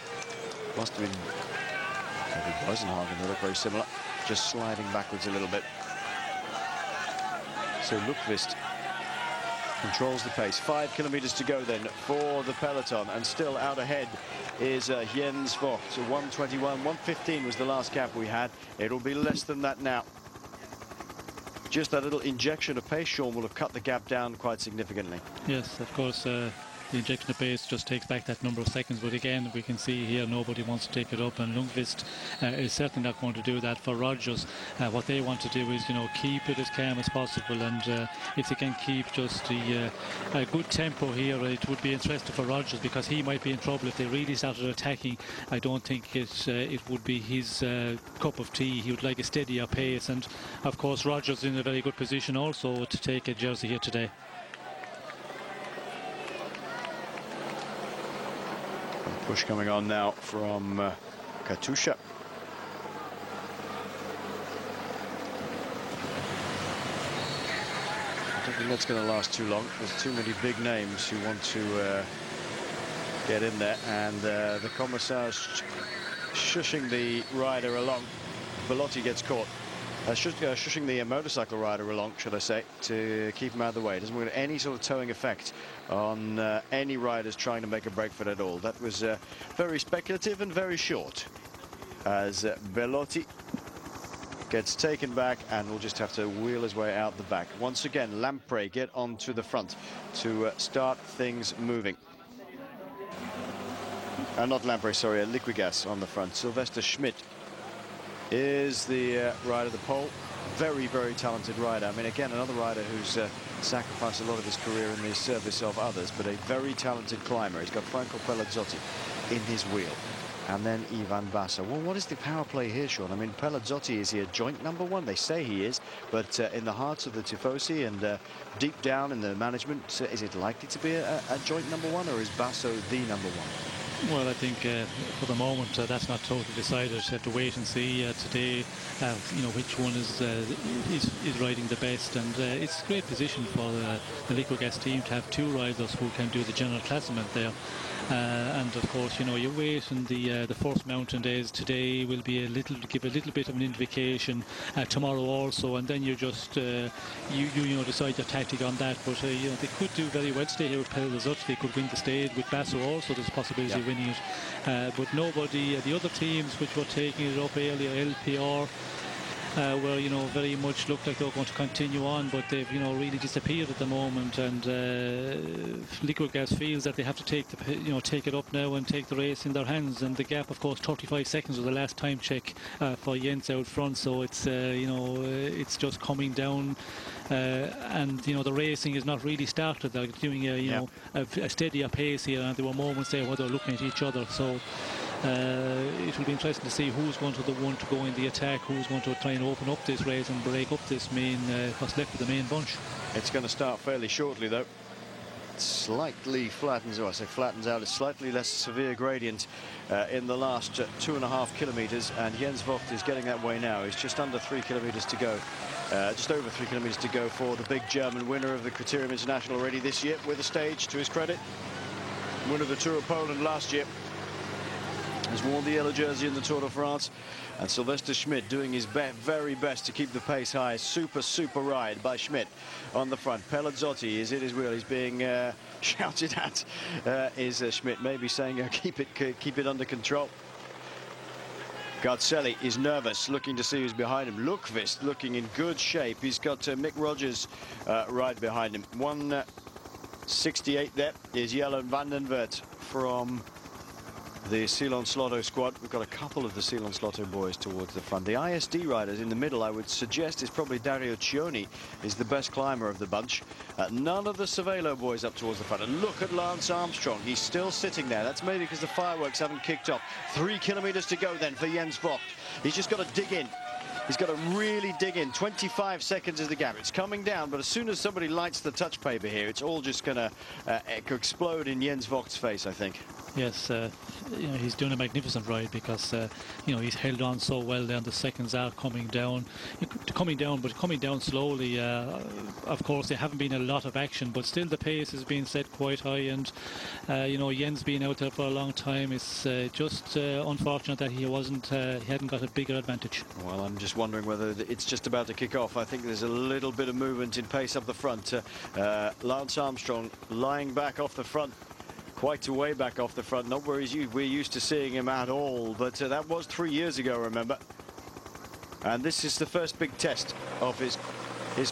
Must have been Bosenhagen. They look very similar. Just sliding backwards a little bit. So Lundqvist controls the pace. 5 kilometers to go then for the peloton, and still out ahead is Jens Vogt. So 1:21, 1:15 was the last gap we had. It'll be less than that now. Just that little injection of pace, Sean, will have cut the gap down quite significantly. Yes, of course. The injection of pace just takes back that number of seconds, but again we can see here nobody wants to take it up, and Lundqvist is certainly not going to do that. For Rogers, what they want to do is, you know, keep it as calm as possible, and if they can keep just the good tempo here, it would be interesting for Rogers, because he might be in trouble if they really started attacking. I don't think it would be his cup of tea. He would like a steadier pace, and of course Rogers in a very good position also to take a jersey here today. Push coming on now from Katusha. I don't think that's going to last too long. There's too many big names who want to get in there, and the Commissar's shushing the rider along. Belotti gets caught. Shushing the motorcycle rider along, should I say, to keep him out of the way. It doesn't want any sort of towing effect on any riders trying to make a break for it at all. That was very speculative and very short, as Belotti gets taken back and will just have to wheel his way out the back. Once again, Lamprey get onto the front to start things moving. Not Lamprey, sorry, Liquigas on the front. Sylvester Schmidt is the rider, the pole. Very talented rider. I mean, again, another rider who's sacrificed a lot of his career in the service of others, but a very talented climber. He's got Franco Pelazzotti in his wheel, and then Ivan Basso. Well, what is the power play here, Sean? I mean, Pelazzotti, is he a joint #1? They say he is, but in the hearts of the Tifosi and deep down in the management, is it likely to be a joint #1, or is Basso the #1? Well, I think for the moment that's not totally decided. Have to wait and see today, you know, which one is riding the best, and it's a great position for the Liquigas team to have 2 riders who can do the general classement there. And of course, you know, you wait, and the first mountain days today will be give a little bit of an indication. Tomorrow also, and then you just you know, decide your tactic on that. But you know, they could do very well today here with Pelazzotti. They could win the stage with Basso also. There's a possibility of winning it. But nobody, the other teams which were taking it up earlier, LPR, were, you know, very much looked like they were going to continue on, but they've, you know, really disappeared at the moment, and Liquigas feels that they have to take it up now and take the race in their hands. And the gap, of course, 35 seconds was the last time check for Jens out front, so it's you know, it's just coming down, and you know, the racing is not really started. They're doing you know, a steadier pace here, and there were moments there where they're looking at each other. So it will be interesting to see who's going to the one to go in the attack, who's going to try and open up this race and break up this main what's left of the main bunch. It's going to start fairly shortly, though. slightly flattens, or I say flattens out, a slightly less severe gradient in the last 2.5 kilometers, and Jens Vogt is getting that way now. He's just under 3 kilometers to go, just over 3 kilometers to go for the big German winner of the Criterium International already this year, with a stage to his credit. Winner of the Tour of Poland last year, has worn the yellow jersey in the Tour de France. And Sylvester Schmidt doing his very best to keep the pace high. Super ride by Schmidt on the front. Pelazzotti is at his wheel. He's being shouted at. Is Schmidt maybe saying keep it under control. Garzelli is nervous, looking to see who's behind him. Lundqvist looking in good shape. He's got Mick Rogers right behind him. 168 there is Jelle van den Wert from the Ceylon Slotto squad. We've got a couple of the Ceylon Slotto boys towards the front. The ISD riders in the middle, I would suggest, is probably Dario Cioni is the best climber of the bunch. None of the Cervelo boys up towards the front. And look at Lance Armstrong. He's still sitting there. That's maybe because the fireworks haven't kicked off. 3 kilometers to go then for Jens Vogt. He's just got to dig in. He's got to really dig in. 25 seconds is the gap. It's coming down, but as soon as somebody lights the touch paper here, it's all just going to explode in Jens Vogt's face, I think. Yes, you know, he's doing a magnificent ride because you know, he's held on so well. Then the seconds are coming down, but coming down slowly. Of course, there haven't been a lot of action, but still the pace has been set quite high. And you know, Jens being out there for a long time, it's just unfortunate that he hadn't got a bigger advantage. Well, I'm just wondering whether it's just about to kick off. I think there's a little bit of movement in pace up the front. Lance Armstrong lying back off the front. Quite a way back off the front, not where we're used to seeing him at all, but that was 3 years ago, remember. And this is the first big test of his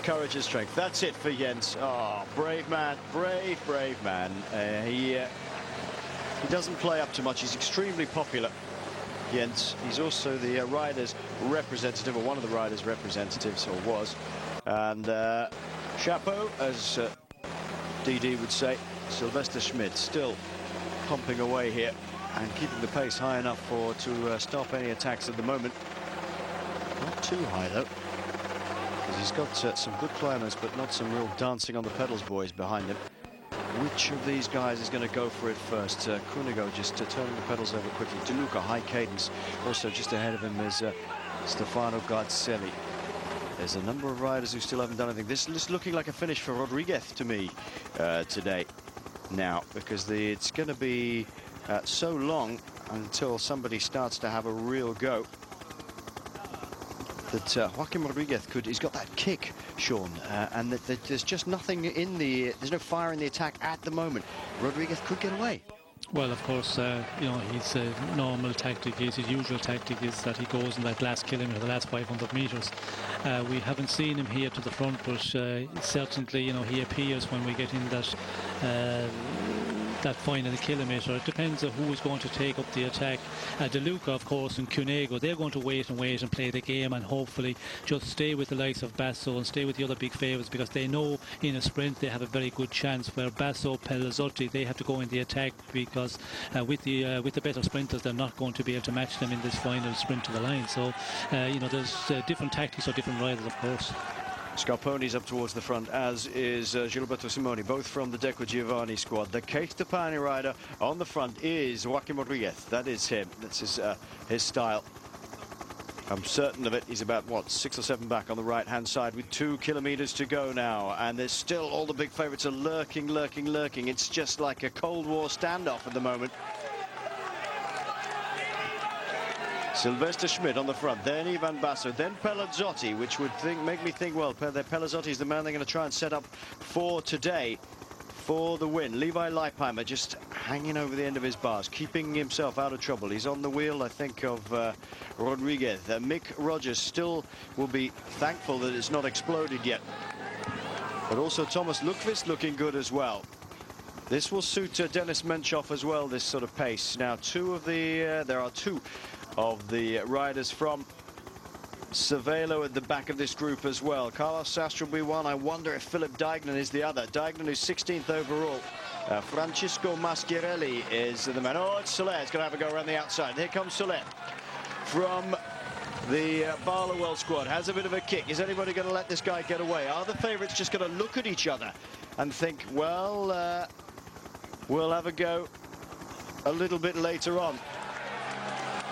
courage and strength. That's it for Jens. Oh, brave man, brave man. He doesn't play up too much. He's extremely popular, Jens. He's also the riders' representative, or one of the riders' representatives, or was. And chapeau, as DD would say. Sylvester Schmidt still pumping away here and keeping the pace high enough to stop any attacks at the moment. Not too high though, because he's got some good climbers, but not some real dancing on the pedals boys behind him. Which of these guys is going to go for it first? Kunigo just turning the pedals over quickly. De Luca, high cadence. Also just ahead of him is Stefano Garzelli. There's a number of riders who still haven't done anything. This is looking like a finish for Rodriguez to me today. Now, because it's going to be so long until somebody starts to have a real go that Joaquim Rodriguez he's got that kick, Sean, and that there's just nothing there's no fire in the attack at the moment. Rodriguez could get away. Well, of course, you know, his normal tactic his usual tactic is that he goes in that last kilometre, the last 500 metres. We haven't seen him here to the front, but certainly, you know, he appears when we get in that final kilometre. It depends on who is going to take up the attack. De Luca, of course, and Cunego, they're going to wait and play the game and hopefully just stay with the likes of Basso and stay with the other big favourites, because they know in a sprint they have a very good chance, where Basso, Pelazzotti, they have to go in the attack, because with the better sprinters, they're not going to be able to match them in this final sprint to the line. So you know, there's different tactics for different riders, of course. Scarponi's up towards the front, as is Gilberto Simoni, both from the Deco Giovanni squad. The Cape-Topani rider on the front is Joaquim Rodriguez. That is him. That's his style. I'm certain of it. He's about, what, 6 or 7 back on the right-hand side with 2 kilometers to go now. And there's still all the big favorites are lurking. It's just like a Cold War standoff at the moment. Sylvester Schmidt on the front, then Ivan Basso, then Pelazzotti, which would make me think, well, Pelazzotti is the man they're going to try and set up for today for the win. Levi Leipheimer just hanging over the end of his bars, keeping himself out of trouble. He's on the wheel, I think, of Rodriguez. Mick Rogers still will be thankful that it's not exploded yet. But also Thomas Lundqvist looking good as well. This will suit Dennis Menchoff as well, this sort of pace. Now, there are two of the riders from Cervelo at the back of this group as well. Carlos Sastre will be one. I wonder if Philip Dijkman is the other. Dijkman is 16th overall. Francisco Maschiarelli is the man. Oh, it's Soler. It's going to have a go around the outside. Here comes Soler from the Barlow squad. Has a bit of a kick. Is anybody going to let this guy get away? Are the favourites just going to look at each other and think, well, we'll have a go a little bit later on.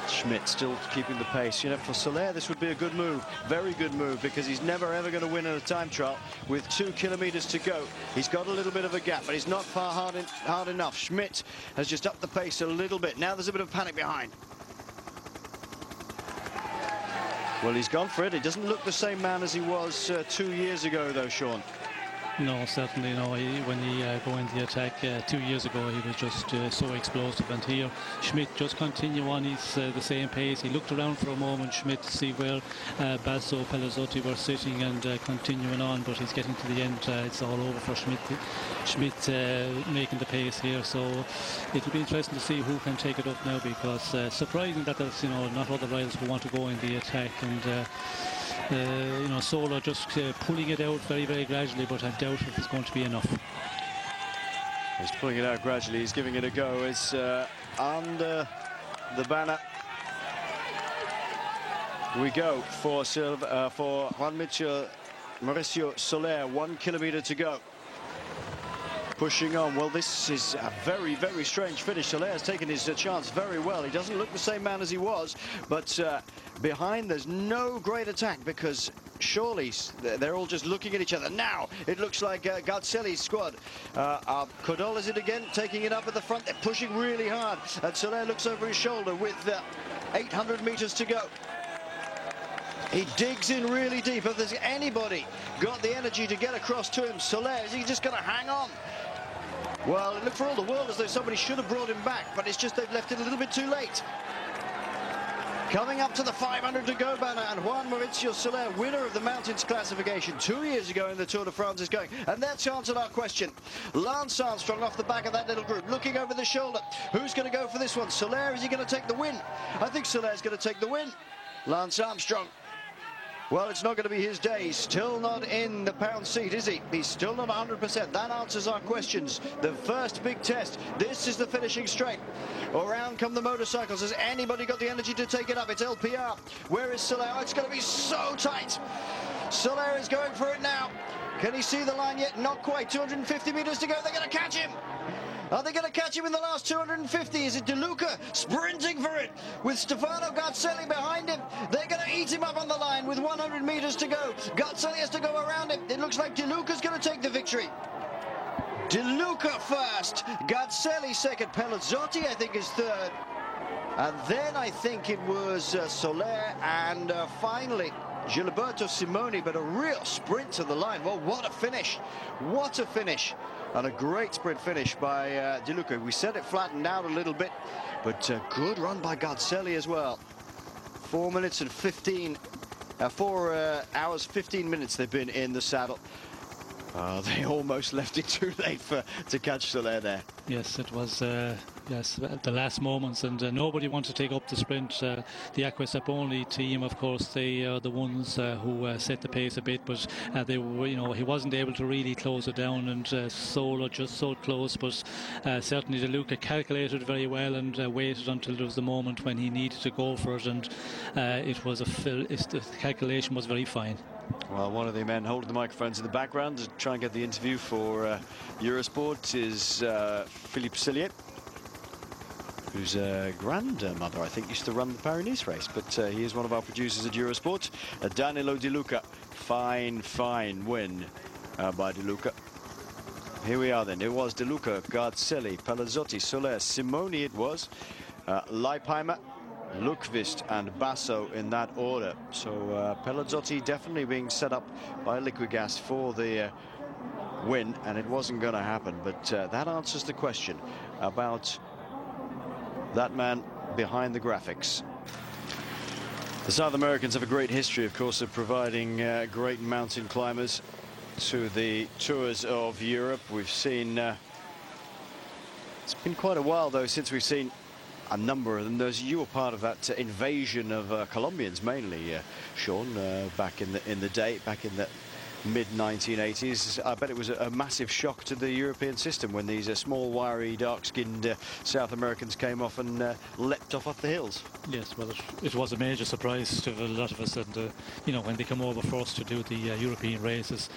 Schmidt still keeping the pace. You know, for Soler, this would be a good move, very good move, because he's never ever going to win in a time trial with 2 kilometers to go. He's got a little bit of a gap, but he's not far hard enough. Schmidt has just upped the pace a little bit. Now there's a bit of panic behind. Well, he's gone for it. He doesn't look the same man as he was 2 years ago, though, Sean. No, certainly no. When he go into the attack 2 years ago, he was just so explosive. And here, Schmidt just continue on the same pace. He looked around for a moment, Schmidt, to see where Basso, Pelazzotti were sitting, and continuing on. But he's getting to the end. It's all over for Schmidt. Schmidt making the pace here. So it will be interesting to see who can take it up now, because surprising that there's not other riders who want to go in the attack. And Soler just pulling it out very, very gradually, but I doubt if it's going to be enough. He's pulling it out gradually. He's giving it a go. It's under the banner. We go for Juan Mauricio Soler. 1 kilometer to go. Pushing on. Well, this is a very, very strange finish. Soler has taken his chance very well. He doesn't look the same man as he was, but behind there's no great attack, because surely they're all just looking at each other. Now it looks like Garzelli's squad. Codol is it again, taking it up at the front. They're pushing really hard, and Soler looks over his shoulder with 800 meters to go. He digs in really deep. If there's anybody got the energy to get across to him, Soler, is he just going to hang on? Well, it looked for all the world as though somebody should have brought him back, but it's just they've left it a little bit too late. Coming up to the 500 to go banner, and Juan Mauricio Soler, winner of the mountains classification 2 years ago in the Tour de France, is going. And that's answered our question. Lance Armstrong off the back of that little group, looking over the shoulder. Who's going to go for this one? Soler, is he going to take the win? I think Soler's going to take the win. Lance Armstrong. Well, it's not going to be his day. He's still not in the pound seat, is he? He's still not 100%. That answers our questions. The first big test. This is the finishing straight. Around come the motorcycles. Has anybody got the energy to take it up? It's LPR. Where is Soler? It's going to be so tight. Soler is going for it now. Can he see the line yet? Not quite. 250 meters to go. They're going to catch him. Are they going to catch him in the last 250? Is it De Luca sprinting for it with Stefano Garzelli behind him? They're going to eat him up on the line with 100 meters to go. Garzelli has to go around him. It looks like De Luca's going to take the victory. De Luca first, Garzelli second, Pelazzotti I think is third. And then I think it was Soler, and finally Gilberto Simoni, but a real sprint to the line. Well, what a finish. What a finish. And a great sprint finish by De Luca. We said it flattened out a little bit, but good run by Garzelli as well. 4 minutes and 15, 4 hours, 15 minutes they've been in the saddle. They almost left it too late to catch Soler there. Yes, it was yes, at the last moments, and nobody wants to take up the sprint. The Acqua team, of course, they are the ones who set the pace a bit, but they were, he wasn't able to really close it down, and Soler just so close. But certainly De Luca calculated very well and waited until there was the moment when he needed to go for it, and the calculation was very fine. Well, one of the men holding the microphones in the background to try and get the interview for Eurosport is Philippe Sellier, whose grandmother, I think, used to run the Paris-Nice race, but he is one of our producers at Eurosport. Danilo De Luca, fine win by De Luca. Here we are then. It was De Luca, Garzelli, Pelazzotti, Soler, Simoni it was, Leipheimer, Lundqvist and Basso in that order. So Pelazzotti definitely being set up by Liquigas for the win, and it wasn't going to happen. But that answers the question about that man behind the graphics. The South Americans have a great history, of course, of providing great mountain climbers to the tours of Europe. We've seen it's been quite a while though since we've seen a number of them. You were part of that invasion of Colombians, mainly, Sean, back in the day, back in the mid-1980s. I bet it was a massive shock to the European system when these small, wiry, dark-skinned South Americans came off and leapt off the hills. Yes, well, it was a major surprise to a lot of us, and you know, when they come over first to do the European races,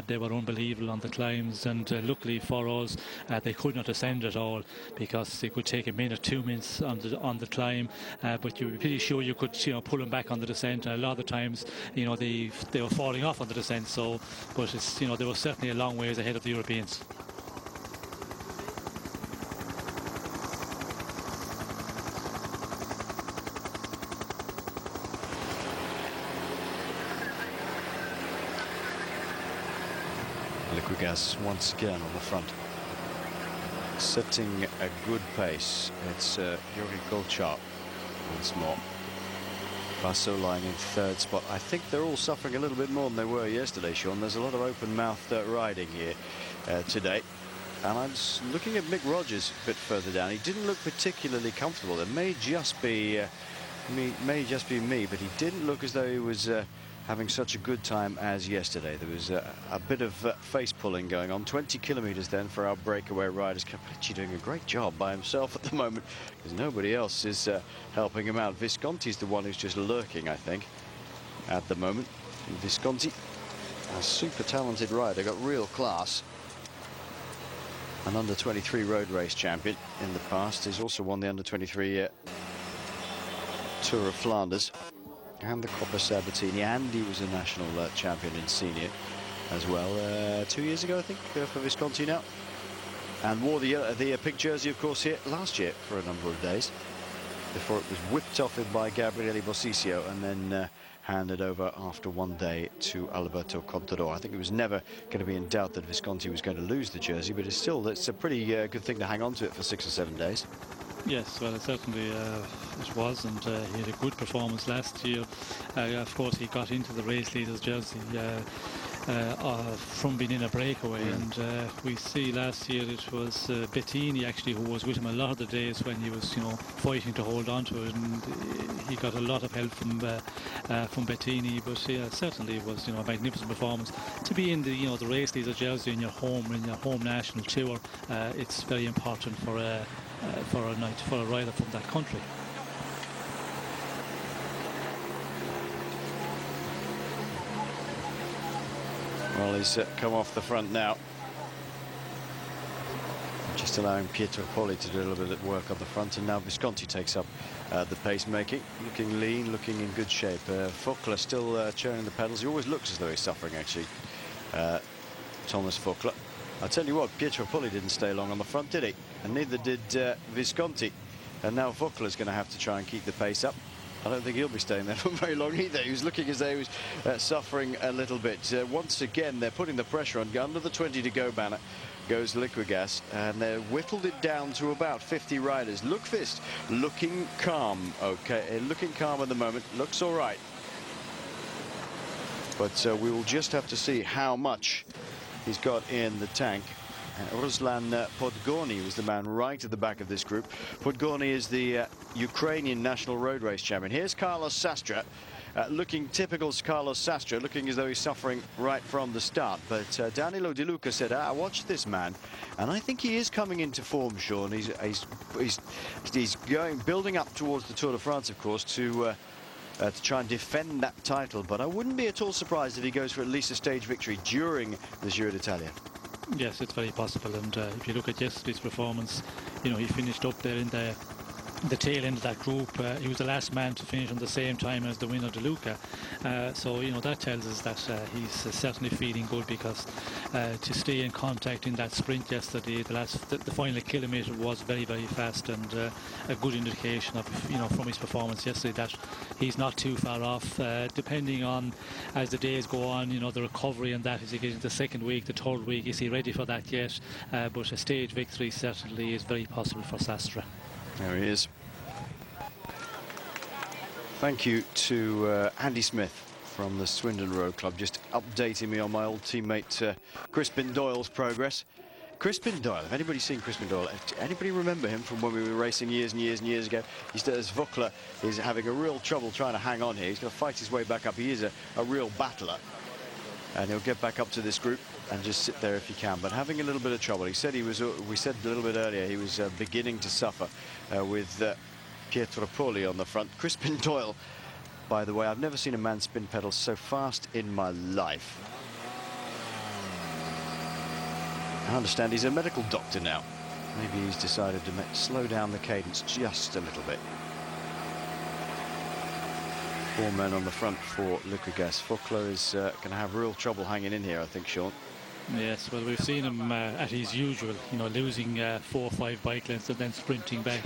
they were unbelievable on the climbs, and luckily for us, they could not ascend at all, because they could take a minute, 2 minutes on the climb, but you were pretty sure you could, you know, pull them back on the descent, and a lot of the times, you know, they were falling off on the descent. So, but it's, you know, they were certainly a long ways ahead of the Europeans. Liquigas once again on the front, setting a good pace. It's Juri Golchar once more. Basso lying in third spot. I think they're all suffering a little bit more than they were yesterday, Sean. There's a lot of open-mouthed riding here today. And I'm just looking at Mick Rogers a bit further down. He didn't look particularly comfortable. It may just be me, but he didn't look as though he was having such a good time as yesterday. There was a bit of face pulling going on. 20 kilometers then for our breakaway riders. Capecci doing a great job by himself at the moment, because nobody else is helping him out. Visconti's the one who's just lurking, I think, at the moment. And Visconti, a super talented rider, got real class. An under-23 road race champion in the past. He's also won the under-23 Tour of Flanders and the Coppa Sabatini, and he was a national champion in senior as well 2 years ago, I think, for Visconti now, and wore the pink jersey, of course, here last year for a number of days before it was whipped off him by Gabriele Bossiccio and then handed over after 1 day to Alberto Contador. I think it was never going to be in doubt that Visconti was going to lose the jersey, but it's a pretty good thing to hang on to it for 6 or 7 days. Yes, well, it certainly it was, and he had a good performance last year. Of course, he got into the race leaders jersey from being in a breakaway, and we see last year it was Bettini actually who was with him a lot of the days when he was, you know, fighting to hold on to it, and he got a lot of help from Bettini. But yeah, certainly it was, you know, a magnificent performance to be in the, you know, the race leaders jersey in your home national tour. It's very important for a rider from that country. Well, he's come off the front now, just allowing Pietro Poli to do a little bit of work on the front, and now Visconti takes up the pacemaking, looking lean, looking in good shape. Fokler still churning the pedals. He always looks as though he's suffering, actually, Thomas Fokler. I'll tell you what, Pietro Poli didn't stay long on the front, did he? And neither did Visconti. And now Fokler's going to have to try and keep the pace up. I don't think he'll be staying there for very long either. He was looking as though he was suffering a little bit. Once again, they're putting the pressure on. Under the 20 to go banner goes Liquigas, and they've whittled it down to about 50 riders. Lundqvist looking calm. Okay, looking calm at the moment. Looks all right. But we will just have to see how much he's got in the tank. Ruslan Podgorny was the man right at the back of this group. Podgorny is the Ukrainian national road race champion. Here's Carlos Sastre, looking typical Carlos Sastre, looking as though he's suffering right from the start. But Danilo Di Luca said, watch this man. And I think he is coming into form, Sean. He's building up towards the Tour de France, of course, to try and defend that title. But I wouldn't be at all surprised if he goes for at least a stage victory during the Giro d'Italia. Yes, it's very possible, and if you look at yesterday's performance, you know, he finished up there in the tail end of that group. He was the last man to finish on the same time as the winner, De Luca. So, you know, that tells us that he's certainly feeling good, because to stay in contact in that sprint yesterday, the final kilometre was very, very fast, and a good indication of, you know, from his performance yesterday, that he's not too far off. Depending on, as the days go on, you know, the recovery and that, is he getting the second week, the third week, is he ready for that yet? But a stage victory certainly is very possible for Sastre. There he is. Thank you to Andy Smith from the Swindon Road Club, just updating me on my old teammate Crispin Doyle's progress. Crispin Doyle, have anybody seen Crispin Doyle? Anybody remember him from when we were racing years and years and years ago? As Vokler is having a real trouble trying to hang on here. He's going to fight his way back up. He is a real battler. and he'll get back up to this group and just sit there if he can, but having a little bit of trouble. He said he was, we said a little bit earlier, he was beginning to suffer with Pedro Horrillo on the front. Crispin Doyle, by the way, I've never seen a man spin pedal so fast in my life. I understand he's a medical doctor now. Maybe he's decided to slow down the cadence just a little bit. 4 men on the front for Liquigas. Horrillo is going to have real trouble hanging in here, I think, Sean. Yes, well, we've seen him at his usual, you know, losing 4 or 5 bike lengths and then sprinting back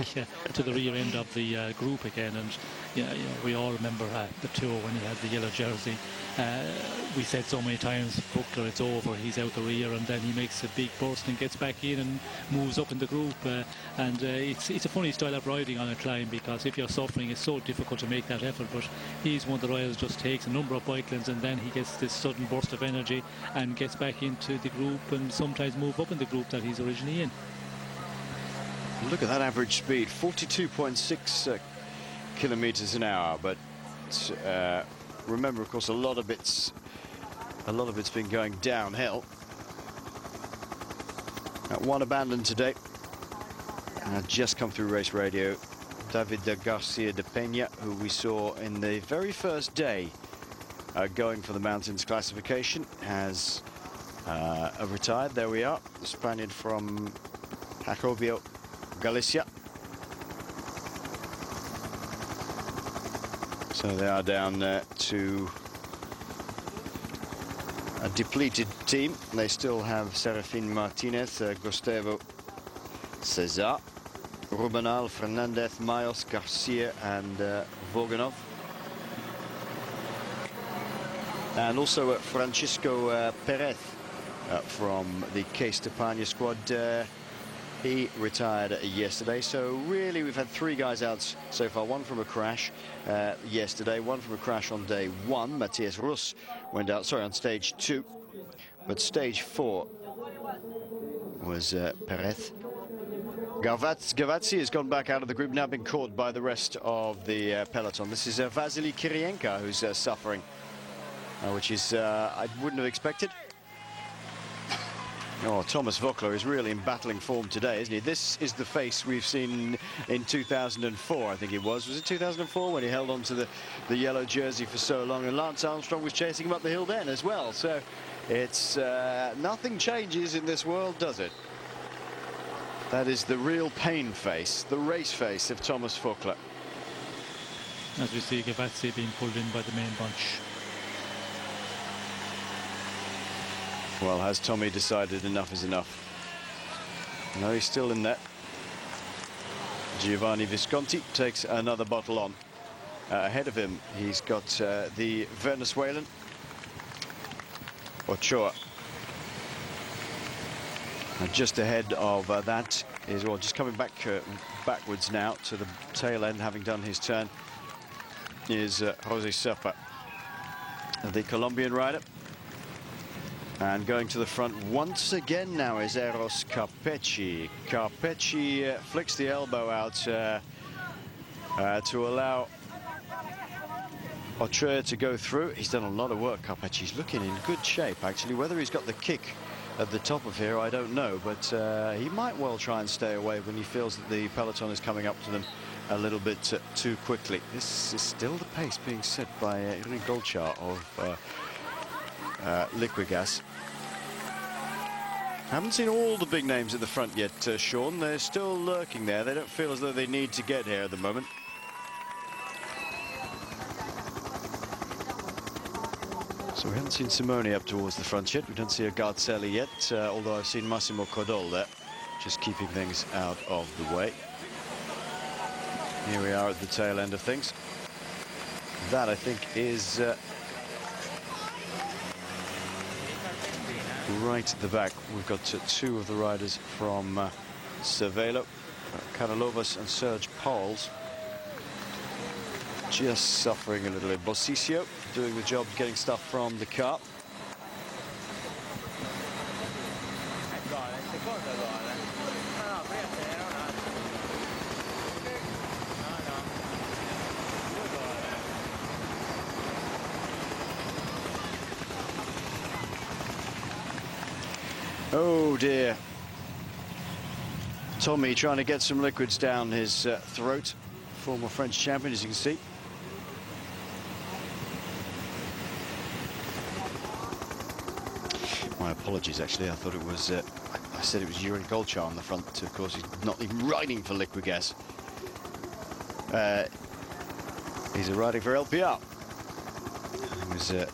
to the rear end of the group again. And yeah, you know, we all remember the tour when he had the yellow jersey. We said so many times, Horrillo, it's over, he's out the rear, and then he makes a big burst and gets back in and moves up in the group. It's a funny style of riding on a climb, because if you're suffering, it's so difficult to make that effort. But he's one of the riders just takes a number of bike lengths and then he gets this sudden burst of energy and gets back into the group, and sometimes move up in the group that he's originally in. Look at that average speed, 42.6 kilometers an hour. But remember, of course, a lot of it's been going downhill. One abandoned today. Just come through race radio. David Garcia de Peña, who we saw in the very first day going for the mountains classification, has retired. There we are, the Spaniard from Jacobio, Galicia. So they are down to a depleted team. They still have Serafin Martinez, Gustavo Cesar, Rubenal, Fernandez, Mayos, Garcia, and Voganov. And also Francisco Perez from the Estepania squad. He retired yesterday. So really we've had 3 guys out so far. One from a crash yesterday, one from a crash on day 1. Matthias Russ went out, sorry, on stage 2. But stage 4 was Perez. Gavazzi has gone back out of the group, now been caught by the rest of the peloton. This is Vasily Kirienka who's suffering, which is I wouldn't have expected. Oh, Thomas Horrillo is really in battling form today, isn't he? This is the face we've seen in 2004, I think it was. Was it 2004 when he held on to the yellow jersey for so long, and Lance Armstrong was chasing him up the hill then as well. So it's nothing changes in this world, does it? That is the real pain face, the race face of Thomas Horrillo. As we see Gavazzi being pulled in by the main bunch. Well, has Tommy decided enough is enough? No, he's still in there. Giovanni Visconti takes another bottle on. Ahead of him, he's got the Venezuelan Ochoa. And just ahead of that is, well, just coming back backwards now to the tail end, having done his turn, is Jose Serpa, the Colombian rider. And going to the front once again now is Eros Carpecci. Carpecci flicks the elbow out to allow Ochoa to go through. He's done a lot of work, Carpecci. He's looking in good shape, actually. Whether he's got the kick at the top of here, I don't know. But he might well try and stay away when he feels that the peloton is coming up to them a little bit too quickly. This is still the pace being set by Iri Golchar of Liquigas. Haven't seen all the big names at the front yet, Sean. They're still lurking there. They don't feel as though they need to get here at the moment. So we haven't seen Simone up towards the front yet. We don't see a Garzelli yet, although I've seen Massimo Codol there, just keeping things out of the way. Here we are at the tail end of things. That, I think, is right at the back. We've got 2 of the riders from Cervelo, Canalovas and Serge Pauls, just suffering a little bit. Bossisio doing the job, getting stuff from the car. Oh dear. Tommy trying to get some liquids down his throat. Former French champion, as you can see. My apologies, actually. I thought it was, I said it was Urine Golchar on the front. Of course, he's not even riding for Liquid Gas. He's riding for LPR. It was a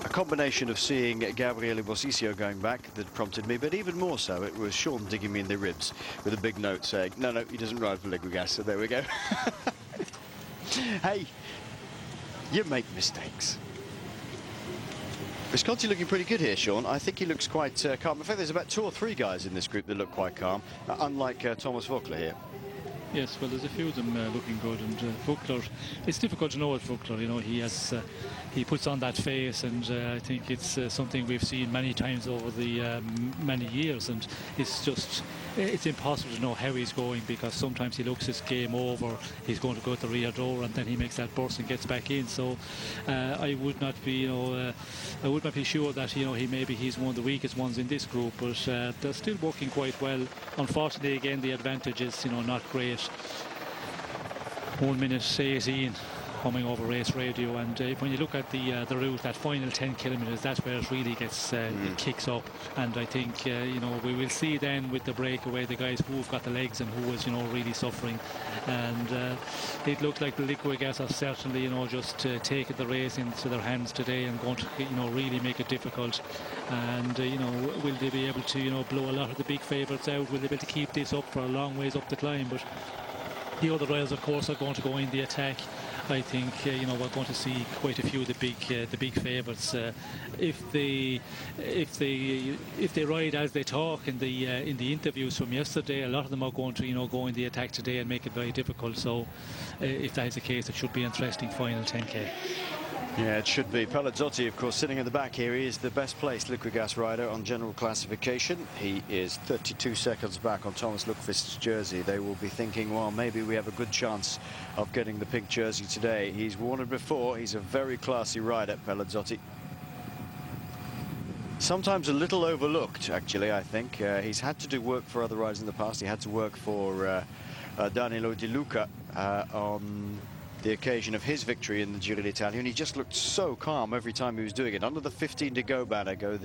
combination of seeing Gabriele Bossiccio going back that prompted me, but even more so, it was Sean digging me in the ribs with a big note saying, no, he doesn't ride for Liquid Gas, so there we go. Hey, you make mistakes. Visconti looking pretty good here, Sean. I think he looks quite calm. In fact, there's about 2 or 3 guys in this group that look quite calm, unlike Thomas Voeckler here. Yes, well, there's a few of them looking good, and Voeckler, it's difficult to know with Voeckler. You know, he puts on that face, and I think it's something we've seen many times over the many years, and it's impossible to know how he's going, because sometimes he looks his game over, he's going to go to the rear door, and then he makes that burst and gets back in. So I would not be, I would not be sure that he's one of the weakest ones in this group, but they're still working quite well. Unfortunately, again, the advantage is not great. 1 minute 18 coming over race radio, and when you look at the route, that final 10 kilometers, that's where it really gets it kicks up. And I think we will see then with the breakaway the guys who've got the legs and who was really suffering, and it looked like the Liquid Gas are certainly just taking the race into their hands today and going to really make it difficult. And will they be able to blow a lot of the big favourites out? Will they be able to keep this up for a long ways up the climb? But the other riders, of course, are going to go in the attack. I think we're going to see quite a few of the big favourites. If they ride as they talk in the interviews from yesterday, a lot of them are going to go in the attack today and make it very difficult. So if that is the case, it should be interesting final 10k. Yeah, it should be. Pelazzotti, of course, sitting in the back here. He is the best placed Liquid Gas rider on general classification. He is 32 seconds back on Thomas Lundqvist's jersey. They will be thinking, well, maybe we have a good chance of getting the pink jersey today. He's worn it before. He's a very classy rider, Pelazzotti. Sometimes a little overlooked, actually, I think. He's had to do work for other riders in the past. He had to work for Danilo Di Luca on the occasion of his victory in the Giro d'Italia, and he just looked so calm every time he was doing it. Under the 15 to go banner go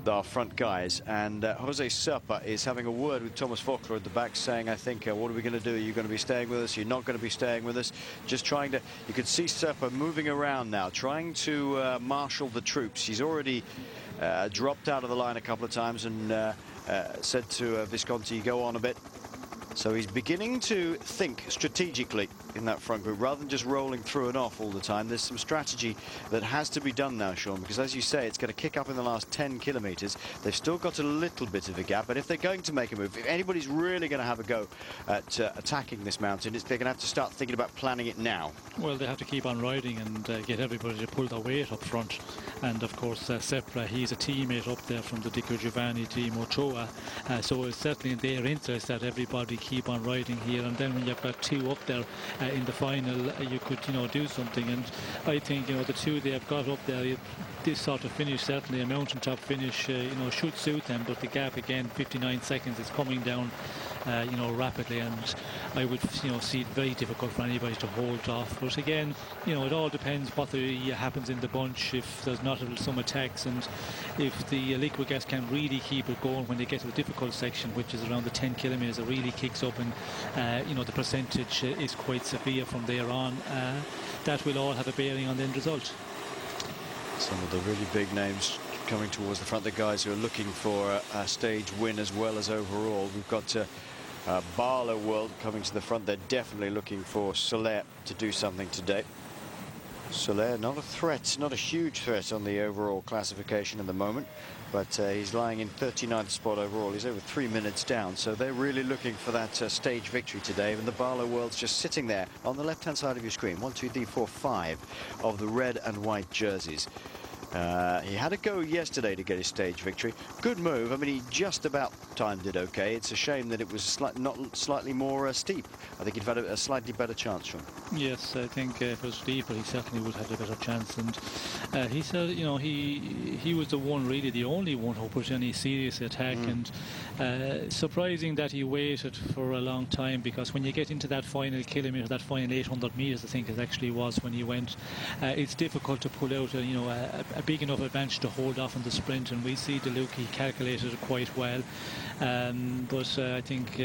our front guys, and Jose Serpa is having a word with Thomas Voeckler at the back, saying, I think, what are we going to do? Are you going to be staying with us? You're not going to be staying with us? Just trying to, you could see Serpa moving around now, trying to marshal the troops. He's already dropped out of the line a couple of times and said to Visconti, go on a bit. So he's beginning to think strategically in that front group, rather than just rolling through and off all the time. There's some strategy that has to be done now, Sean, because as you say, it's going to kick up in the last 10 kilometres. They've still got a little bit of a gap, but if they're going to make a move, if anybody's really going to have a go at attacking this mountain, they're going to have to start thinking about planning it now. Well, they have to keep on riding and get everybody to pull their weight up front. And of course, Sepra, he's a teammate up there from the Dico Giovanni team, Ochoa. So it's certainly in their interest that everybody keep on riding here. And then when you've got 2 up there in the final, you could do something. And I think the 2 they have got up there, this sort of finish, certainly a mountaintop finish, should suit them. But the gap again, 59 seconds, is coming down rapidly, and I would see it very difficult for anybody to hold off. But again, it all depends what happens in the bunch, if there's not some attacks, and if the Liquid Gas can really keep it going when they get to the difficult section, which is around the 10 kilometers, it really kicks up, and the percentage is quite severe from there on. That will all have a bearing on the end result. Some of the really big names coming towards the front, the guys who are looking for a stage win as well as overall. We've got Barlow World coming to the front. They're definitely looking for Soler to do something today. Soler, not a threat, not a huge threat on the overall classification at the moment, but he's lying in 39th spot overall. He's over 3 minutes down, so they're really looking for that stage victory today. And the Barlow World's just sitting there on the left-hand side of your screen. 1, 2, 3, 4, 5 of the red and white jerseys. He had a go yesterday to get his stage victory. Good move. I mean, he just about timed it okay. It's a shame that it was not slightly more steep. I think he'd had a slightly better chance, Sean. Yes, I think if it was steeper, he certainly would have had a better chance. And he said, you know, he was the one, really the only one who put any serious attack. And surprising that he waited for a long time, because when you get into that final kilometre, that final 800 metres, I think it actually was when he went, it's difficult to pull out a big enough advantage to hold off in the sprint. And we see Deluca, he calculated it quite well. But I think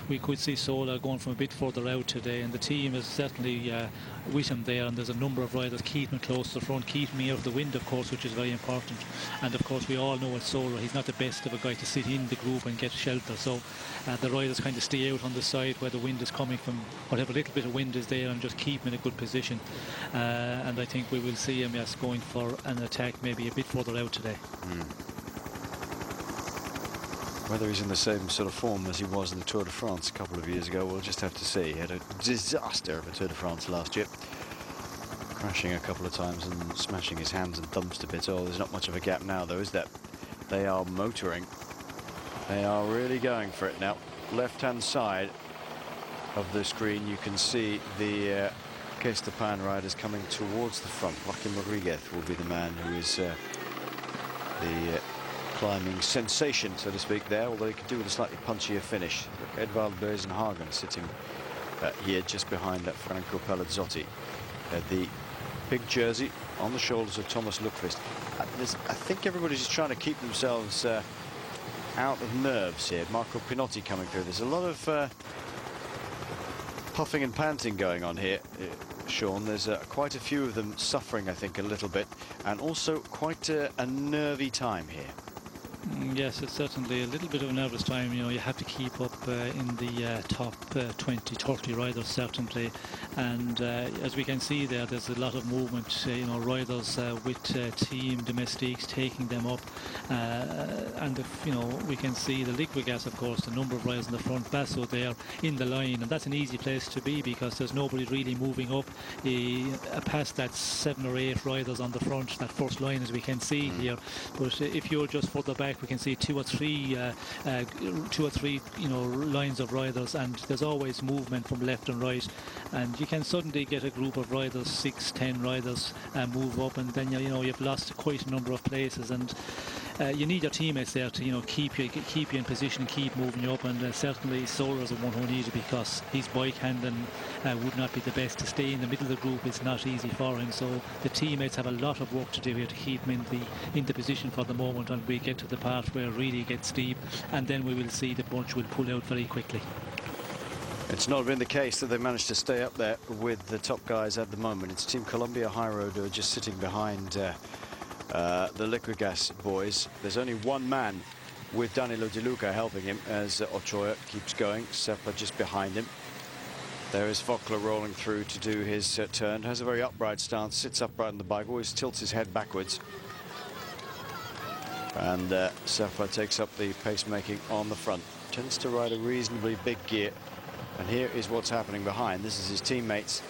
we could see Sola going from a bit further out today, and the team is certainly with him there. And there's a number of riders keeping close to the front, keeping me out of the wind, of course, which is very important. And of course, we all know with Sola, he's not the best of a guy to sit in the group and get shelter. So the riders kind of stay out on the side where the wind is coming from, whatever little bit of wind is there, and just keep him in a good position. And I think we will see him, yes, going for an attack maybe a bit further out today. Whether he's in the same sort of form as he was in the Tour de France a couple of years ago, we'll just have to see. He had a disaster of a Tour de France last year, crashing a couple of times and smashing his hands and thumbs to bits. Oh, there's not much of a gap now, though, is there? They are motoring. They are really going for it now. Left-hand side of the screen, you can see the Kestepan riders coming towards the front. Joaquim Rodriguez will be the man who is the climbing sensation, so to speak, there, although he could do with a slightly punchier finish. Edvald Boesen-Hagen sitting here just behind that Franco Pelazzotti. The big jersey on the shoulders of Thomas Lundqvist. I think everybody's just trying to keep themselves out of nerves here. Marco Pinotti coming through. There's a lot of puffing and panting going on here, Sean. There's quite a few of them suffering, I think, a little bit, and also quite a nervy time here. Yes, it's certainly a little bit of a nervous time. You know, you have to keep up in the top 20, 30 riders, certainly. And as we can see there, there's a lot of movement. You know, riders with team domestiques taking them up. And if, you know, we can see the liquid gas, of course, the number of riders in the front, Basso there in the line. And that's an easy place to be, because there's nobody really moving up past that 7 or 8 riders on the front, that first line, as we can see here. But if you're just further back, we can see two or three, you know, lines of riders, and there's always movement from left and right, and you can suddenly get a group of riders, 6, 10 riders, move up, and then you know you've lost quite a number of places, and you need your teammates there to, you know, keep you in position, keep moving you up. And certainly Sola is the one who needs it, because his bike handling would not be the best. To stay in the middle of the group is not easy for him, so the teammates have a lot of work to do here to keep him in the position for the moment, and we get to the part where it really gets steep, and then we will see the bunch will pull out very quickly. It's not been the case that they managed to stay up there with the top guys at the moment. It's Team Columbia High Road who are just sitting behind the Liquid Gas boys. There's only one man with Danilo De Luca helping him as Ochoa keeps going. Seppa just behind him. There is Vokler rolling through to do his turn. Has a very upright stance, sits upright on the bike, always tilts his head backwards. And Seppa takes up the pacemaking on the front. Tends to ride a reasonably big gear. And here is what's happening behind. This is his teammates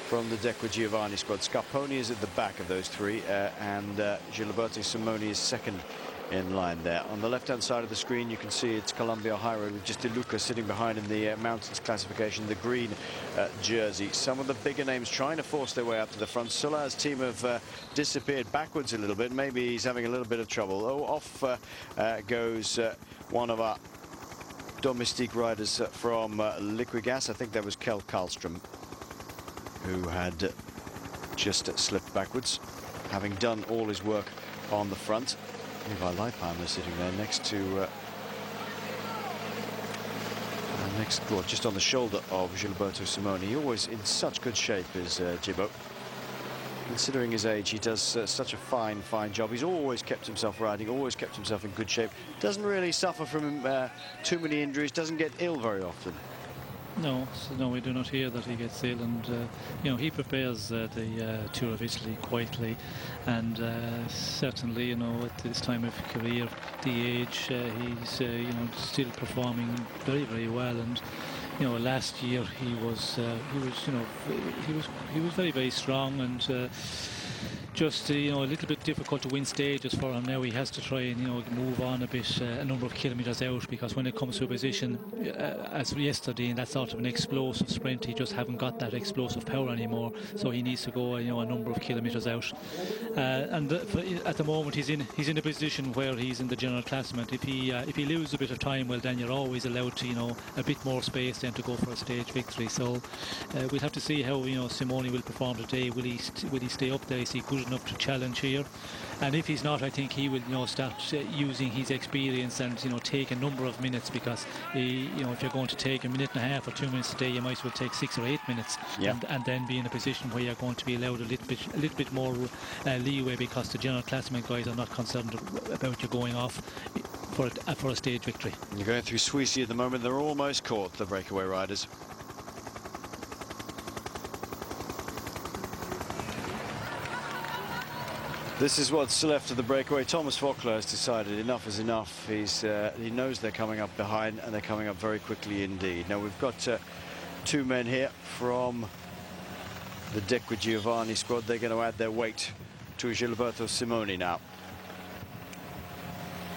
from the Decqua Giovanni squad. Scarponi is at the back of those three, and Gilberto Simoni is second in line there. On the left-hand side of the screen, you can see it's Columbia High Road with just De Luca sitting behind in the mountains classification, the green jersey. Some of the bigger names trying to force their way up to the front. Sola's team have disappeared backwards a little bit. Maybe he's having a little bit of trouble. Oh, off goes one of our domestique riders from Liquid Gas. I think that was Kjell Karlström, who had just slipped backwards, having done all his work on the front. Levi Leipheimer sitting there next to just on the shoulder of Gilberto Simoni. Always in such good shape is Gibbo. Considering his age, he does such a fine job. He's always kept himself riding, always kept himself in good shape. Doesn't really suffer from too many injuries, doesn't get ill very often. No, we do not hear that he gets ill, and you know, he prepares the Tour of Italy quietly, and certainly, you know, at this time of career, the age, he's you know, still performing very well. And you know, last year he was very strong, and just a little bit difficult to win stages for him now. He has to try and move on a bit, a number of kilometres out, because when it comes to a position as yesterday in that sort of an explosive sprint, he just haven't got that explosive power anymore. So he needs to go a number of kilometres out. And at the moment he's in a position where he's in the general classement. If he loses a bit of time, well, then you're always allowed to a bit more space then to go for a stage victory. So we'll have to see how Simone will perform today. Will he stay up there? Is he good enough to challenge here? And if he's not, I think he will start using his experience and take a number of minutes, because if you're going to take a minute and a half or 2 minutes a day, you might as well take 6 or 8 minutes, and then be in a position where you're going to be allowed a little bit more leeway, because the general classement guys are not concerned about you going off for a stage victory. You're going through Sweezy at the moment. They're almost caught, the breakaway riders. This is what's left of the breakaway. Thomas Voeckler has decided enough is enough. He knows they're coming up behind, and they're coming up very quickly indeed. Now we've got 2 men here from the Decqui Giovanni squad. They're going to add their weight to Gilberto Simoni now.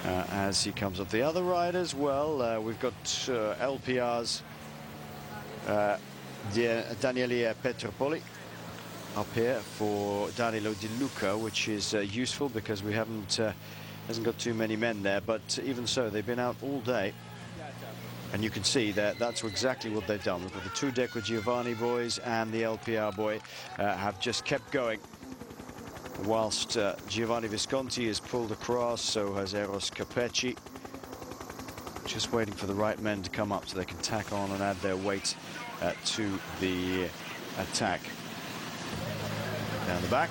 As he comes up, the other riders, well, we've got LPR's Daniele Petropoli up here for Danilo Di Luca, which is useful because we hasn't got too many men there. But even so, they've been out all day, and you can see that that's exactly what they've done. We've got the 2 Decqui Giovanni boys and the LPR boy have just kept going, whilst Giovanni Visconti is pulled across. So has Eros Capecci, just waiting for the right men to come up so they can tack on and add their weight to the attack. Down the back,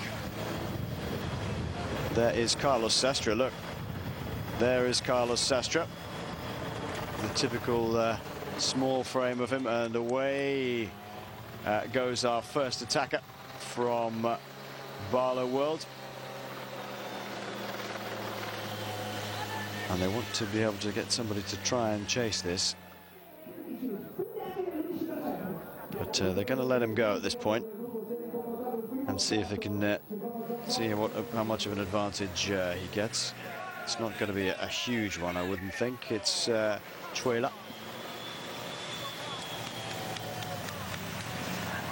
there is Carlos Sastre. Look, there is Carlos Sastre, the typical small frame of him, and away goes our first attacker from Barlow World. And they want to be able to get somebody to try and chase this, but they're going to let him go at this point and see if they can see how much of an advantage he gets. It's not going to be a huge one, I wouldn't think. It's Chuela.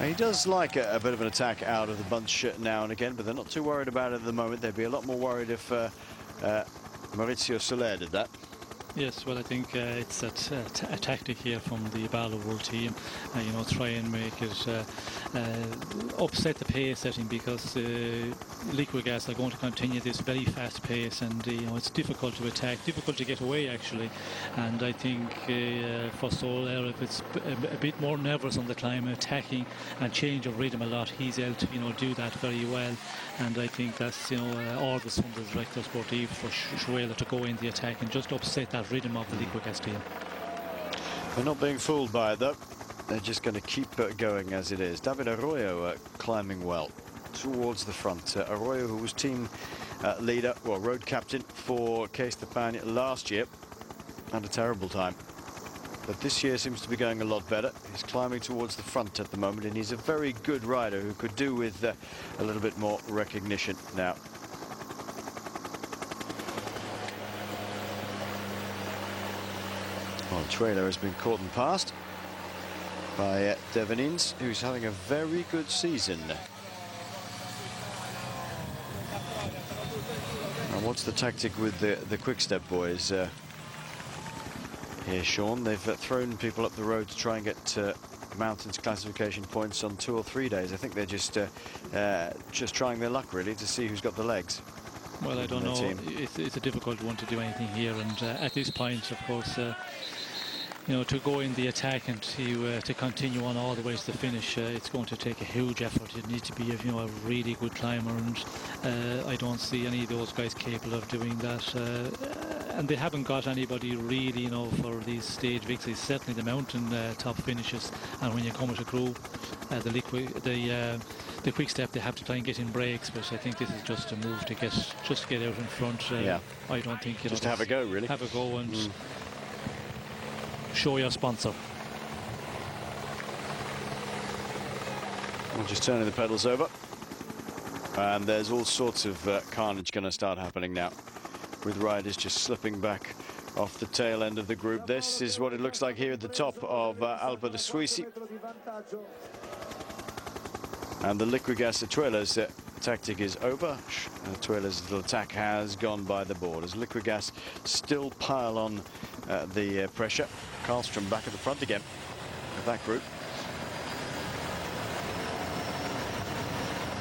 He does like a bit of an attack out of the bunch now and again, but they're not too worried about it at the moment. They'd be a lot more worried if Maurizio Soler did that. Yes, well, I think it's a tactic here from the Barlow World team, try and make it upset the pace setting, because Liquid Gas are going to continue this very fast pace, and it's difficult to attack, difficult to get away actually. And I think for Soler, if it's a bit more nervous on the climb, attacking and change of rhythm a lot, he's able to do that very well. And I think that's orders from the director sportive for Chuela to go in the attack and just upset that rhythm of the Liquid Gas team. They're not being fooled by it though. They're just going to keep going as it is. David Arroyo climbing well towards the front. Arroyo, who was team leader, well, road captain for K-Stepania last year, had a terrible time, but this year seems to be going a lot better. He's climbing towards the front at the moment, and he's a very good rider who could do with a little bit more recognition now. Well, the trailer has been caught and passed by Devenins, who's having a very good season. And what's the tactic with the quick-step boys here, Sean? They've thrown people up the road to try and get mountains classification points on 2 or 3 days. I think they're just trying their luck, really, to see who's got the legs. Well, I don't know. It's a difficult one to do anything here, and at this point, of course, to go in the attack and to continue on all the way to the finish, it's going to take a huge effort. You need to be a really good climber, and I don't see any of those guys capable of doing that. And they haven't got anybody really, for these stage victories. Certainly the mountain top finishes, and when you come with a group, the quick step, they have to try and get in breaks. But I think this is just a move to get out in front. Yeah. I don't think just to have a go, really. Have a go and show your sponsor. I'm just turning the pedals over. And there's all sorts of carnage going to start happening now, with riders just slipping back off the tail end of the group. This is what it looks like here at the top of Alpe de Suisse. And the Liquigas Tuelas tactic is over. Tuelas' little attack has gone by the board as Liquigas still pile on the pressure. Karlstrom back at the front again of that group.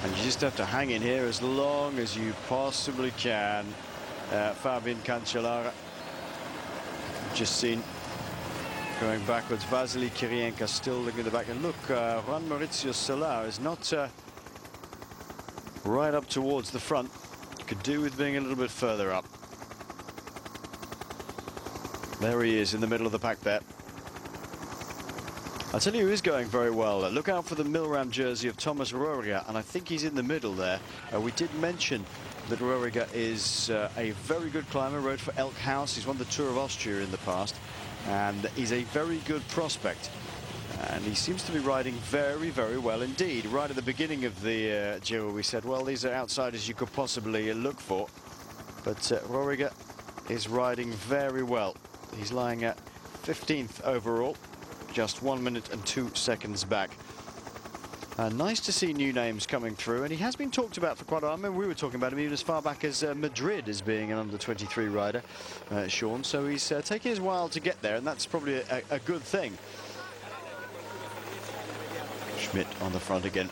And you just have to hang in here as long as you possibly can. Fabian Cancellara, just seen going backwards. Vasily Kirienka still looking at the back. And look, Juan Mauricio Solar is not right up towards the front. Could do with being a little bit further up. There he is in the middle of the pack there. I'll tell you who is going very well. Look out for the Milram jersey of Thomas Roriga, and I think he's in the middle there. We did mention that Roriga is a very good climber, rode for Elk House. He's won the Tour of Austria in the past, and he's a very good prospect. And he seems to be riding very, very well indeed. Right at the beginning of the Giro, we said, well, these are outsiders you could possibly look for. But Roriga is riding very well. He's lying at 15th overall, just 1 minute and 2 seconds back. Nice to see new names coming through, and he has been talked about for quite a while. I mean, we were talking about him even as far back as Madrid as being an under-23 rider, Sean. So he's taking his while to get there, and that's probably a good thing. Schmidt on the front again.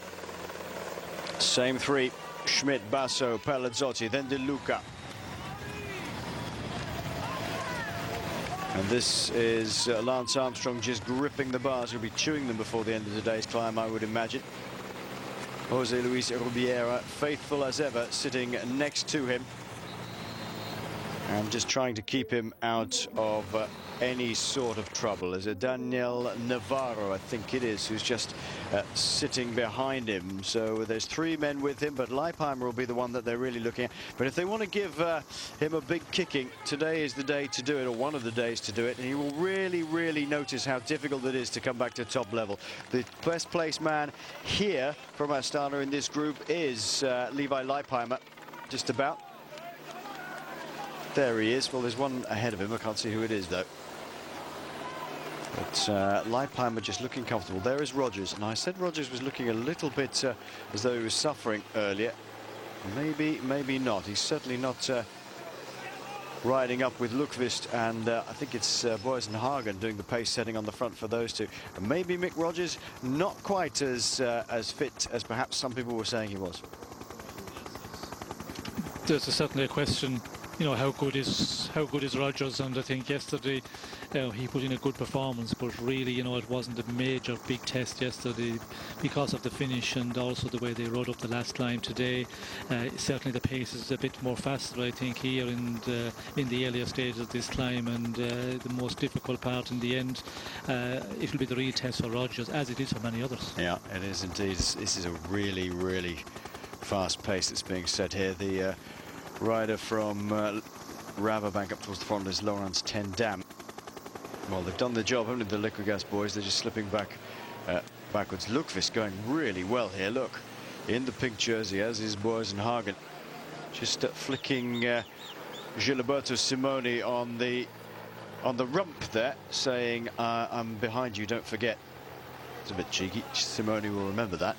Same three: Schmidt, Basso, Pelazzotti, then De Luca. And this is Lance Armstrong just gripping the bars. He'll be chewing them before the end of today's climb, I would imagine. Jose Luis Rubiera, faithful as ever, sitting next to him. And just trying to keep him out of any sort of trouble. There's a Daniel Navarro, I think it is, who's just sitting behind him. So there's three men with him, but Leipheimer will be the one that they're really looking at. But if they want to give him a big kicking, today is the day to do it, or one of the days to do it. And he will really, really notice how difficult it is to come back to top level. The best placed man here from Astana in this group is Levi Leipheimer, just about. There he is. Well, there's one ahead of him. I can't see who it is, though. But Leipheimer just looking comfortable. There is Rogers, and I said Rogers was looking a little bit as though he was suffering earlier. Maybe, maybe not. He's certainly not riding up with Lukvist, and I think it's Boysenhagen doing the pace setting on the front for those two. And maybe Mick Rogers not quite as fit as perhaps some people were saying he was. There's certainly a question. You know, how good is Rogers? And I think yesterday he put in a good performance, but really, you know, it wasn't a major big test yesterday because of the finish and also the way they rode up the last climb today. Certainly the pace is a bit more faster, I think, here in the earlier stages of this climb, and the most difficult part in the end, it will be the real test for Rogers, as it is for many others. Yeah, it is indeed. This is a really, really fast pace that's being set here. The rider from Rabobank up towards the front is Laurence Tendam. Well, they've done the job, haven't they, the Liquigas boys? They're just slipping back backwards. Lukvist going really well here. Look, in the pink jersey, as is Boysenhagen. Just flicking Gilberto Simoni on the rump there, saying, I'm behind you, don't forget. It's a bit cheeky. Simoni will remember that.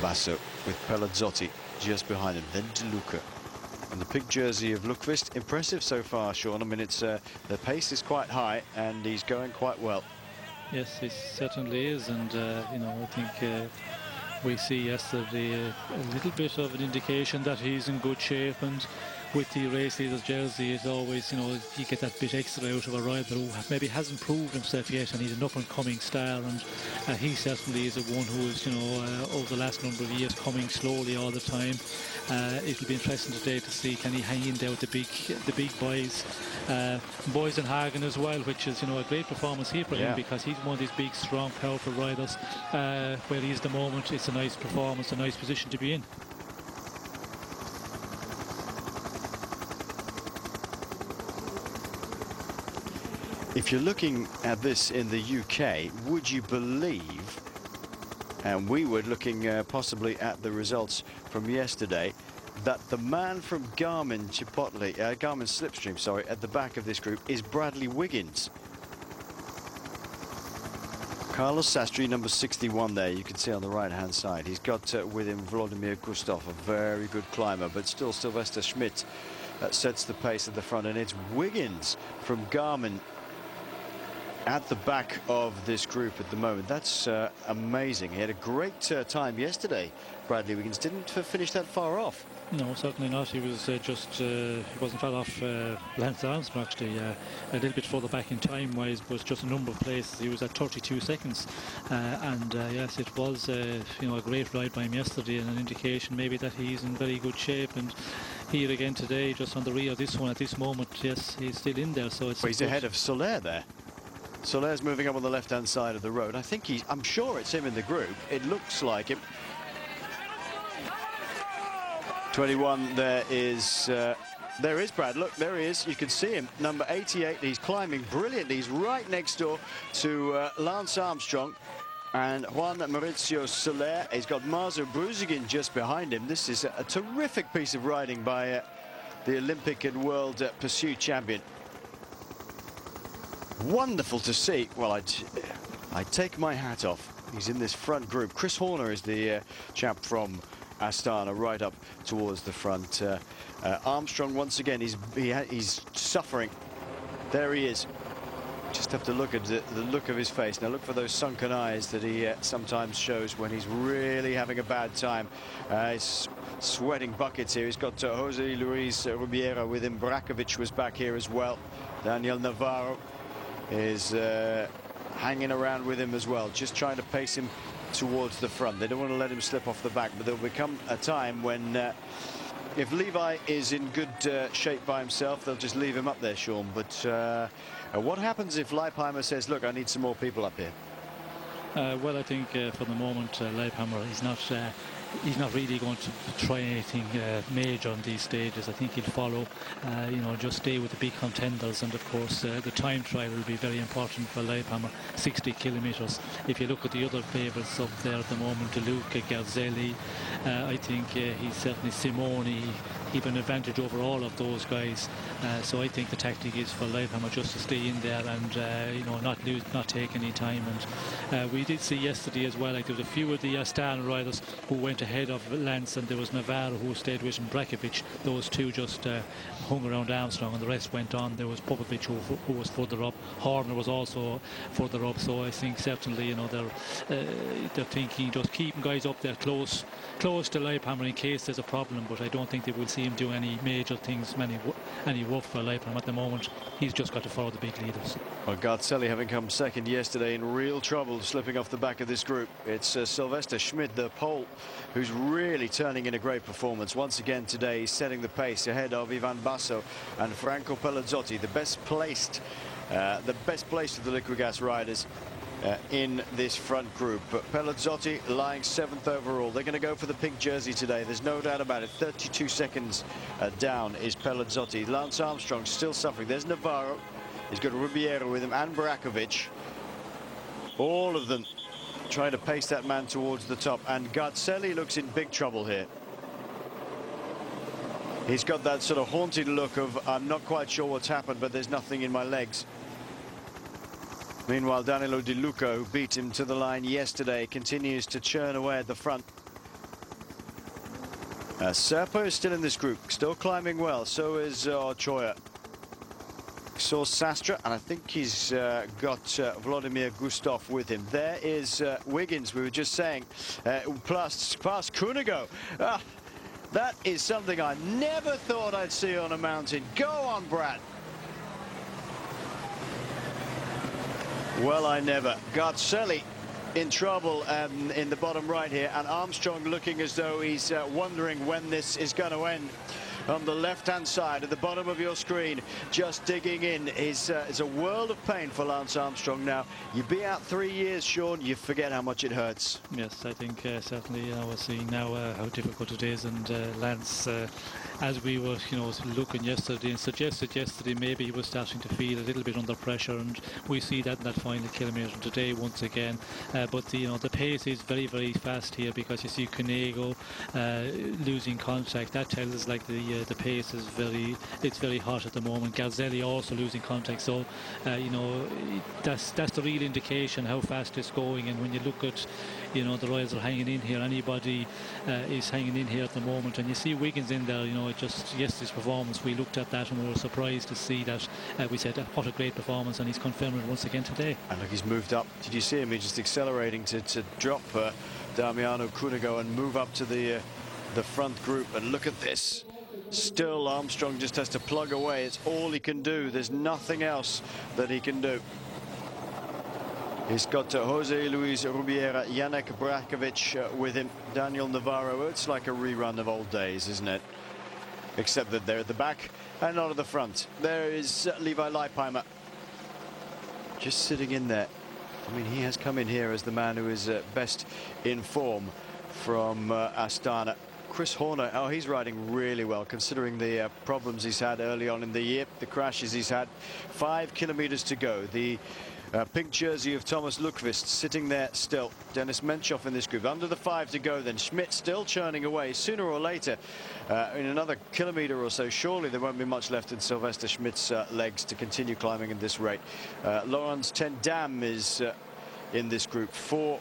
Basso with Pelazzotti just behind him, then De Luca. And the pink jersey of Lukvist, impressive so far, Sean. I mean, it's the pace is quite high, and he's going quite well. Yes, it certainly is, and you know, I think we see yesterday a little bit of an indication that he's in good shape, and with the race leader's jersey, it's always, you know, you get that bit extra out of a rider who maybe hasn't proved himself yet, and he's an up-and-coming star, and he certainly is a one who is, you know, over the last number of years coming slowly all the time. It'll be interesting today to see, can he hang in there with the big boys, Boysenhagen as well, which is, you know, a great performance here for him, because he's one of these big, strong, powerful riders. Where he is at the moment, it's a nice performance, a nice position to be in. If you're looking at this in the UK, would you believe and we were looking possibly at the results from yesterday, that the man from Garmin Slipstream, sorry, at the back of this group is Bradley Wiggins. Carlos Sastry, number 61 there, you can see on the right-hand side. He's got with him Vladimir Gustov, a very good climber, but still Sylvester Schmidt sets the pace at the front, and it's Wiggins from Garmin at the back of this group at the moment. That's amazing. He had a great time yesterday. Bradley Wiggins didn't finish that far off. No, certainly not. He was he wasn't far off Lance Armstrong, actually. A little bit further back in time-wise, but just a number of places. He was at 32 seconds. Yes, it was a great ride by him yesterday, and an indication maybe that he's in very good shape. And here again today, just on the rear of this one at this moment, yes, he's still in there. So it's. Well, he's ahead of Soler there. Soler's moving up on the left-hand side of the road. I'm sure it's him in the group. It looks like him. 21, there is Brad. Look, there he is. You can see him, number 88. He's climbing brilliantly. He's right next door to Lance Armstrong and Juan Mauricio Soler. He's got Marzo Bruzigin just behind him. This is a terrific piece of riding by the Olympic and World Pursuit champion. Wonderful to see. Well, I take my hat off. He's in this front group. Chris Horner is the chap from Astana, right up towards the front. Armstrong, once again, he's suffering. There he is. Just have to look at the look of his face. Now look for those sunken eyes that he sometimes shows when he's really having a bad time. He's sweating buckets here. He's got Jose Luis Rubiera with him. Brakovic was back here as well. Daniel Navarro is hanging around with him as well, just trying to pace him towards the front. They don't want to let him slip off the back, but there'll become a time when if Levi is in good shape by himself, they'll just leave him up there, Sean. But what happens if Leipheimer says, look, I need some more people up here? Well, I think for the moment, Leipheimer, he's not really going to try anything major on these stages. I think he'll follow, just stay with the big contenders. And of course, the time trial will be very important for Leipheimer, 60 kilometres. If you look at the other favourites up there at the moment, Luca Garzelli, I think he's certainly Simoni. He'll an advantage over all of those guys. So I think the tactic is for Leipheimer just to stay in there and not take any time. And we did see yesterday as well, like there was a few of the Astana riders who went ahead of Lance, and there was Navarro who stayed with him, Brakovic. Those two just hung around Armstrong, and the rest went on. There was Popovic who was further up. Horner was also further up. So I think certainly they're thinking just keeping guys up there close to Leipheimer in case there's a problem. But I don't think they will see him do any major things, any work for Leipheimer at the moment. He's just got to follow the big leaders. Well, Garzelli, having come second yesterday, in real trouble slipping off the back of this group. It's Sylvester Schmidt, the Pole, who's really turning in a great performance. Once again today, he's setting the pace ahead of Ivan Basso and Franco Pelazzotti, the best placed of the Liquigas riders in this front group. But Pelazzotti lying 7th overall. They're going to go for the pink jersey today. There's no doubt about it. 32 seconds down is Pelazzotti. Lance Armstrong still suffering. There's Navarro. He's got Rubiera with him and Brakovic. All of them trying to pace that man towards the top. And Garzelli looks in big trouble here. He's got that sort of haunted look of, I'm not quite sure what's happened, but there's nothing in my legs. Meanwhile, Danilo Di Luca, who beat him to the line yesterday, continues to churn away at the front. Serpo is still in this group, still climbing well. So is Choya. Saw Sastra, and I think he's got Vladimir Gustov with him. There is Wiggins, we were just saying, past Kunigo. That is something I never thought I'd see on a mountain. Go on, Brad. Well, I never. Garzelli in trouble in the bottom right here, and Armstrong looking as though he's wondering when this is going to end. on the left-hand side at the bottom of your screen, just digging in, is a world of pain for Lance Armstrong now. You be out 3 years, Sean, you forget how much it hurts. Yes, I think certainly we're seeing now how difficult it is, and Lance, as we were looking yesterday and suggested yesterday, maybe he was starting to feel a little bit under pressure, and we see that in that final kilometre today once again. But the pace is very, very fast here, because you see Cunego losing contact. That tells us like the pace is very hot at the moment. Garzelli also losing contact, so that's the real indication how fast it's going. And when you look at the Royals are hanging in here, anybody is hanging in here at the moment, and you see Wiggins in there. Just yesterday's performance, we looked at that and we were surprised to see that. We said what a great performance, and he's confirmed it once again today. And look, he's moved up. Did you see him? He's just accelerating to drop Damiano Cunego and move up to the front group. And look at this. Still, Armstrong just has to plug away. It's all he can do. There's nothing else that he can do. He's got Jose Luis Rubiera, Janek Brakovic with him, Daniel Navarro. It's like a rerun of old days, isn't it? Except that they're at the back and not at the front. There is Levi Leipheimer, just sitting in there. I mean, he has come in here as the man who is best in form from Astana. Chris Horner, oh, he's riding really well considering the problems he's had early on in the year, the crashes he's had. 5 kilometers to go. The pink jersey of Thomas Lukvist sitting there still. Dennis Menchoff in this group. Under the 5 to go then. Schmidt still churning away. Sooner or later, in another kilometer or so, surely there won't be much left in Sylvester Schmidt's legs to continue climbing in this rate. Laurens ten Dam is in this group for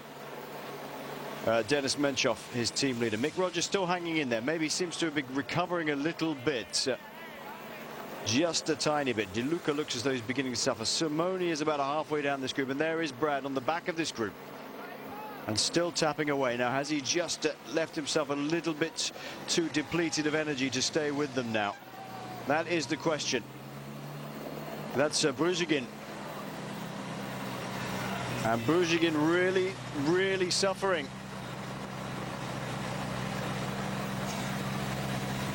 Dennis Menchoff, his team leader. Mick Rogers still hanging in there. Maybe seems to have been recovering a little bit. Just a tiny bit. De Luca looks as though he's beginning to suffer. Simoni is about halfway down this group, and there is Brad on the back of this group and still tapping away. Now, has he just left himself a little bit too depleted of energy to stay with them now? That is the question. That's Bruzigin. And Bruzigin really suffering.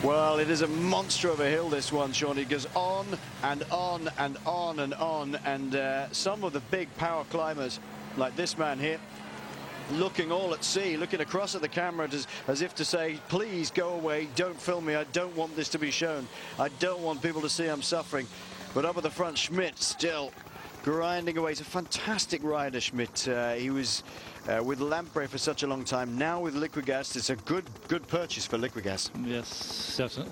Well, it is a monster of a hill, this one, Sean. It goes on and on and on and on. And some of the big power climbers, like this man here, looking all at sea, looking across at the camera as if to say, please go away, don't film me, I don't want this to be shown. I don't want people to see I'm suffering. But up at the front, Schmidt still grinding away. He's a fantastic rider, Schmidt. He was with Lamprey for such a long time. Now with Liquigas, it's a good purchase for Liquigas. Yes,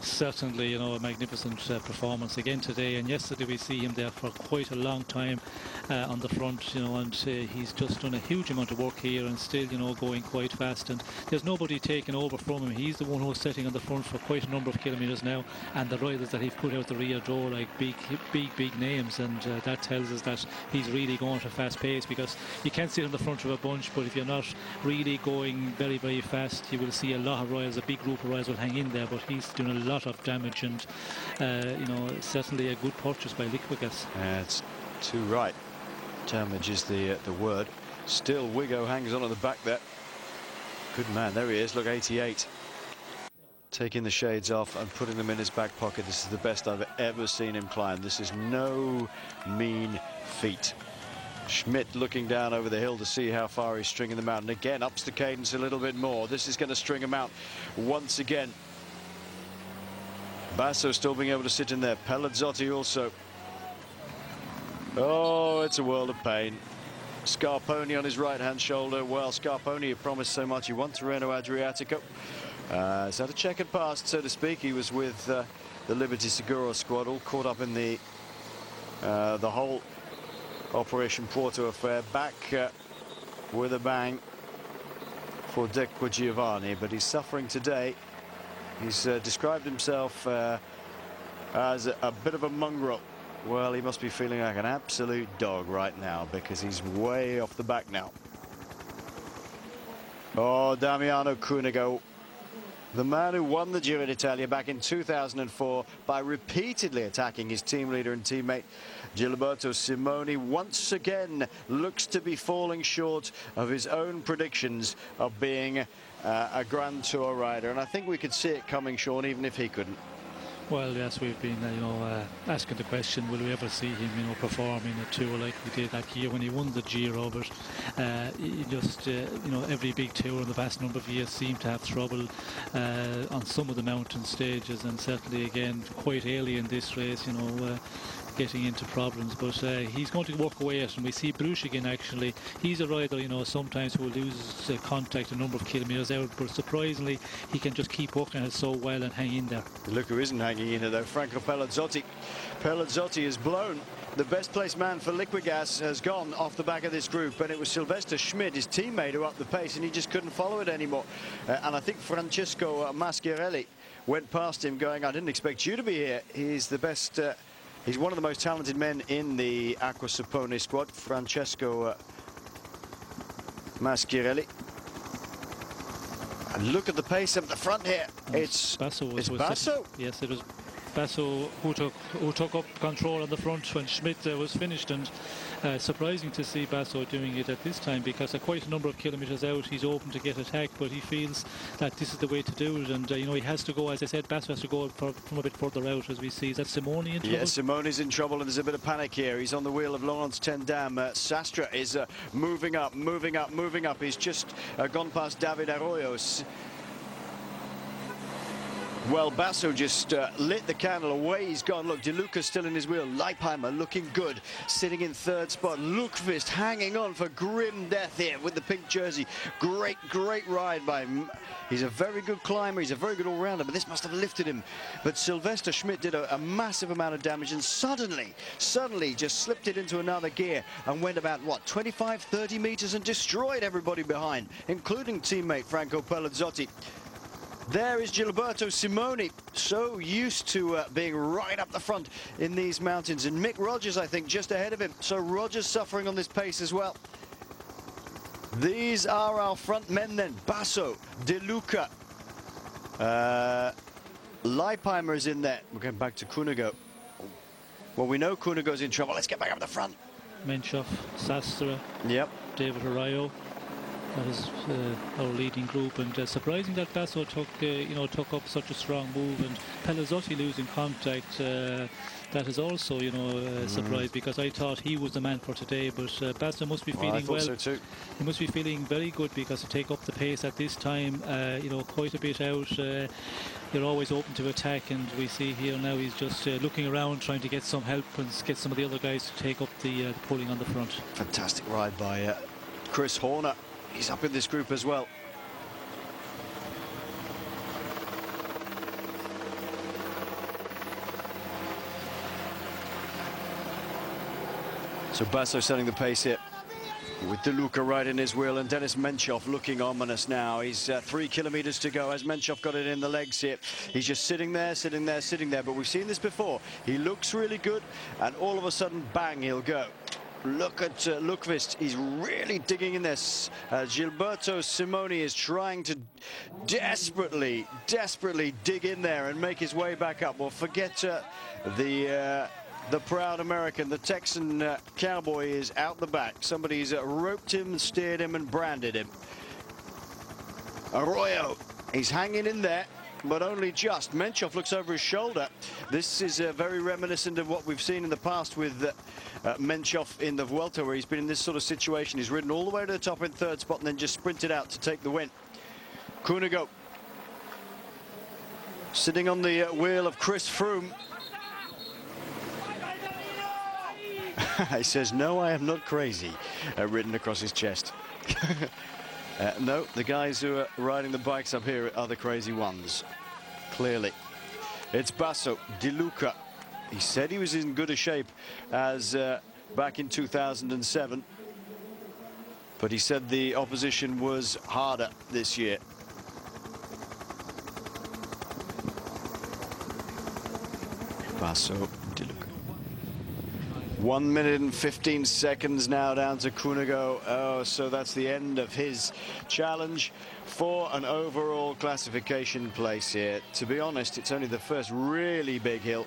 certainly, a magnificent performance again today. And yesterday we see him there for quite a long time on the front, and he's just done a huge amount of work here and still, going quite fast. And there's nobody taking over from him. He's the one who's sitting on the front for quite a number of kilometres now. And the riders that he's put out the rear door, like big names. And that tells us that he's really going at a fast pace, because you can't sit on the front of a bunch, but if you're not really going very, very fast, you will see a lot of Royals, a big group of Royals will hang in there, but he's doing a lot of damage, and certainly a good purchase by Liquigas. It's too right. Damage is the word. Still, Wigo hangs on at the back there. Good man, there he is, look, 88. Taking the shades off and putting them in his back pocket. This is the best I've ever seen him climb. This is no mean feat. Schmidt looking down over the hill to see how far he's stringing them out, and again ups the cadence a little bit more. This is going to string him out once again. Basso still being able to sit in there. Pelazzotti also. Oh, it's a world of pain. Scarponi on his right hand shoulder. Well, Scarponi had promised so much. He won Tirreno Adriatico. He's had a checkered past, so to speak. He was with the Liberty Seguro squad, all caught up in the whole Operation Porto affair. Back with a bang for Decqua Giovanni, but he's suffering today. He's described himself as a bit of a mongrel. Well, he must be feeling like an absolute dog right now, because he's way off the back now. Oh, Damiano Cunego, the man who won the Giro d'Italia back in 2004 by repeatedly attacking his team leader and teammate Gilberto Simoni, once again looks to be falling short of his own predictions of being a Grand Tour rider. And I think we could see it coming, Sean, even if he couldn't. Well, yes, we've been, asking the question, will we ever see him, perform in a tour like we did that year when he won the Giro? But he just, every big tour in the past number of years seemed to have trouble on some of the mountain stages, and certainly again quite early in this race, getting into problems. But he's going to work away at it, and we see Bruchingen actually. He's a rider, sometimes who will lose contact a number of kilometres out, but surprisingly he can just keep working it so well and hang in there. Look who isn't hanging in there though, Franco Pelazzotti. Pelazzotti is blown. The best placed man for Liquigas has gone off the back of this group, and it was Sylvester Schmidt, his teammate, who upped the pace, and he just couldn't follow it anymore. And I think Francesco Maschiarelli went past him going, I didn't expect you to be here. He's the best, he's one of the most talented men in the Acqua Sapone squad, Francesco Maschiarelli. And look at the pace up the front here. It's Basso. Basso. Yes, it was Basso who took up control on the front when Schmidt was finished, and surprising to see Basso doing it at this time, because quite a number of kilometres out he's open to get attacked, but he feels that this is the way to do it, and he has to go, as I said, Basso has to go from a bit further out, as we see. Is that Simone in trouble? Yeah, Simone's in trouble, and there's a bit of panic here. He's on the wheel of Laurence Tendam. Sastre is moving up. He's just gone past David Arroyo. Well, Basso just lit the candle. Away he's gone. Look, De Luca's still in his wheel. Leipheimer looking good, sitting in third spot. Lundqvist hanging on for grim death here with the pink jersey. Great ride by him. He's a very good climber. He's a very good all-rounder, but this must have lifted him. But Sylvester Schmidt did a massive amount of damage, and suddenly just slipped it into another gear and went about, what, 25, 30 meters and destroyed everybody behind, including teammate Franco Pelazzotti. There is Gilberto Simoni, so used to being right up the front in these mountains. And Mick Rogers, I think, just ahead of him. So Rogers suffering on this pace as well. These are our front men then. Basso, De Luca. Leipheimer is in there. We're going back to Cunego. Well, we know Cunego's in trouble. Let's get back up the front. Menchov, Sastre, yep. David Horrillo. That is our leading group, and surprising that Basso took up such a strong move, and Pelazzotti losing contact. That is also, a surprise, because I thought he was the man for today, but Basso must be feeling well. So too. He must be feeling very good, because to take up the pace at this time, quite a bit out. You're always open to attack, and we see here now he's just looking around, trying to get some help and get some of the other guys to take up the pulling on the front. Fantastic ride by Chris Horner. He's up in this group as well. So Basso setting the pace here with De Luca right in his wheel, and Denis Menchov looking ominous now. He's 3 kilometers to go. As Menchov got it in the legs here, he's just sitting there. But we've seen this before. He looks really good, and all of a sudden, bang, he'll go. Look at Lundqvist. He's really digging in this. Gilberto Simoni is trying to desperately dig in there and make his way back up. Well, forget the proud American. The Texan cowboy is out the back. Somebody's roped him, steered him, and branded him. Arroyo, he's hanging in there, but only just. Menchov looks over his shoulder. This is very reminiscent of what we've seen in the past with Menchov in the Vuelta, where he's been in this sort of situation. He's ridden all the way to the top in third spot and then just sprinted out to take the win. Cunego sitting on the wheel of Chris Froome. He says, no, I am not crazy, written across his chest. No, the guys who are riding the bikes up here are the crazy ones, clearly. It's Basso, De Luca. He said he was in good a shape as back in 2007, but he said the opposition was harder this year. Basso, De Luca. 1 minute and 15 seconds now down to Cunego. Oh, so that's the end of his challenge for an overall classification place here. To be honest, it's only the first really big hill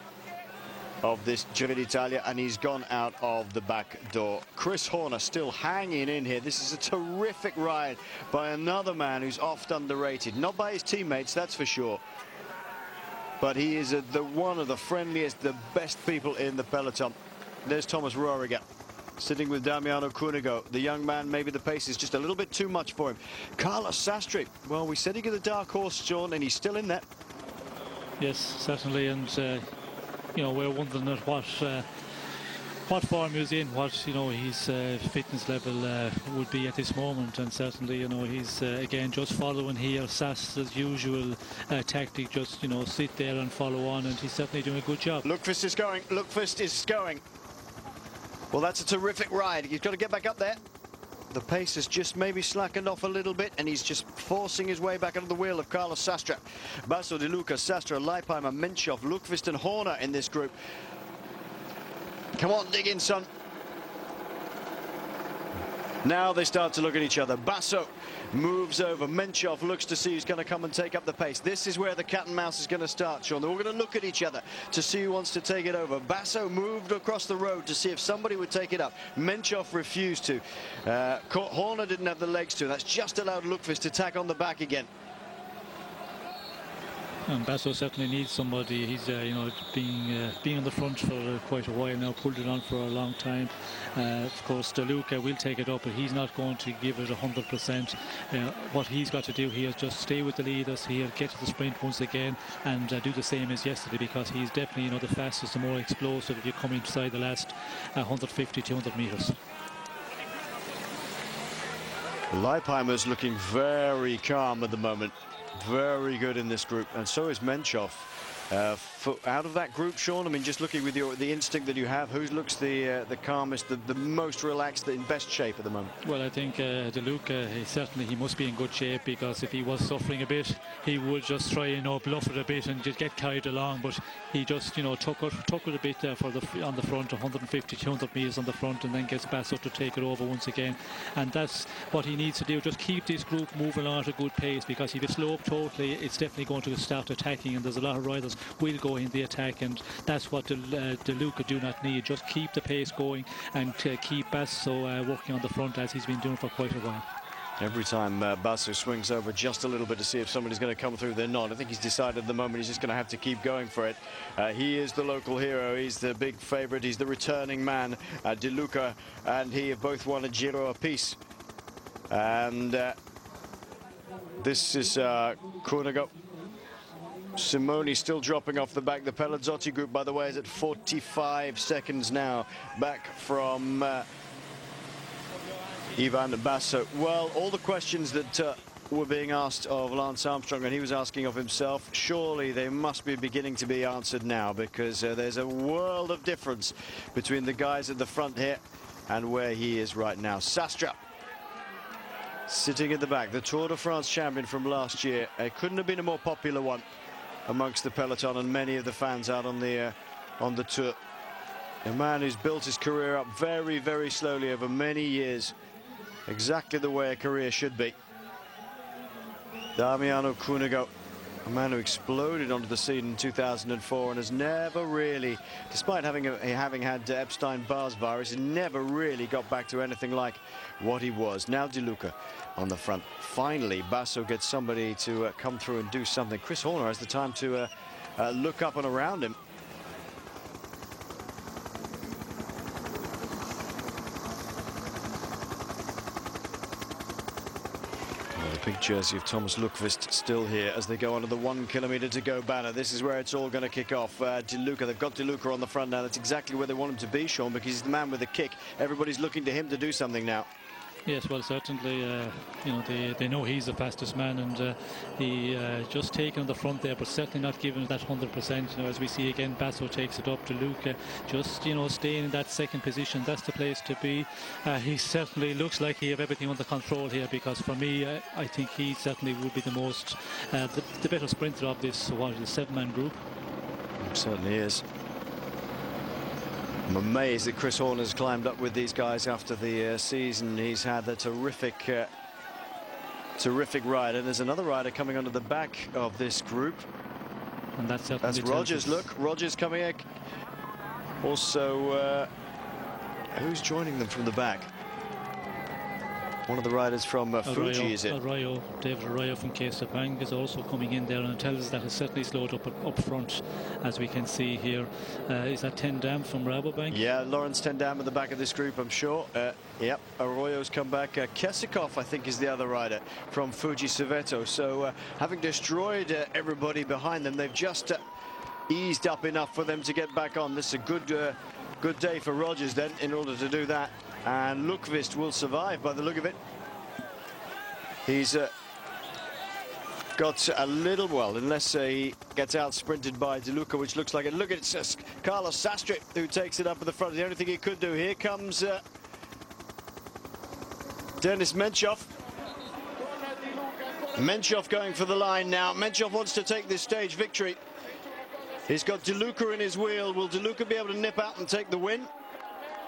of this Giro d'Italia, and he's gone out of the back door. Chris Horner still hanging in here. This is a terrific ride by another man who's oft underrated. Not by his teammates, that's for sure. but he is one of the friendliest, the best people in the peloton. There's Thomas Roriga sitting with Damiano Cunego. The young man, maybe the pace is just a little bit too much for him. Carlos Sastre, well, we said he got a dark horse, Sean, and he's still in there. Yes, certainly, and you know, we're wondering at what form he was in, what, you know, his fitness level would be at this moment, and certainly, you know, he's again just following here Sass's usual tactic, just, you know, sit there and follow on, and he's certainly doing a good job. Lundqvist is going. Lundqvist is going. Well, that's a terrific ride. He's got to get back up there. The pace has just maybe slackened off a little bit, and he's just forcing his way back under the wheel of Carlos Sastre. Basso, De Luca, Sastre, Leipheimer, Menchov, Lundqvist and Horner in this group. Come on, dig in, son. Now they start to look at each other. Basso moves over. Menchov looks to see who's going to come and take up the pace. This is where the cat and mouse is going to start, Sean. They're all going to look at each other to see who wants to take it over. Basso moved across the road to see if somebody would take it up. Menchov refused to. Horner didn't have the legs to. That's just allowed Lundqvist to tack on the back again. And Basso certainly needs somebody. He's you know, being on the front for quite a while now, pulled it on for a long time. Of course, De Luca will take it up, but he's not going to give it 100%. What he's got to do here is just stay with the leaders here, get to the sprint once again, and do the same as yesterday, because he's definitely, you know, the fastest, the more explosive if you come inside the last 150, 200 meters. Leipheimer's looking very calm at the moment. Very good in this group, and so is Menchov. Out of that group, Sean, I mean, just looking with the instinct that you have, who looks the calmest, the most relaxed, in best shape at the moment? Well, I think De Luca, he must be in good shape, because if he was suffering a bit, he would just try, you know, bluff it a bit and just get carried along. But he just, you know, took it a bit on the front, 150, 200 meters on the front, and then gets Basso to take it over once again. And that's what he needs to do. Just keep this group moving along at a good pace, because if you slow up totally, it's definitely going to start attacking, and there's a lot of riders will go in the attack, and that's what De Luca do not need. Just keep the pace going and keep Basso working on the front, as he's been doing for quite a while. Every time Basso swings over just a little bit to see if somebody's going to come through, they're not. I think he's decided at the moment he's just going to have to keep going for it. He is the local hero. He's the big favourite. He's the returning man. De Luca and he have both won a Giro apiece. And this is Cunego. Simoni still dropping off the back. The Pelazzotti group, by the way, is at 45 seconds now, back from Ivan Basso. Well, all the questions that were being asked of Lance Armstrong, and he was asking of himself, surely they must be beginning to be answered now, because there's a world of difference between the guys at the front here and where he is right now. Sastre sitting at the back, the Tour de France champion from last year. It couldn't have been a more popular one amongst the peloton and many of the fans out on the tour. A man who's built his career up very, very slowly over many years, exactly the way a career should be. Damiano Cunego, a man who exploded onto the scene in 2004 and has never really, despite having had Epstein-Barr's virus, he never really got back to anything like what he was. Now De Luca on the front. Finally, Basso gets somebody to come through and do something. Chris Horner has the time to look up and around him. The big jersey of Thomas Lundqvist still here as they go onto the 1 kilometre to go banner. This is where it's all going to kick off. De Luca, they've got De Luca on the front now. That's exactly where they want him to be, Sean, because he's the man with the kick. Everybody's looking to him to do something now. Yes, well, certainly, you know, they know he's the fastest man, and he just taken the front there, but certainly not giving that 100%. You know, as we see again, Basso takes it up to Luca, just, you know, staying in that second position. That's the place to be. He certainly looks like he have everything under control here, because for me, I think he certainly would be the most, the better sprinter of this, the 7-man group. It certainly is. I'm amazed that Chris Horner's climbed up with these guys after the season he's had. A terrific ride. And there's another rider coming onto the back of this group. And that's Rogers. Look, Rogers coming in. Also, who's joining them from the back? One of the riders from Fuji, is it? Arroyo, David Arroyo from K-Sepang is also coming in there, and it tells us that it's certainly slowed up front, as we can see here. Is that Tendam from Rabobank? Yeah, Lawrence Tendam at the back of this group, I'm sure. Yep, Arroyo's come back. Kesikov, I think, is the other rider from Fuji Soveto. So having destroyed everybody behind them, they've just eased up enough for them to get back on. This is a good day for Rogers then, in order to do that. And Lukvist will survive by the look of it. He's got a little, well, unless he gets out sprinted by De Luca, which looks like it. Look at it, it's Carlos Sastre who takes it up at the front. The only thing he could do. Here comes Denis Menchov. Menchov going for the line now. Menchov wants to take this stage victory. He's got De Luca in his wheel. Will De Luca be able to nip out and take the win?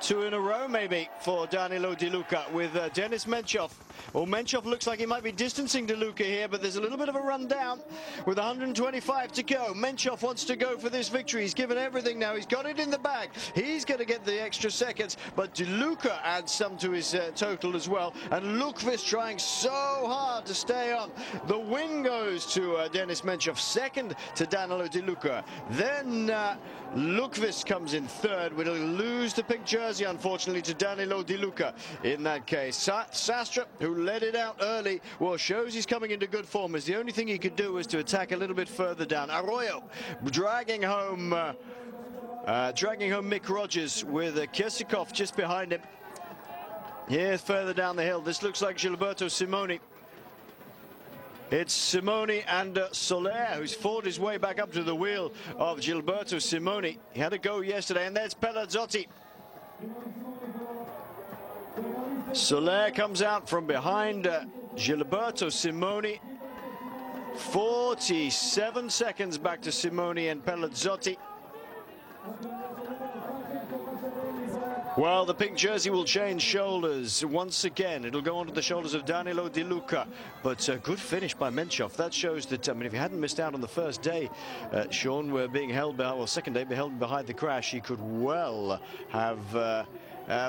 2 in a row maybe for Danilo De Luca with Denis Menchov. Well, Menchov looks like he might be distancing De Luca here, but there's a little bit of a run down with 125 to go. Menchov wants to go for this victory. He's given everything now. He's got it in the bag. He's going to get the extra seconds, but De Luca adds some to his total as well. And Lukvist trying so hard to stay on. The win goes to Denis Menchov, second to Danilo De Luca. Then Lukvist comes in third. We'll lose the pink jersey, unfortunately, to Danilo De Luca in that case. Sastre, who led it out early, well, shows he's coming into good form, as the only thing he could do was to attack a little bit further down. Arroyo dragging home Mick Rogers with Kesikov just behind him. Here further down the hill, this looks like Gilberto Simoni. It's Simoni and Soler, who's fought his way back up to the wheel of Gilberto Simoni. He had a go yesterday, and there's Pelazzotti. Soler comes out from behind Gilberto Simoni. 47 seconds back to Simoni and Pelazzotti. Well, the pink jersey will change shoulders once again. It'll go onto the shoulders of Danilo De Luca. But a good finish by Menchov. That shows that, I mean, if he hadn't missed out on the first day, Sean, were being held behind, well, second day, held behind the crash, he could well have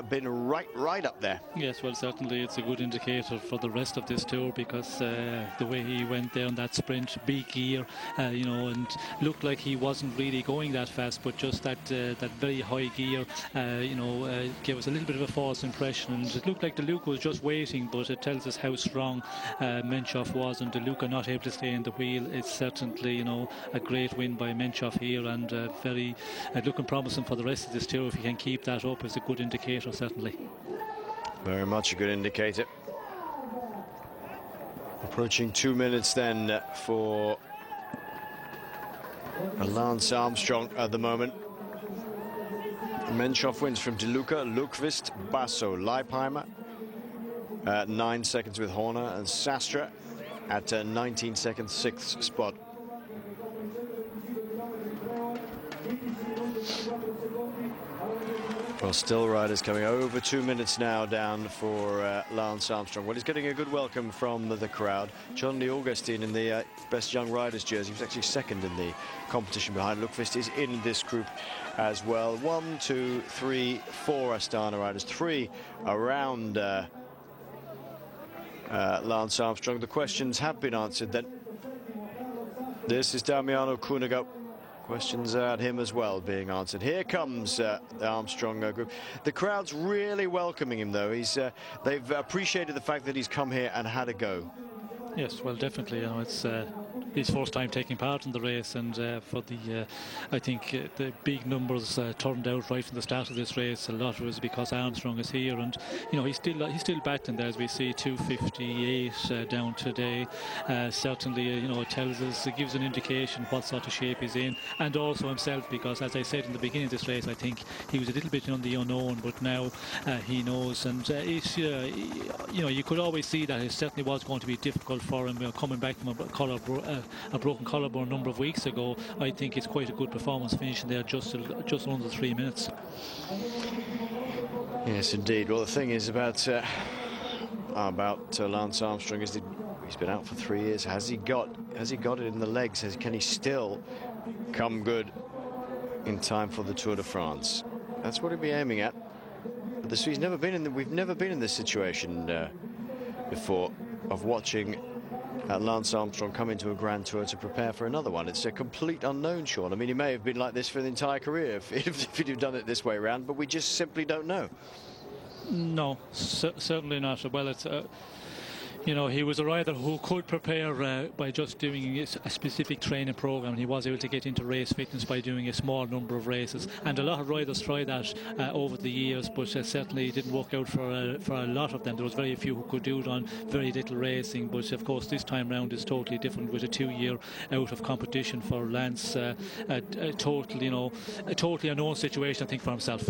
been right up there. Yes, well, certainly it's a good indicator for the rest of this tour, because the way he went there on that sprint, big gear, you know, and looked like he wasn't really going that fast, but just that very high gear, you know, gave us a little bit of a false impression, and it looked like De Luca was just waiting, but it tells us how strong Menchov was, and De Luca not able to stay in the wheel. It's certainly, you know, a great win by Menchov here, and very looking promising for the rest of this tour. If he can keep that up, it's a good indicator. Certainly. Very much a good indicator. Approaching 2 minutes then for Lance Armstrong at the moment. Menchov wins from De Luca, Lukvist, Basso, Leipheimer. 9 seconds with Horner, and Sastre at 19 seconds, 6th spot. Well, still riders coming over 2 minutes now down for Lance Armstrong. Well, he's getting a good welcome from the crowd. John Lee Augustine in the Best Young Riders jersey. He was actually second in the competition behind. Lukvist is in this group as well. 1, 2, 3, 4 Astana riders. 3 around Lance Armstrong. The questions have been answered then. This is Damiano Cunego. Questions at him as well being answered. Here comes the Armstrong group. The crowd's really welcoming him, though. They've appreciated the fact that he's come here and had a go. Yes, well, definitely. You know, it's his first time taking part in the race, and for the I think the big numbers turned out right from the start of this race. A lot of it was because Armstrong is here, and you know, he's still battling there, as we see 2:58 down today. Certainly, you know, it tells us, it gives an indication what sort of shape he's in, and also himself, because as I said in the beginning of this race, I think he was a little bit on the unknown, but now he knows, and it's you know, you could always see that it certainly was going to be difficult for him coming back from a broken collarbone a number of weeks ago. I think it's quite a good performance, finishing there just under 3 minutes. Yes, indeed. Well, the thing is about Lance Armstrong is that he's been out for 3 years. Has he got it in the legs? Can he still come good in time for the Tour de France? That's what he'd be aiming at. But we've never been in this situation before of watching Lance Armstrong come into a Grand Tour to prepare for another one. It's a complete unknown, Sean. I mean, he may have been like this for the entire career if he'd have done it this way around, but we just simply don't know. No, certainly not. Well, it's you know, he was a rider who could prepare by just doing a specific training program, and he was able to get into race fitness by doing a small number of races. And a lot of riders tried that over the years, but certainly didn't work out for a lot of them. There was very few who could do it on very little racing. But of course, this time round is totally different with a 2-year out of competition for Lance. A totally unknown situation, I think, for himself.